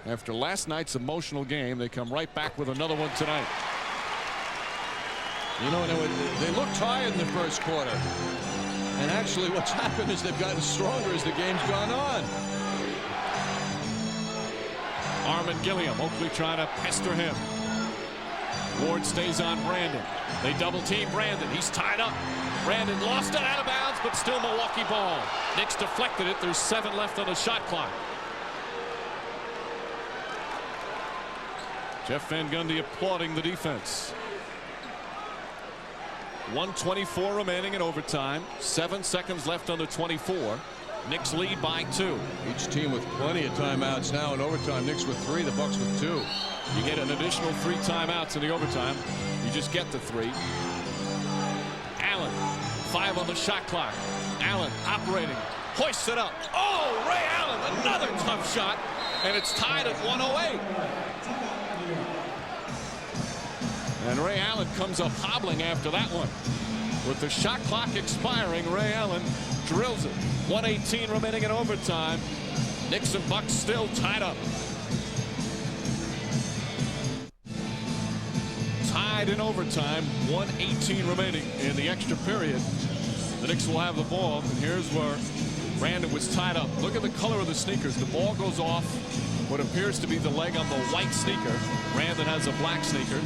After last night's emotional game, they come right back with another one tonight. You know, they look tired in the first quarter. And actually what's happened is they've gotten stronger as the game's gone on. Armin Gilliam, Oakley trying to pester him. Ward stays on Brandon. They double team Brandon. He's tied up. Brandon lost it out of bounds, but still Milwaukee ball. Knicks deflected it. There's 7 left on the shot clock. Jeff Van Gundy applauding the defense. 1:24 remaining in overtime. 7 seconds left on the 24. Knicks lead by 2. Each team with plenty of timeouts now in overtime. Knicks with 3, the Bucks with 2. You get an additional 3 timeouts in the overtime. You just get the 3. Allen, 5 on the shot clock. Allen operating, hoists it up. Oh, Ray Allen, another tough shot, and it's tied at 108. And Ray Allen comes up hobbling after that one. With the shot clock expiring, Ray Allen drills it. 1:18 remaining in overtime. Knicks and Bucks still tied up. Tied in overtime. 1:18 remaining in the extra period. The Knicks will have the ball. And here's where Brandon was tied up. Look at the color of the sneakers. The ball goes off what appears to be the leg on the white sneaker. Brandon has a black sneaker.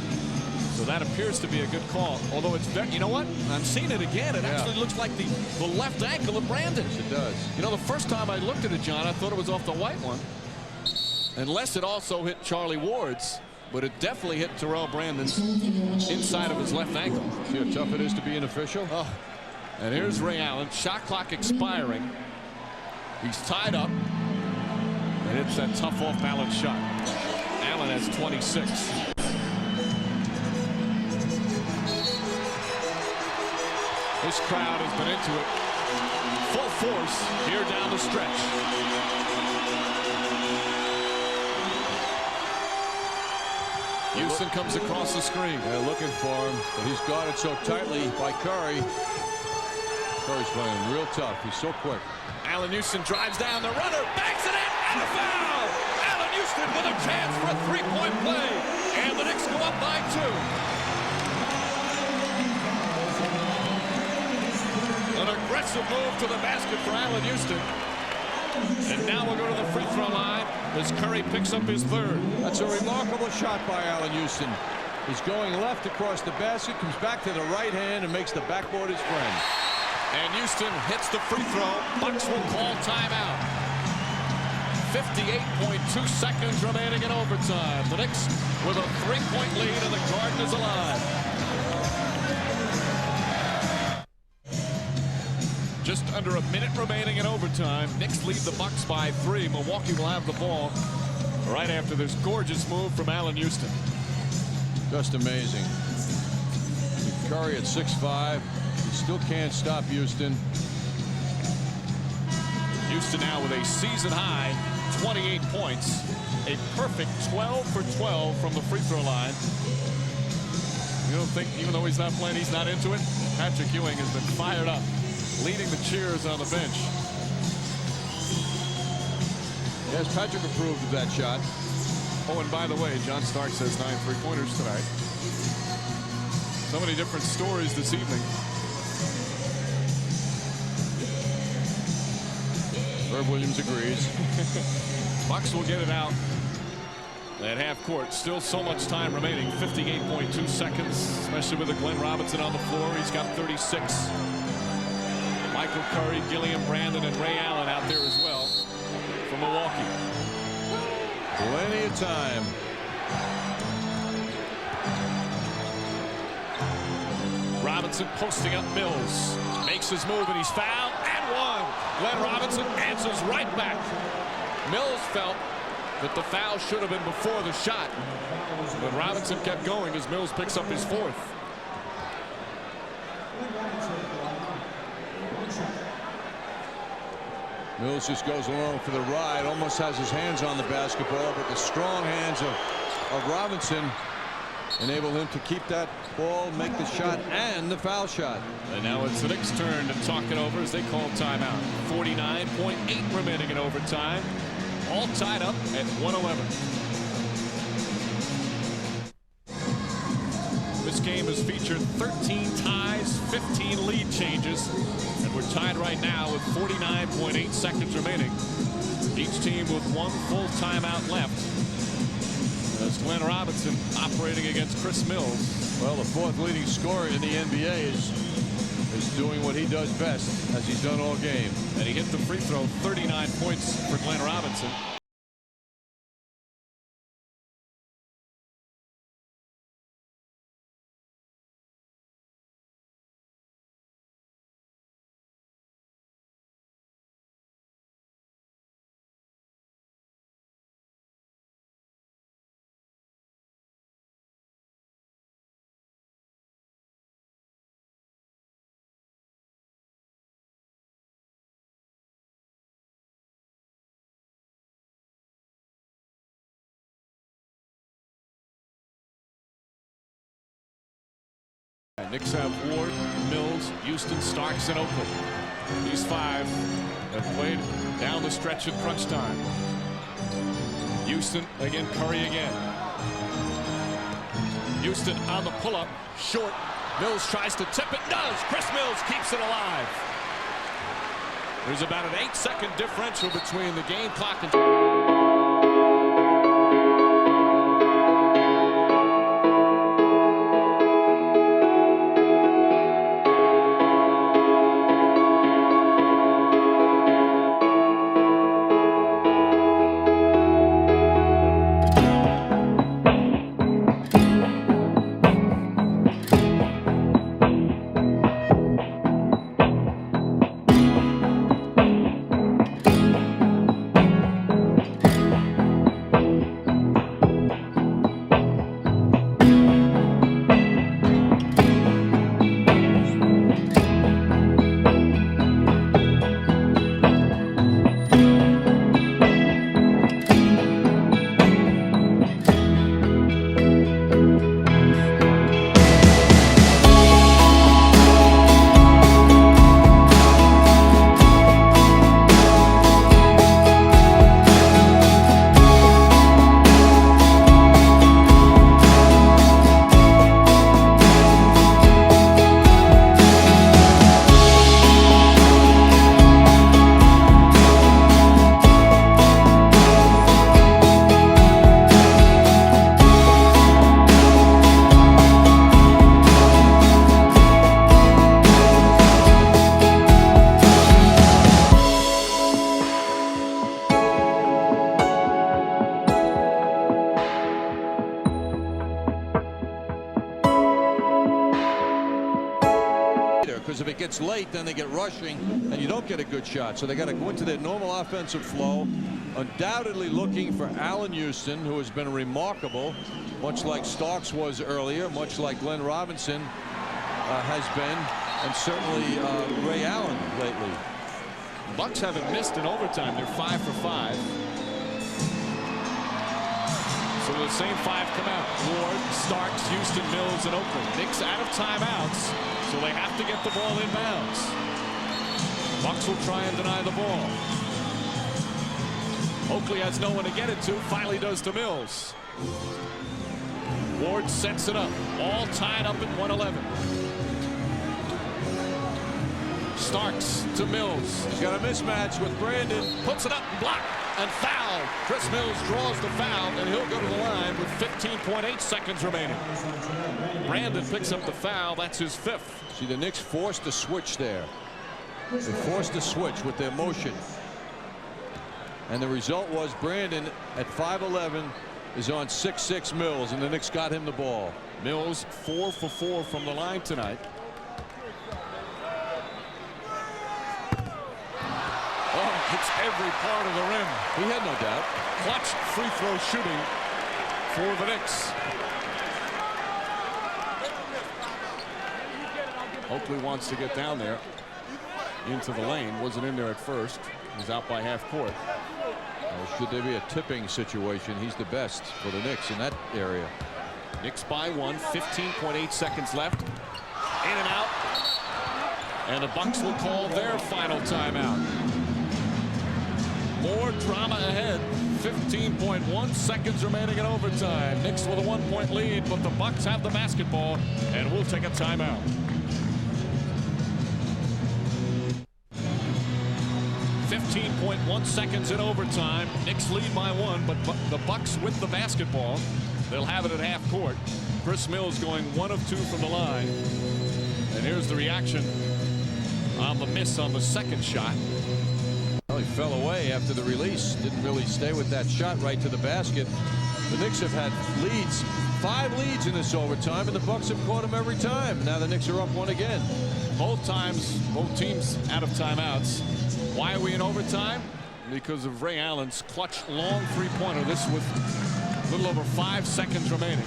So that appears to be a good call. Although it's very, you know what? I'm seeing it again. It actually looks like the left ankle of Brandon. Yes, it does. You know, the first time I looked at it, John, I thought it was off the white one. Unless it also hit Charlie Ward's. But it definitely hit Terrell Brandon's inside of his left ankle. See how tough it is to be an official? Oh. And here's Ray Allen. Shot clock expiring. He's tied up. And it's that tough off-balance shot. Allen has 26. This crowd has been into it. Full force here down the stretch. Houston comes across the screen. They're looking for him, but he's guarded so tightly by Curry. Curry's playing real tough. He's so quick. Allan Houston drives down the runner, backs it in, and a foul! Allan Houston with a chance for a 3-point play, and the Knicks go up by 2. An aggressive move to the basket for Allan Houston. And now we'll go to the free throw line as Curry picks up his 3rd. That's a remarkable shot by Allan Houston. He's going left across the basket, comes back to the right hand, and makes the backboard his friend. And Houston hits the free throw. Bucks will call timeout. 58.2 seconds remaining in overtime. The Knicks with a 3-point lead, and the Garden is alive. Just under a minute remaining in overtime. Knicks lead the Bucks by 3. Milwaukee will have the ball right after this gorgeous move from Allan Houston. Just amazing. Curry at 6'5". He still can't stop Houston. Houston now with a season high 28 points. A perfect 12 for 12 from the free throw line. You don't think, even though he's not playing, he's not into it? Patrick Ewing has been fired up, leading the cheers on the bench. Yes, Patrick approved of that shot. Oh, and by the way, John Stark says 9 3-pointers tonight. So many different stories this evening. Herb Williams agrees. Bucks will get it out at half court. Still so much time remaining. 58.2 seconds, especially with a Glenn Robinson on the floor. He's got 36. Michael Curry, Gilliam Brandon, and Ray Allen out there as well for Milwaukee. Plenty of time. Robinson posting up Mills. Makes his move, and he's fouled and one. Glenn Robinson answers right back. Mills felt that the foul should have been before the shot. But Robinson kept going as Mills picks up his 4th. Mills just goes along for the ride, almost has his hands on the basketball, but the strong hands of Robinson enable him to keep that ball, make the shot, and the foul shot. And now it's the Knicks' turn to talk it over as they call timeout. 49.8 remaining in overtime. all tied up at 111. This game has featured 13 ties, 15 lead changes, and we're tied right now with 49.8 seconds remaining. Each team with one full timeout left. As Glenn Robinson operating against Chris Mills. Well, the fourth leading scorer in the NBA is doing what he does best, as he's done all game. And he hit the free throw, 39 points for Glenn Robinson. Knicks have Ward, Mills, Houston, Starks, and Oakley. These five have played down the stretch in crunch time. Houston again, Curry again. Houston on the pull-up, short. Mills tries to tip it, does. Chris Mills keeps it alive. There's about an 8-second differential between the game clock and... Because if it gets late, then they get rushing, and you don't get a good shot. So they got to go into their normal offensive flow. Undoubtedly looking for Allan Houston, who has been remarkable, much like Starks was earlier, much like Glenn Robinson has been, and certainly Ray Allen lately. Bucks haven't missed in overtime. They're 5 for 5. So the same five come out. Ward, Starks, Houston, Mills, and Oakley. Knicks out of timeouts, so they have to get the ball inbounds. Bucks will try and deny the ball. Oakley has no one to get it to. Finally does to Mills. Ward sets it up. All tied up at 111. Starks to Mills. He's got a mismatch with Brandon. Puts it up and blocked and fouled. Chris Mills draws the foul, and he'll go to the line with 15.8 seconds remaining. Brandon picks up the foul. That's his fifth. See, the Knicks forced a switch there. They forced a switch with their motion. And the result was Brandon at 5'11" is on 6'6" Mills, and the Knicks got him the ball. Mills 4 for 4 from the line tonight. Oh, hits every part of the rim. He had no doubt. Clutch free throw shooting for the Knicks. Oakley wants to get down there into the lane. Wasn't in there at first. He's out by half court. Well, should there be a tipping situation, he's the best for the Knicks in that area. Knicks by 1, 15.8 seconds left. In and out. And the Bucks will call their final timeout. More drama ahead. 15.1 seconds remaining in overtime. Knicks with a 1-point lead, but the Bucks have the basketball, and we'll take a timeout. 15.1 seconds in overtime. Knicks lead by 1, but the Bucks with the basketball. They'll have it at half court. Chris Mills going 1 of 2 from the line. And here's the reaction on the miss on the second shot. Well, he fell away after the release. Didn't really stay with that shot right to the basket. The Knicks have had leads, 5 leads in this overtime, and the Bucks have caught them every time. Now the Knicks are up 1 again. Both times, both teams out of timeouts. Why are we in overtime? Because of Ray Allen's clutch long three-pointer. This with a little over 5 seconds remaining.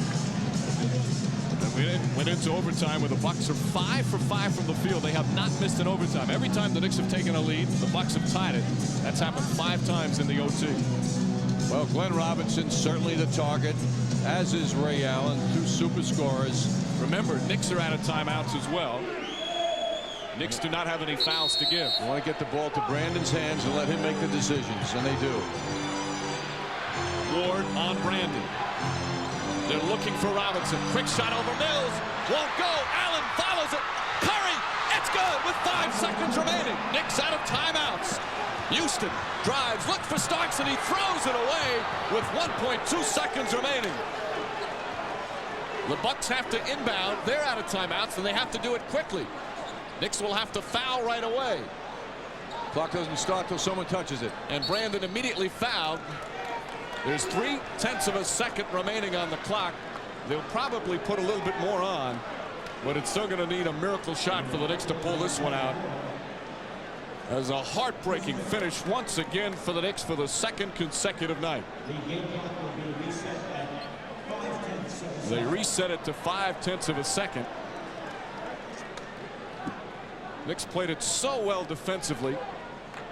And we went into overtime where the Bucks are 5 for 5 from the field. They have not missed an overtime. Every time the Knicks have taken a lead, the Bucks have tied it. That's happened 5 times in the OT. Well, Glenn Robinson's certainly the target, as is Ray Allen, 2 super scorers. Remember, Knicks are out of timeouts as well. Knicks do not have any fouls to give. You want to get the ball to Brandon's hands and let him make the decisions, and they do. Ward on Brandon. They're looking for Robinson. Quick shot over Mills. Won't go. Allen follows it. Curry. It's good with 5 seconds remaining. Knicks out of timeouts. Houston drives, looks for Starks, and he throws it away with 1.2 seconds remaining. The Bucks have to inbound. They're out of timeouts, and they have to do it quickly. Knicks will have to foul right away. Clock doesn't start till someone touches it. And Brandon immediately fouled. There's 0.3 of a second remaining on the clock. They'll probably put a little bit more on, but it's still going to need a miracle shot for the Knicks to pull this one out. As a heartbreaking finish once again for the Knicks for the 2nd consecutive night. They reset it to 0.5 of a second. Knicks played it so well defensively.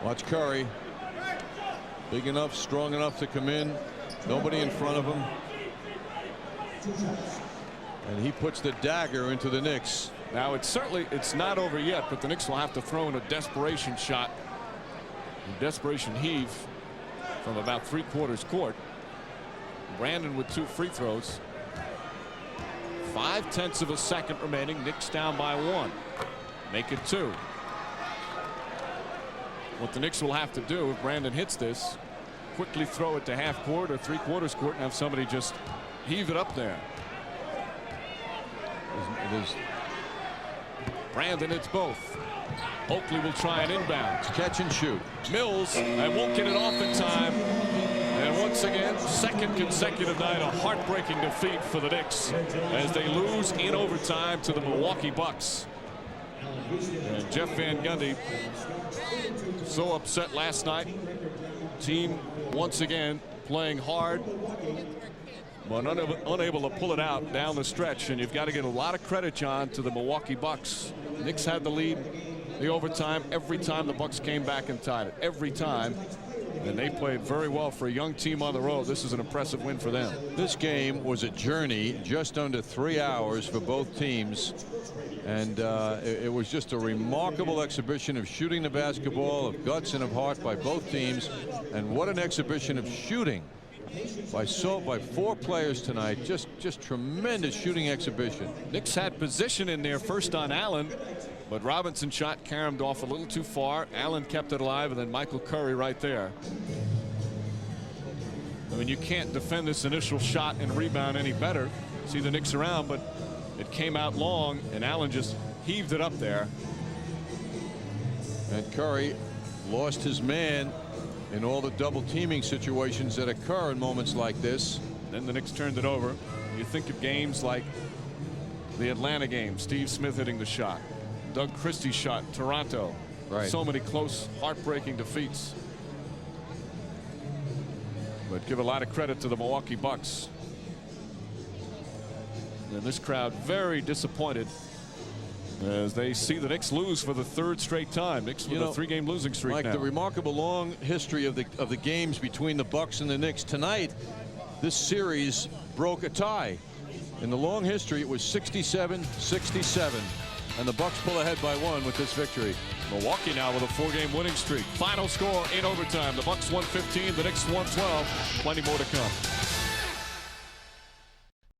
Watch Curry. Big enough, strong enough to come in. Nobody in front of him. And he puts the dagger into the Knicks. Now it's not over yet, but the Knicks will have to throw in a desperation shot. A desperation heave from about 3/4 court. Brandon with 2 free throws. 0.5 of a second remaining. Knicks down by 1. Make it 2. What the Knicks will have to do if Brandon hits this, quickly throw it to half court or 3/4 court and have somebody just heave it up there. Brandon hits both. Oakley will try an inbound. Catch and shoot. Mills and won't get it off in time. And once again, 2nd consecutive night, a heartbreaking defeat for the Knicks as they lose in overtime to the Milwaukee Bucks. And Jeff Van Gundy so upset last night. Team once again playing hard, but unable to pull it out down the stretch. And you've got to give a lot of credit, John, to the Milwaukee Bucks. Knicks had the lead, the overtime. Every time the Bucks came back and tied it. Every time. And they played very well for a young team on the road. This is an impressive win for them. This game was a journey, just under 3 hours for both teams. And it was just a remarkable exhibition of shooting the basketball, of guts and of heart by both teams. And what an exhibition of shooting by 4 players tonight. Just tremendous shooting exhibition. Knicks had position in there first on Allen, but Robinson shot caromed off a little too far. Allen kept it alive, and then Michael Curry right there. I mean, you can't defend this initial shot and rebound any better. See the Knicks around, but it came out long, and Allen just heaved it up there. And Curry lost his man in all the double teaming situations that occur in moments like this. Then the Knicks turned it over. You think of games like the Atlanta game, Steve Smith hitting the shot, Doug Christie's shot, Toronto. Right. So many close, heartbreaking defeats. But give a lot of credit to the Milwaukee Bucks. And this crowd very disappointed as they see the Knicks lose for the 3rd straight time. Knicks with a 3-game losing streak like now. The remarkable long history of the games between the Bucks and the Knicks tonight, this series broke a tie. In the long history, it was 67-67. And the Bucks pull ahead by 1 with this victory. Milwaukee now with a 4-game winning streak. Final score in overtime. The Bucks won 15, the Knicks won 12. Plenty more to come.